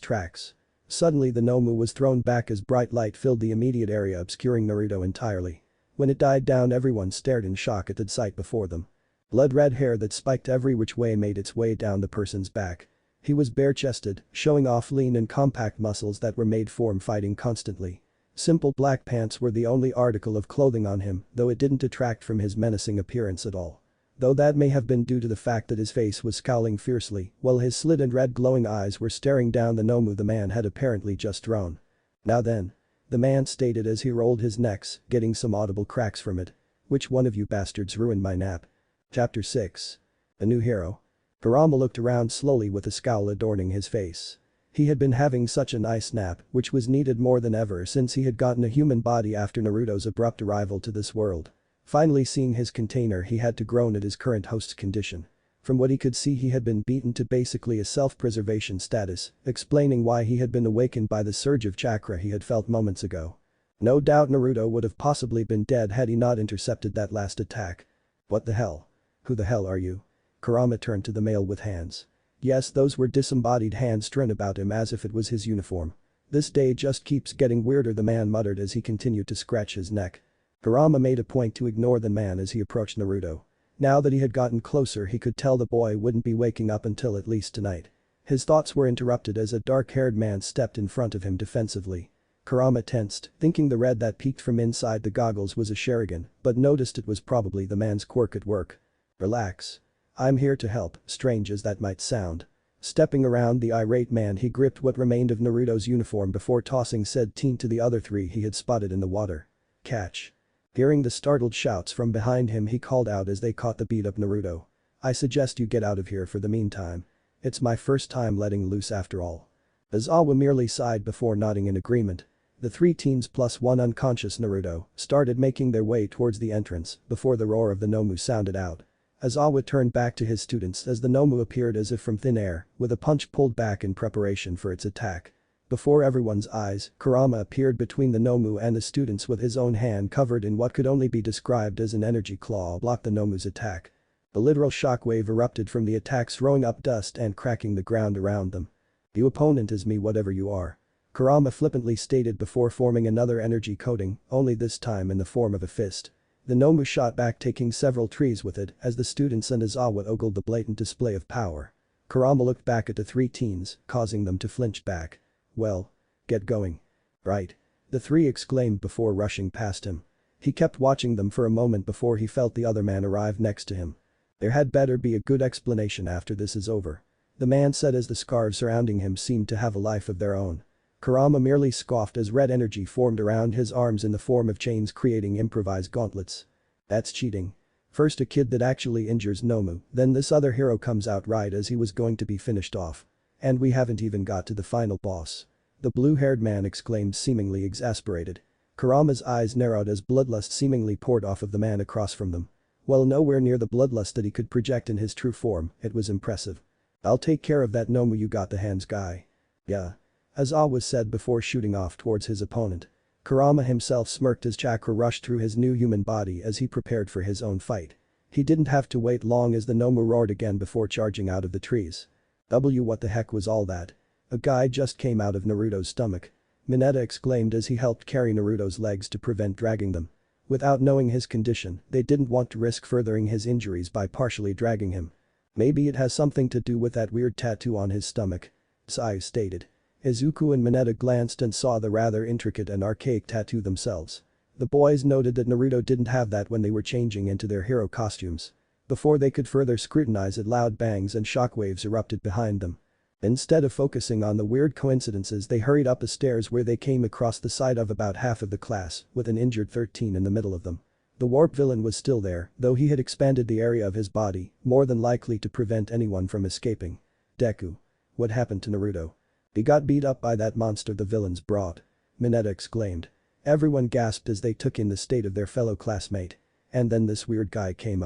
tracks. Suddenly the Nomu was thrown back as bright light filled the immediate area, obscuring Naruto entirely. When it died down, everyone stared in shock at the sight before them. Blood-red hair that spiked every which way made its way down the person's back. He was bare-chested, showing off lean and compact muscles that were made for fighting constantly. Simple black pants were the only article of clothing on him, though it didn't detract from his menacing appearance at all. Though that may have been due to the fact that his face was scowling fiercely, while his slit and red glowing eyes were staring down the Nomu the man had apparently just thrown. Now then. The man stated as he rolled his necks, getting some audible cracks from it. Which one of you bastards ruined my nap? Chapter 6. A new hero. Kurama looked around slowly with a scowl adorning his face. He had been having such a nice nap, which was needed more than ever since he had gotten a human body after Naruto's abrupt arrival to this world. Finally seeing his container, he had to groan at his current host's condition. From what he could see, he had been beaten to basically a self-preservation status, explaining why he had been awakened by the surge of chakra he had felt moments ago. No doubt Naruto would have possibly been dead had he not intercepted that last attack. What the hell? Who the hell are you? Kurama turned to the male with hands. Yes, those were disembodied hands strewn about him as if it was his uniform. This day just keeps getting weirder, the man muttered as he continued to scratch his neck. Kurama made a point to ignore the man as he approached Naruto. Now that he had gotten closer, he could tell the boy wouldn't be waking up until at least tonight. His thoughts were interrupted as a dark-haired man stepped in front of him defensively. Kurama tensed, thinking the red that peeked from inside the goggles was a Sharingan, but noticed it was probably the man's quirk at work. Relax. I'm here to help, strange as that might sound. Stepping around the irate man, he gripped what remained of Naruto's uniform before tossing said teen to the other three he had spotted in the water. Catch. Hearing the startled shouts from behind him, he called out as they caught the beat-up Naruto. I suggest you get out of here for the meantime. It's my first time letting loose after all. Aizawa merely sighed before nodding in agreement. The three teens plus one unconscious Naruto started making their way towards the entrance before the roar of the Nomu sounded out. Aizawa turned back to his students as the Nomu appeared as if from thin air, with a punch pulled back in preparation for its attack. Before everyone's eyes, Kurama appeared between the Nomu and the students with his own hand covered in what could only be described as an energy claw blocked the Nomu's attack. A literal shockwave erupted from the attack, throwing up dust and cracking the ground around them. "You opponent is me, whatever you are," Kurama flippantly stated before forming another energy coating, only this time in the form of a fist. The Nomu shot back, taking several trees with it as the students and Aizawa ogled the blatant display of power. Kurama looked back at the three teens, causing them to flinch back. Well. Get going. Right. The three exclaimed before rushing past him. He kept watching them for a moment before he felt the other man arrive next to him. There had better be a good explanation after this is over. The man said as the scarves surrounding him seemed to have a life of their own. Kurama merely scoffed as red energy formed around his arms in the form of chains, creating improvised gauntlets. That's cheating. First a kid that actually injures Nomu, then this other hero comes out right as he was going to be finished off. And we haven't even got to the final boss. The blue-haired man exclaimed, seemingly exasperated. Kurama's eyes narrowed as bloodlust seemingly poured off of the man across from them. While nowhere near the bloodlust that he could project in his true form, it was impressive. I'll take care of that Nomu, you got the hands guy. Yeah. As was said before shooting off towards his opponent. Kurama himself smirked as chakra rushed through his new human body as he prepared for his own fight. He didn't have to wait long as the Nomu roared again before charging out of the trees. What the heck was all that? A guy just came out of Naruto's stomach. Mineta exclaimed as he helped carry Naruto's legs to prevent dragging them. Without knowing his condition, they didn't want to risk furthering his injuries by partially dragging him. Maybe it has something to do with that weird tattoo on his stomach. Sayu stated. Izuku and Mineta glanced and saw the rather intricate and archaic tattoo themselves. The boys noted that Naruto didn't have that when they were changing into their hero costumes. Before they could further scrutinize it, loud bangs and shockwaves erupted behind them. Instead of focusing on the weird coincidences, they hurried up the stairs where they came across the sight of about half of the class, with an injured 13 in the middle of them. The warp villain was still there, though he had expanded the area of his body, more than likely to prevent anyone from escaping. Deku. What happened to Naruto? He got beat up by that monster the villains brought. Mineta exclaimed. Everyone gasped as they took in the state of their fellow classmate. And then this weird guy came.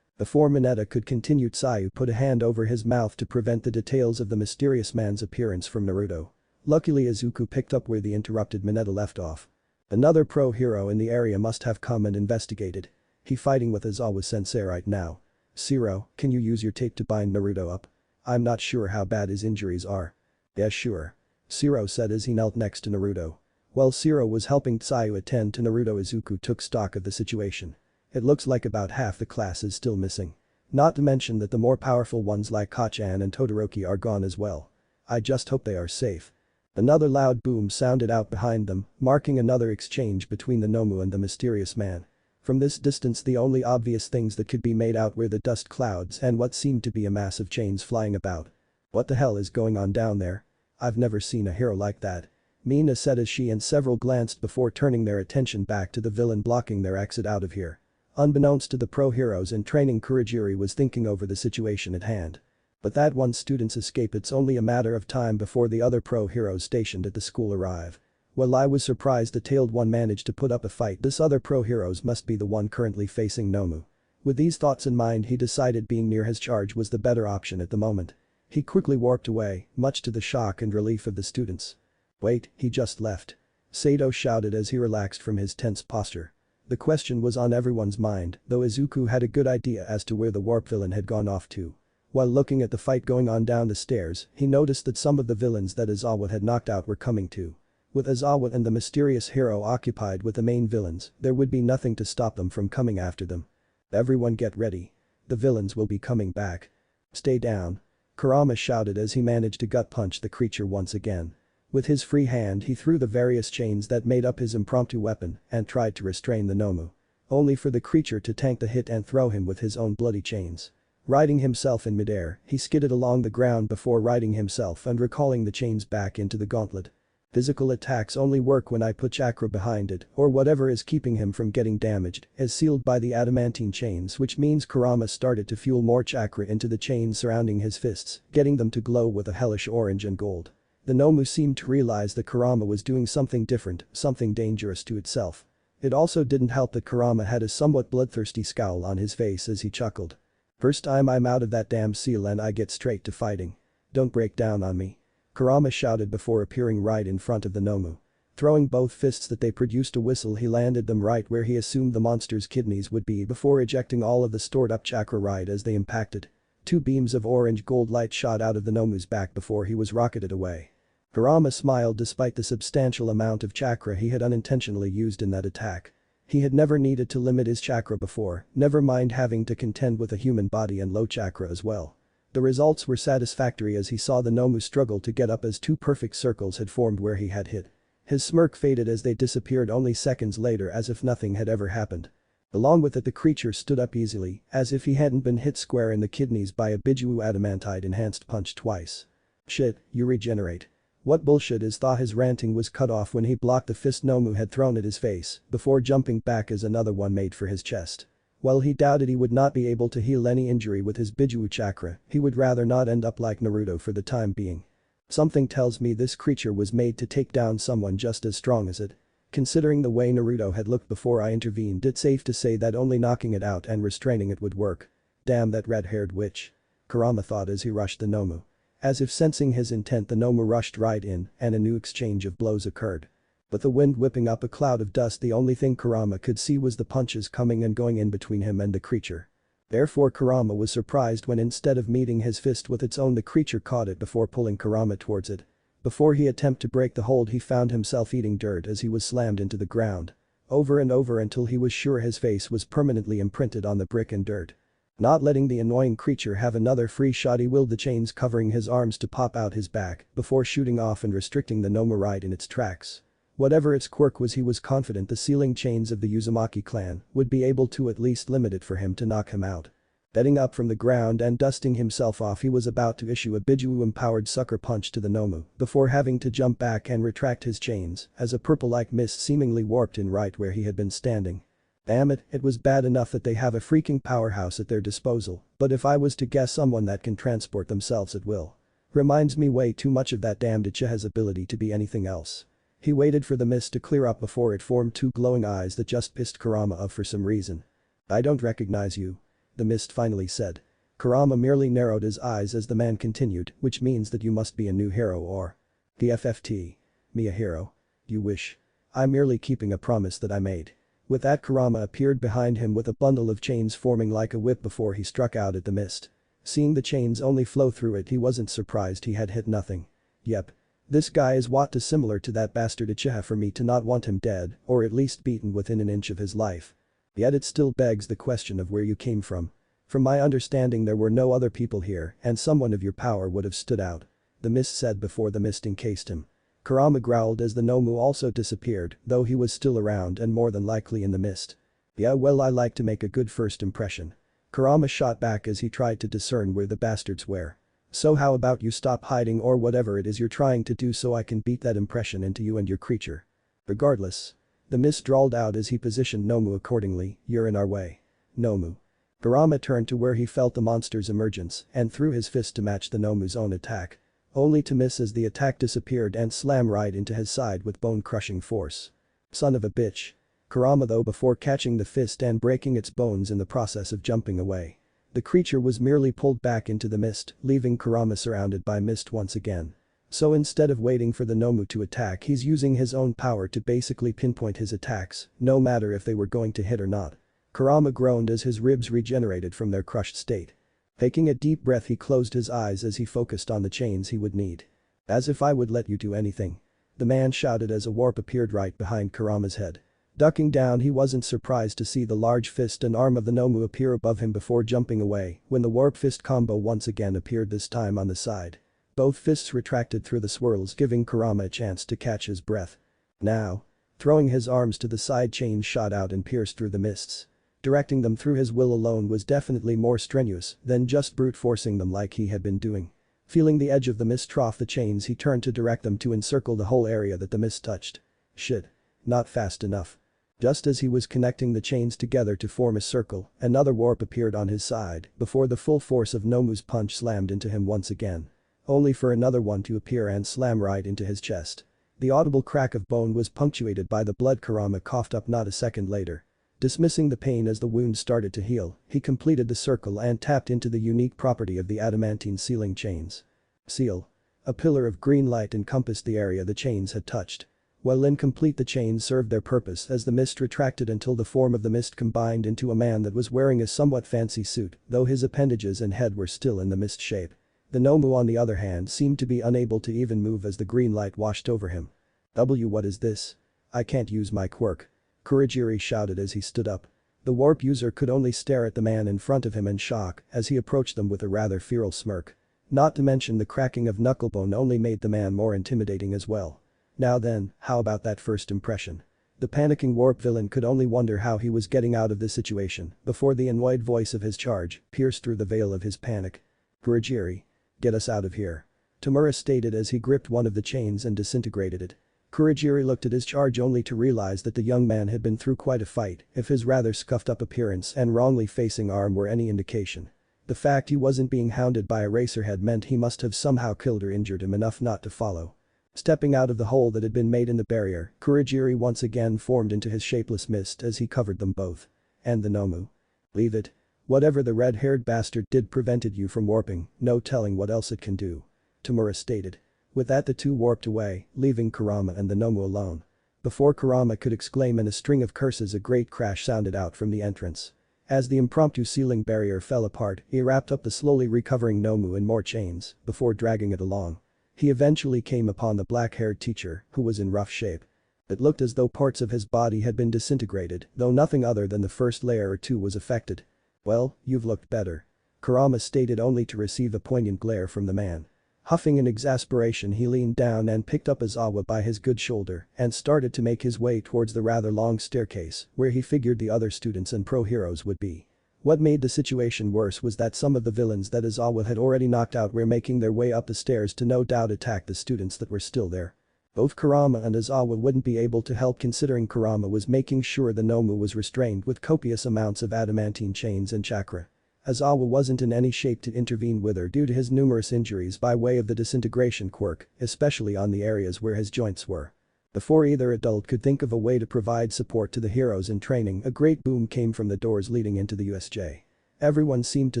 Before Mineta could continue, Sayu put a hand over his mouth to prevent the details of the mysterious man's appearance from Naruto. Luckily Izuku picked up where the interrupted Mineta left off. Another pro hero in the area must have come and investigated. He fighting with Aizawa-sensei right now. Zero, can you use your tape to bind Naruto up? I'm not sure how bad his injuries are. Yeah, sure. Zero said as he knelt next to Naruto. While Zero was helping Sayu attend to Naruto, Izuku took stock of the situation. It looks like about half the class is still missing. Not to mention that the more powerful ones like Kachan and Todoroki are gone as well. I just hope they are safe. Another loud boom sounded out behind them, marking another exchange between the Nomu and the mysterious man. From this distance the only obvious things that could be made out were the dust clouds and what seemed to be a mass of chains flying about. What the hell is going on down there? I've never seen a hero like that. Mina said as she and several glanced before turning their attention back to the villain blocking their exit out of here. Unbeknownst to the pro heroes in training, Kurogiri was thinking over the situation at hand. But that one student's escape, it's only a matter of time before the other pro heroes stationed at the school arrive. While I was surprised the tailed one managed to put up a fight, this other pro heroes must be the one currently facing Nomu. With these thoughts in mind, he decided being near his charge was the better option at the moment. He quickly warped away, much to the shock and relief of the students. Wait, he just left. Sato shouted as he relaxed from his tense posture. The question was on everyone's mind, though Izuku had a good idea as to where the warp villain had gone off to. While looking at the fight going on down the stairs, he noticed that some of the villains that Aizawa had knocked out were coming too. With Aizawa and the mysterious hero occupied with the main villains, there would be nothing to stop them from coming after them. Everyone get ready. The villains will be coming back. Stay down. Kurama shouted as he managed to gut punch the creature once again. With his free hand he threw the various chains that made up his impromptu weapon and tried to restrain the Nomu. Only for the creature to tank the hit and throw him with his own bloody chains. Riding himself in midair, he skidded along the ground before righting himself and recalling the chains back into the gauntlet. Physical attacks only work when I put chakra behind it, or whatever is keeping him from getting damaged, is sealed by the adamantine chains, which means Kurama started to fuel more chakra into the chains surrounding his fists, getting them to glow with a hellish orange and gold. The Nomu seemed to realize that Kurama was doing something different, something dangerous to itself. It also didn't help that Kurama had a somewhat bloodthirsty scowl on his face as he chuckled. First time I'm out of that damn seal and I get straight to fighting. Don't break down on me. Kurama shouted before appearing right in front of the Nomu. Throwing both fists that they produced a whistle, he landed them right where he assumed the monster's kidneys would be before ejecting all of the stored up chakra right as they impacted. Two beams of orange gold light shot out of the Nomu's back before he was rocketed away. Kurama smiled despite the substantial amount of chakra he had unintentionally used in that attack. He had never needed to limit his chakra before, never mind having to contend with a human body and low chakra as well. The results were satisfactory as he saw the Nomu struggle to get up as two perfect circles had formed where he had hit. His smirk faded as they disappeared only seconds later as if nothing had ever happened. Along with it the creature stood up easily, as if he hadn't been hit square in the kidneys by a Biju adamantite enhanced punch twice. Shit, you regenerate. What bullshit is thought his ranting was cut off when he blocked the fist Nomu had thrown at his face, before jumping back as another one made for his chest. While he doubted he would not be able to heal any injury with his Biju chakra, he would rather not end up like Naruto for the time being. Something tells me this creature was made to take down someone just as strong as it. Considering the way Naruto had looked before I intervened, it's safe to say that only knocking it out and restraining it would work. Damn that red-haired witch. Kurama thought as he rushed the Nomu. As if sensing his intent, the Nomu rushed right in and a new exchange of blows occurred. With the wind whipping up a cloud of dust, the only thing Kurama could see was the punches coming and going in between him and the creature. Therefore Kurama was surprised when instead of meeting his fist with its own, the creature caught it before pulling Kurama towards it. Before he attempted to break the hold, he found himself eating dirt as he was slammed into the ground. Over and over until he was sure his face was permanently imprinted on the brick and dirt. Not letting the annoying creature have another free shot, he willed the chains covering his arms to pop out his back before shooting off and restricting the Nomu right in its tracks. Whatever its quirk was, he was confident the sealing chains of the Uzumaki clan would be able to at least limit it for him to knock him out. Getting up from the ground and dusting himself off, he was about to issue a Biju-empowered sucker punch to the Nomu before having to jump back and retract his chains as a purple-like mist seemingly warped in right where he had been standing. Damn it, it was bad enough that they have a freaking powerhouse at their disposal, but if I was to guess, someone that can transport themselves at will. Reminds me way too much of that damned Uchiha's ability to be anything else. He waited for the mist to clear up before it formed two glowing eyes that just pissed Kurama off for some reason. "I don't recognize you," the mist finally said. Kurama merely narrowed his eyes as the man continued, "Which means that you must be a new hero or..." "PFFT. Me a hero? You wish. I'm merely keeping a promise that I made." With that, Kurama appeared behind him with a bundle of chains forming like a whip before he struck out at the mist. Seeing the chains only flow through it, he wasn't surprised he had hit nothing. Yep. This guy is what is similar to that bastard Uchiha for me to not want him dead or at least beaten within an inch of his life. Yet it still begs the question of where you came from. From my understanding, there were no other people here and someone of your power would have stood out, the mist said before the mist encased him. Kurama growled as the Nomu also disappeared, though he was still around and more than likely in the mist. "Yeah, well, I like to make a good first impression." Kurama shot back as he tried to discern where the bastards were. "So how about you stop hiding or whatever it is you're trying to do so I can beat that impression into you and your creature." "Regardless," the mist drawled out as he positioned Nomu accordingly, "you're in our way." "Nomu." Kurama turned to where he felt the monster's emergence and threw his fist to match the Nomu's own attack. Only to miss as the attack disappeared and slam right into his side with bone-crushing force. "Son of a bitch." Kurama though before catching the fist and breaking its bones in the process of jumping away. The creature was merely pulled back into the mist, leaving Kurama surrounded by mist once again. So instead of waiting for the Nomu to attack, he's using his own power to basically pinpoint his attacks, no matter if they were going to hit or not. Kurama groaned as his ribs regenerated from their crushed state. Taking a deep breath, he closed his eyes as he focused on the chains he would need. "As if I would let you do anything," the man shouted as a warp appeared right behind Kurama's head. Ducking down, he wasn't surprised to see the large fist and arm of the Nomu appear above him before jumping away when the warp fist combo once again appeared, this time on the side. Both fists retracted through the swirls, giving Kurama a chance to catch his breath. Now. Throwing his arms to the side, chains shot out and pierced through the mists. Directing them through his will alone was definitely more strenuous than just brute forcing them like he had been doing. Feeling the edge of the mist trough the chains, he turned to direct them to encircle the whole area that the mist touched. Shit. Not fast enough. Just as he was connecting the chains together to form a circle, another warp appeared on his side before the full force of Nomu's punch slammed into him once again. Only for another one to appear and slam right into his chest. The audible crack of bone was punctuated by the blood Kurama coughed up not a second later. Dismissing the pain as the wound started to heal, he completed the circle and tapped into the unique property of the adamantine sealing chains. Seal. A pillar of green light encompassed the area the chains had touched. While incomplete, the chains served their purpose as the mist retracted until the form of the mist combined into a man that was wearing a somewhat fancy suit, though his appendages and head were still in the mist shape. The Nomu on the other hand seemed to be unable to even move as the green light washed over him. What is this? I can't use my quirk." Kurajiri shouted as he stood up. The warp user could only stare at the man in front of him in shock as he approached them with a rather feral smirk. Not to mention the cracking of knucklebone only made the man more intimidating as well. Now then, how about that first impression? The panicking warp villain could only wonder how he was getting out of this situation before the annoyed voice of his charge pierced through the veil of his panic. "Kurajiri. Get us out of here," Tamura stated as he gripped one of the chains and disintegrated it. Kurajiri looked at his charge only to realize that the young man had been through quite a fight, if his rather scuffed up appearance and wrongly facing arm were any indication. The fact he wasn't being hounded by a racerhead meant he must have somehow killed or injured him enough not to follow. Stepping out of the hole that had been made in the barrier, Kurajiri once again formed into his shapeless mist as he covered them both. And the Nomu. "Leave it. Whatever the red-haired bastard did prevented you from warping, no telling what else it can do. Tamura stated. With that the two warped away, leaving Kurama and the Nomu alone. Before Kurama could exclaim in a string of curses a great crash sounded out from the entrance. As the impromptu ceiling barrier fell apart, he wrapped up the slowly recovering Nomu in more chains, before dragging it along. He eventually came upon the black-haired teacher, who was in rough shape. It looked as though parts of his body had been disintegrated, though nothing other than the first layer or two was affected. Well, you've looked better. Kurama stated only to receive a poignant glare from the man. Huffing in exasperation he leaned down and picked up Aizawa by his good shoulder and started to make his way towards the rather long staircase where he figured the other students and pro-heroes would be. What made the situation worse was that some of the villains that Aizawa had already knocked out were making their way up the stairs to no doubt attack the students that were still there. Both Kurama and Aizawa wouldn't be able to help considering Kurama was making sure the Nomu was restrained with copious amounts of adamantine chains and chakra. Aizawa wasn't in any shape to intervene with her due to his numerous injuries by way of the disintegration quirk, especially on the areas where his joints were. Before either adult could think of a way to provide support to the heroes in training, a great boom came from the doors leading into the USJ. Everyone seemed to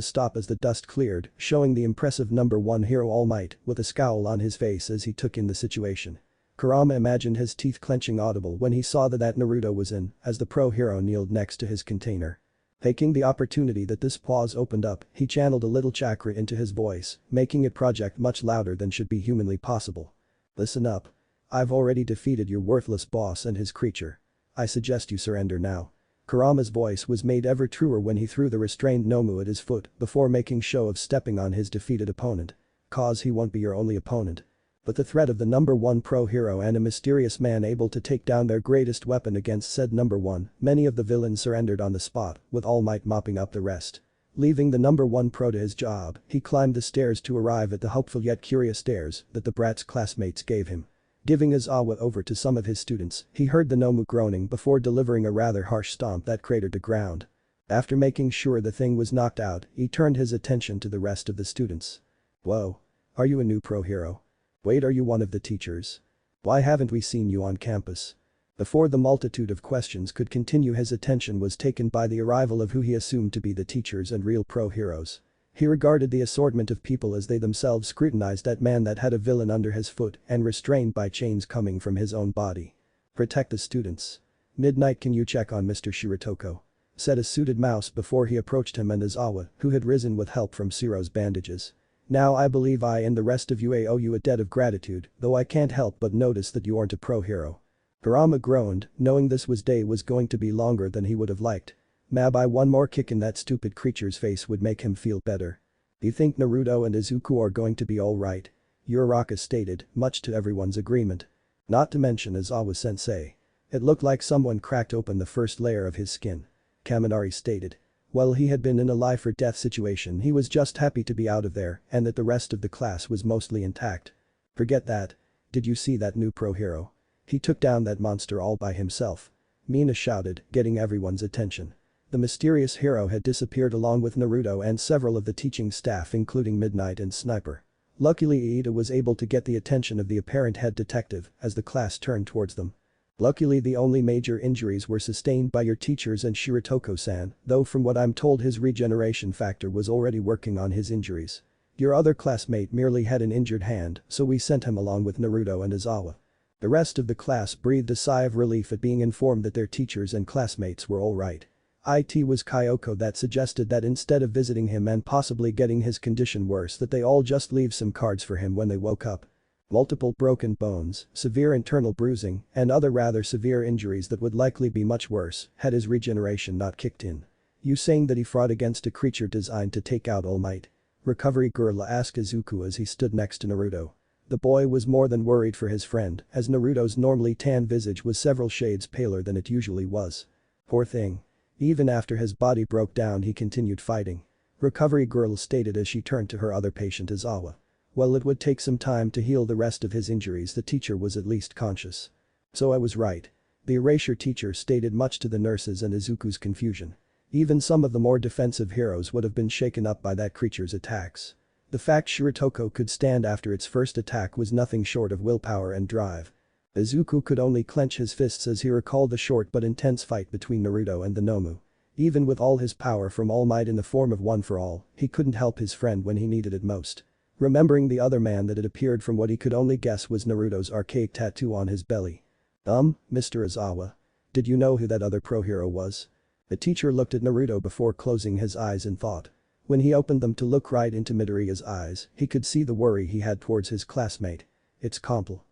stop as the dust cleared, showing the impressive number 1 hero All Might with a scowl on his face as he took in the situation. Kurama imagined his teeth clenching audible when he saw that Naruto was in, as the pro-hero kneeled next to his container. Taking the opportunity that this pause opened up, he channeled a little chakra into his voice, making it project much louder than should be humanly possible. Listen up. I've already defeated your worthless boss and his creature. I suggest you surrender now. Kurama's voice was made ever truer when he threw the restrained Nomu at his foot before making show of stepping on his defeated opponent. Cause he won't be your only opponent. But the threat of the number 1 pro-hero and a mysterious man able to take down their greatest weapon against said number 1, many of the villains surrendered on the spot, with All Might mopping up the rest. Leaving the number 1 pro to his job, he climbed the stairs to arrive at the hopeful yet curious stares that the brat's classmates gave him. Giving Aizawa over to some of his students, he heard the Nomu groaning before delivering a rather harsh stomp that cratered the ground. After making sure the thing was knocked out, he turned his attention to the rest of the students. Whoa. Are you a new pro-hero? Wait, are you one of the teachers? Why haven't we seen you on campus? Before the multitude of questions could continue, his attention was taken by the arrival of who he assumed to be the teachers and real pro-heroes. He regarded the assortment of people as they themselves scrutinized that man that had a villain under his foot and restrained by chains coming from his own body. Protect the students. Midnight, can you check on Mr. Shiratoko? Said a suited mouse before he approached him and Aizawa, who had risen with help from Siro's bandages. Now I believe I and the rest of you owe you a debt of gratitude, though I can't help but notice that you aren't a pro-hero. Kurama groaned, knowing this day was going to be longer than he would have liked. Maybe one more kick in that stupid creature's face would make him feel better. Do you think Naruto and Izuku are going to be alright? Uraraka stated, much to everyone's agreement. Not to mention Aizawa-sensei. It looked like someone cracked open the first layer of his skin. Kaminari stated. Well, he had been in a life-or-death situation, he was just happy to be out of there and that the rest of the class was mostly intact. Forget that. Did you see that new pro-hero? He took down that monster all by himself. Mina shouted, getting everyone's attention. The mysterious hero had disappeared along with Naruto and several of the teaching staff including Midnight and Sniper. Luckily Iida was able to get the attention of the apparent head detective as the class turned towards them. Luckily the only major injuries were sustained by your teachers and Shiratoko-san, though from what I'm told his regeneration factor was already working on his injuries. Your other classmate merely had an injured hand, so we sent him along with Naruto and Aizawa. The rest of the class breathed a sigh of relief at being informed that their teachers and classmates were alright. It was Kyoko that suggested that instead of visiting him and possibly getting his condition worse that they all just leave some cards for him when they woke up. Multiple broken bones, severe internal bruising, and other rather severe injuries that would likely be much worse had his regeneration not kicked in. You saying that he fought against a creature designed to take out All Might? Recovery Girl asked Izuku as he stood next to Naruto. The boy was more than worried for his friend, as Naruto's normally tan visage was several shades paler than it usually was. Poor thing. Even after his body broke down he continued fighting. Recovery Girl stated as she turned to her other patient Aizawa. Well, it would take some time to heal the rest of his injuries, the teacher was at least conscious. So I was right. The erasure teacher stated, much to the nurses and Izuku's confusion. Even some of the more defensive heroes would have been shaken up by that creature's attacks. The fact Shiratoko could stand after its first attack was nothing short of willpower and drive. Izuku could only clench his fists as he recalled the short but intense fight between Naruto and the Nomu. Even with all his power from All Might in the form of One for All, he couldn't help his friend when he needed it most. Remembering the other man that had appeared from what he could only guess was Naruto's archaic tattoo on his belly. Mr. Izawa. Did you know who that other pro hero was? The teacher looked at Naruto before closing his eyes in thought. When he opened them to look right into Midoriya's eyes, he could see the worry he had towards his classmate. It's Compl.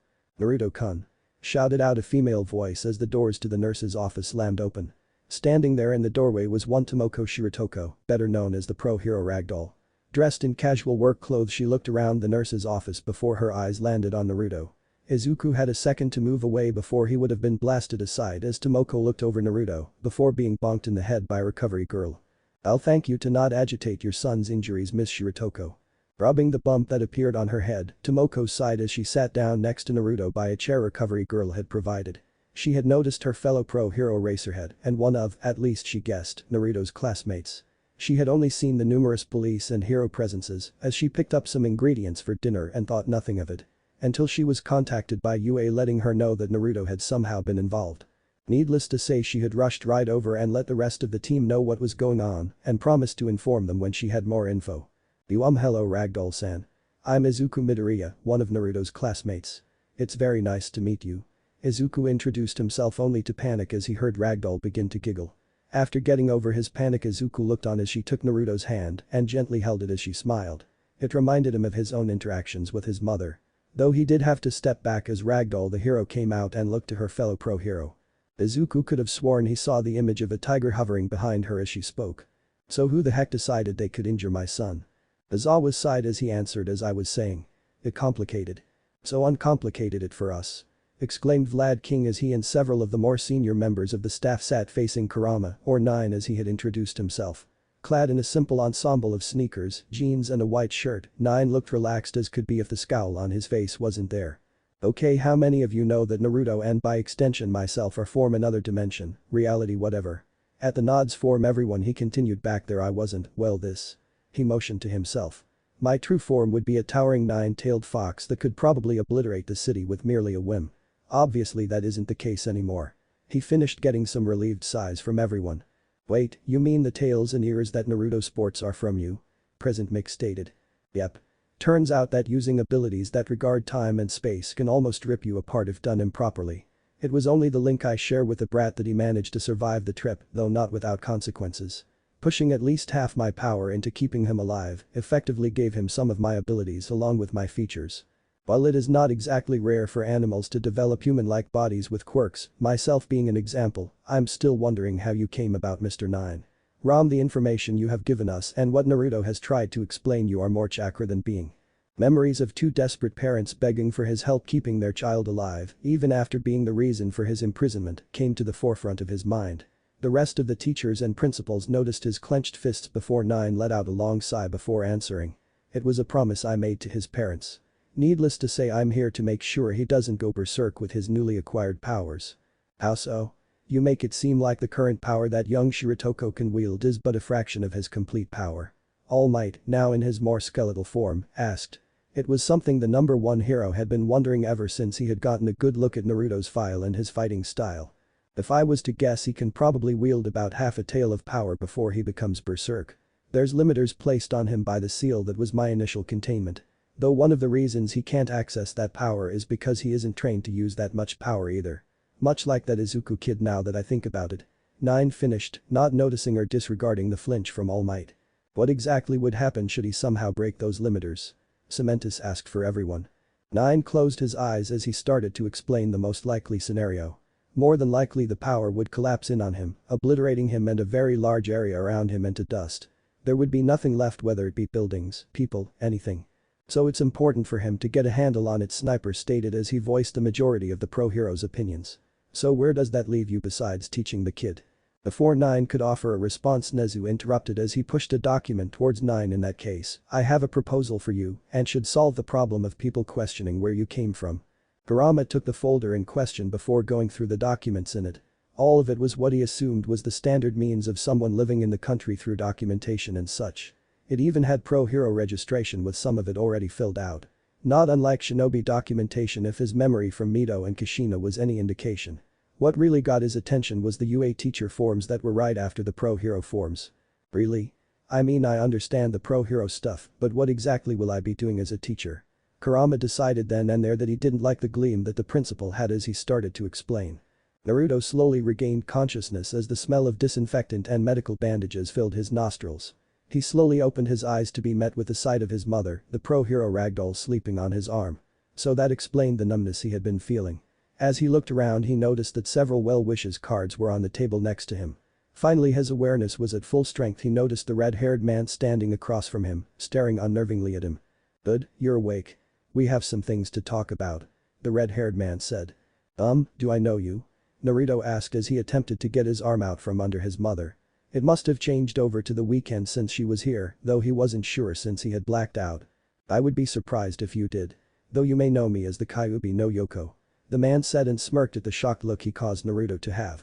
Naruto-kun. Shouted out a female voice as the doors to the nurse's office slammed open. Standing there in the doorway was one Tomoko Shiratoko, better known as the pro hero Ragdoll. Dressed in casual work clothes, she looked around the nurse's office before her eyes landed on Naruto. Izuku had a second to move away before he would have been blasted aside as Tomoko looked over Naruto before being bonked in the head by a recovery girl. I'll thank you to not agitate your son's injuries, Miss Shiratoko. Rubbing the bump that appeared on her head, Tomoko sighed as she sat down next to Naruto by a chair recovery girl had provided. She had noticed her fellow pro hero Racerhead and one of, at least she guessed, Naruto's classmates. She had only seen the numerous police and hero presences as she picked up some ingredients for dinner and thought nothing of it. Until she was contacted by UA letting her know that Naruto had somehow been involved. Needless to say, she had rushed right over and let the rest of the team know what was going on and promised to inform them when she had more info. Hello Ragdoll-san. I'm Izuku Midoriya, one of Naruto's classmates. It's very nice to meet you. Izuku introduced himself only to panic as he heard Ragdoll begin to giggle. After getting over his panic, Izuku looked on as she took Naruto's hand and gently held it as she smiled. It reminded him of his own interactions with his mother. Though he did have to step back as Ragdoll the hero came out and looked to her fellow pro hero. Izuku could have sworn he saw the image of a tiger hovering behind her as she spoke. So who the heck decided they could injure my son? Izawa sighed as he answered, as I was saying. It complicated. So uncomplicated it for us. Exclaimed Vlad King as he and several of the more senior members of the staff sat facing Kurama, or Nine as he had introduced himself. Clad in a simple ensemble of sneakers, jeans and a white shirt, Nine looked relaxed as could be if the scowl on his face wasn't there. Okay, how many of you know that Naruto and by extension myself are from another dimension, reality whatever? At the nods from everyone he continued, back there I wasn't, well this. He motioned to himself. My true form would be a towering nine-tailed fox that could probably obliterate the city with merely a whim. Obviously that isn't the case anymore. He finished, getting some relieved sighs from everyone. Wait, you mean the tails and ears that Naruto sports are from you? Present Mix stated. Yep. Turns out that using abilities that regard time and space can almost rip you apart if done improperly. It was only the link I share with the brat that he managed to survive the trip, though not without consequences. Pushing at least half my power into keeping him alive effectively gave him some of my abilities along with my features. While it is not exactly rare for animals to develop human-like bodies with quirks, myself being an example, I'm still wondering how you came about, Mr. Nine. The information you have given us and what Naruto has tried to explain, you are more chakra than being. Memories of two desperate parents begging for his help keeping their child alive, even after being the reason for his imprisonment, came to the forefront of his mind. The rest of the teachers and principals noticed his clenched fists before Nine let out a long sigh before answering. It was a promise I made to his parents. Needless to say, I'm here to make sure he doesn't go berserk with his newly acquired powers. How so? You make it seem like the current power that young Shiratoko can wield is but a fraction of his complete power. All Might, now in his more skeletal form, asked. It was something the number one hero had been wondering ever since he had gotten a good look at Naruto's file and his fighting style. If I was to guess, he can probably wield about half a tail of power before he becomes berserk. There's limiters placed on him by the seal that was my initial containment. Though one of the reasons he can't access that power is because he isn't trained to use that much power either. Much like that Izuku kid now that I think about it. Nine finished, not noticing or disregarding the flinch from All Might. What exactly would happen should he somehow break those limiters? Cementus asked for everyone. Nine closed his eyes as he started to explain the most likely scenario. More than likely the power would collapse in on him, obliterating him and a very large area around him into dust. There would be nothing left, whether it be buildings, people, anything. So it's important for him to get a handle on it, Sniper stated as he voiced the majority of the pro hero's opinions. So where does that leave you besides teaching the kid? Before Nine could offer a response, Nezu interrupted as he pushed a document towards Nine. In that case, I have a proposal for you and should solve the problem of people questioning where you came from. Kurama took the folder in question before going through the documents in it. All of it was what he assumed was the standard means of someone living in the country through documentation and such. It even had pro hero registration with some of it already filled out. Not unlike shinobi documentation if his memory from Mito and Kishina was any indication. What really got his attention was the UA teacher forms that were right after the pro hero forms. Really? I mean, I understand the pro hero stuff, but what exactly will I be doing as a teacher? Kurama decided then and there that he didn't like the gleam that the principal had as he started to explain. Naruto slowly regained consciousness as the smell of disinfectant and medical bandages filled his nostrils. He slowly opened his eyes to be met with the sight of his mother, the pro hero ragdoll, sleeping on his arm. So that explained the numbness he had been feeling. As he looked around, he noticed that several well wishes cards were on the table next to him. Finally, his awareness was at full strength. He noticed the red-haired man standing across from him, staring unnervingly at him. "Good, you're awake. We have some things to talk about," the red-haired man said. Do I know you?" Naruto asked as he attempted to get his arm out from under his mother. It must have changed over to the weekend since she was here, though he wasn't sure since he had blacked out. "I would be surprised if you did. Though you may know me as the Kyuubi no Yoko," the man said and smirked at the shocked look he caused Naruto to have.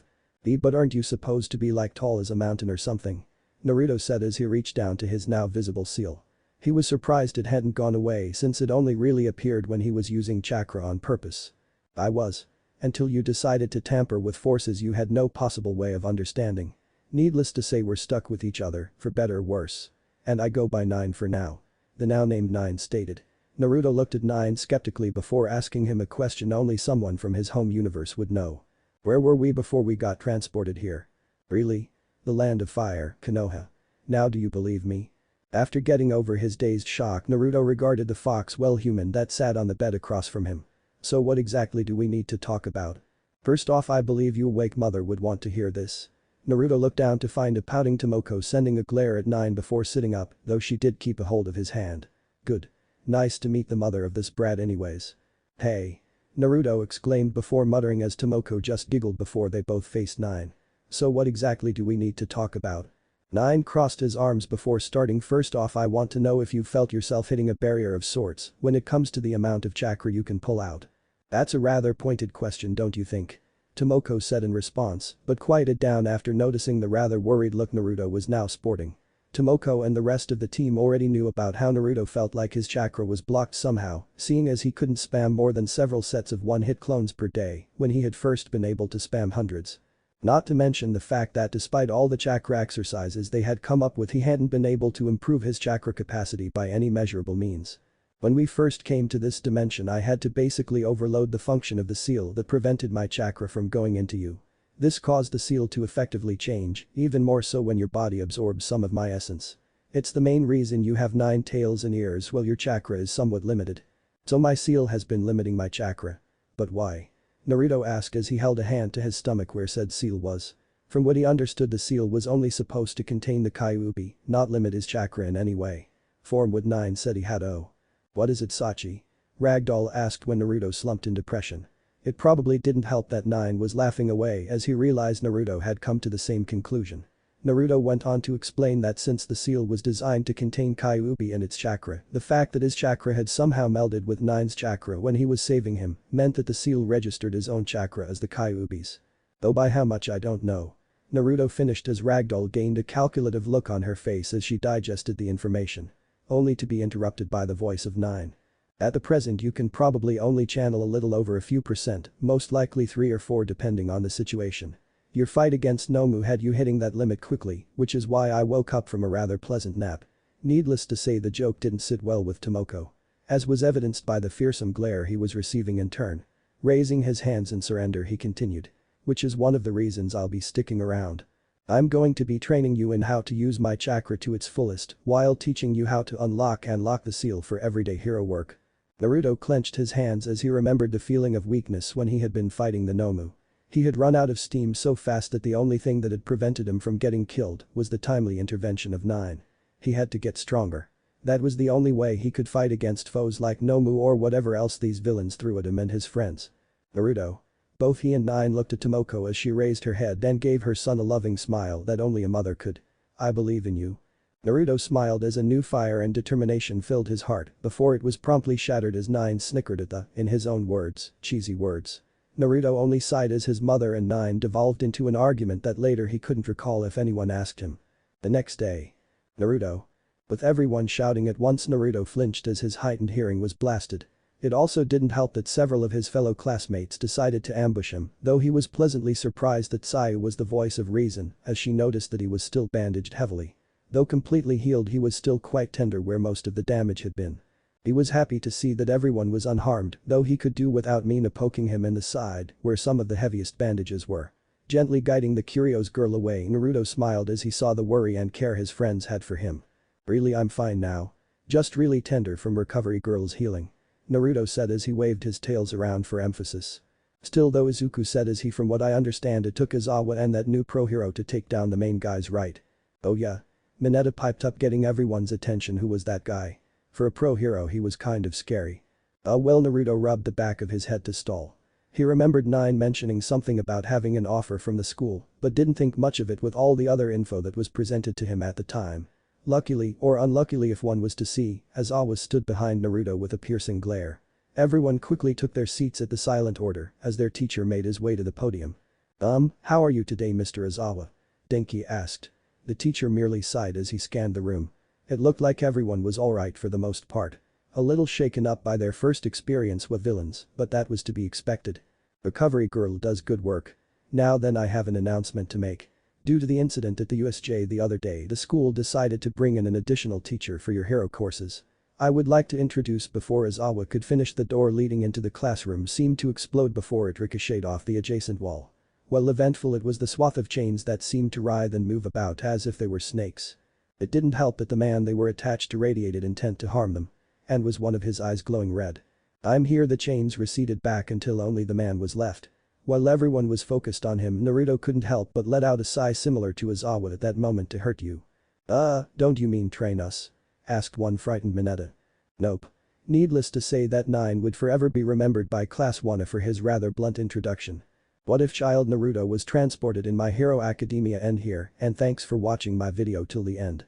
But aren't you supposed to be like tall as a mountain or something?" Naruto said as he reached down to his now visible seal. He was surprised it hadn't gone away since it only really appeared when he was using chakra on purpose. "I was. Until you decided to tamper with forces you had no possible way of understanding. Needless to say, we're stuck with each other, for better or worse. And I go by Nine for now," the now named Nine stated. Naruto looked at Nine skeptically before asking him a question only someone from his home universe would know. "Where were we before we got transported here?" "Really? The land of fire, Konoha. Now do you believe me?" After getting over his dazed shock, Naruto regarded the fox-well human that sat on the bed across from him. "So what exactly do we need to talk about?" "First off, I believe your awake mother would want to hear this." Naruto looked down to find a pouting Tomoko sending a glare at Nine before sitting up, though she did keep a hold of his hand. "Good. Nice to meet the mother of this brat anyways." "Hey!" Naruto exclaimed before muttering as Tomoko just giggled before they both faced Nine. "So what exactly do we need to talk about?" Nine crossed his arms before starting. "First off, I want to know if you felt yourself hitting a barrier of sorts when it comes to the amount of chakra you can pull out." "That's a rather pointed question, don't you think?" Tomoko said in response, but quieted down after noticing the rather worried look Naruto was now sporting. Tomoko and the rest of the team already knew about how Naruto felt like his chakra was blocked somehow, seeing as he couldn't spam more than several sets of one-hit clones per day when he had first been able to spam hundreds. Not to mention the fact that despite all the chakra exercises they had come up with, he hadn't been able to improve his chakra capacity by any measurable means. "When we first came to this dimension, I had to basically overload the function of the seal that prevented my chakra from going into you. This caused the seal to effectively change, even more so when your body absorbs some of my essence. It's the main reason you have 9 tails and ears while your chakra is somewhat limited. So my seal has been limiting my chakra." "But why?" Naruto asked as he held a hand to his stomach where said seal was. From what he understood, the seal was only supposed to contain the Kyuubi, not limit his chakra in any way. Form what Nine said he had. "Oh. What is it, Sachi?" Ragdoll asked when Naruto slumped in depression. It probably didn't help that Nine was laughing away as he realized Naruto had come to the same conclusion. Naruto went on to explain that since the seal was designed to contain Kyuubi and its chakra, the fact that his chakra had somehow melded with Nine's chakra when he was saving him meant that the seal registered his own chakra as the Kyuubi's. "Though by how much I don't know." Naruto finished as Ragdoll gained a calculative look on her face as she digested the information. Only to be interrupted by the voice of Nine. "At the present you can probably only channel a little over a few percent, most likely 3 or 4 depending on the situation. Your fight against Nomu had you hitting that limit quickly, which is why I woke up from a rather pleasant nap." Needless to say, the joke didn't sit well with Tomoko. As was evidenced by the fearsome glare he was receiving in turn. Raising his hands in surrender, he continued. "Which is one of the reasons I'll be sticking around. I'm going to be training you in how to use my chakra to its fullest while teaching you how to unlock and lock the seal for everyday hero work." Naruto clenched his hands as he remembered the feeling of weakness when he had been fighting the Nomu. He had run out of steam so fast that the only thing that had prevented him from getting killed was the timely intervention of Nine. He had to get stronger. That was the only way he could fight against foes like Nomu or whatever else these villains threw at him and his friends. "Naruto." Both he and Nine looked at Tomoko as she raised her head and gave her son a loving smile that only a mother could. "I believe in you." Naruto smiled as a new fire and determination filled his heart before it was promptly shattered as Nine snickered at the, in his own words, cheesy words. Naruto only sighed as his mother and Nine devolved into an argument that later he couldn't recall if anyone asked him. The next day. "Naruto." With everyone shouting at once, Naruto flinched as his heightened hearing was blasted. It also didn't help that several of his fellow classmates decided to ambush him, though he was pleasantly surprised that Sayu was the voice of reason as she noticed that he was still bandaged heavily. Though completely healed, he was still quite tender where most of the damage had been. He was happy to see that everyone was unharmed, though he could do without Mina poking him in the side where some of the heaviest bandages were. Gently guiding the curious girl away, Naruto smiled as he saw the worry and care his friends had for him. "Really, I'm fine now. Just really tender from recovery girl's healing," Naruto said as he waved his tails around for emphasis. Still though, Izuku said as he, "From what I understand, it took Izawa and that new pro hero to take down the main guys, right?" "Oh yeah," Mineta piped up, getting everyone's attention. "Who was that guy?" "For a pro hero he was kind of scary." Well, Naruto rubbed the back of his head to stall. He remembered Nine mentioning something about having an offer from the school, but didn't think much of it with all the other info that was presented to him at the time. Luckily, or unluckily if one was to see, Aizawa stood behind Naruto with a piercing glare. Everyone quickly took their seats at the silent order as their teacher made his way to the podium. How are you today, Mr. Aizawa?" Denki asked. The teacher merely sighed as he scanned the room. It looked like everyone was alright for the most part. A little shaken up by their first experience with villains, but that was to be expected. "Recovery girl does good work. Now then, I have an announcement to make. Due to the incident at the USJ the other day, the school decided to bring in an additional teacher for your hero courses. I would like to introduce." Before Aizawa could finish, the door leading into the classroom seemed to explode before it ricocheted off the adjacent wall. Well, eventful it was, the swath of chains that seemed to writhe and move about as if they were snakes. It didn't help that the man they were attached to radiated intent to harm them. And was one of his eyes glowing red? "I'm here." The chains receded back until only the man was left. While everyone was focused on him, Naruto couldn't help but let out a sigh similar to Aizawa at that moment. "To hurt you?" Don't you mean train us?" asked one frightened Mineta. "Nope. Needless to say that Nine would forever be remembered by Class 1 for his rather blunt introduction. What if child Naruto was transported in My Hero Academia? End here, and thanks for watching my video till the end.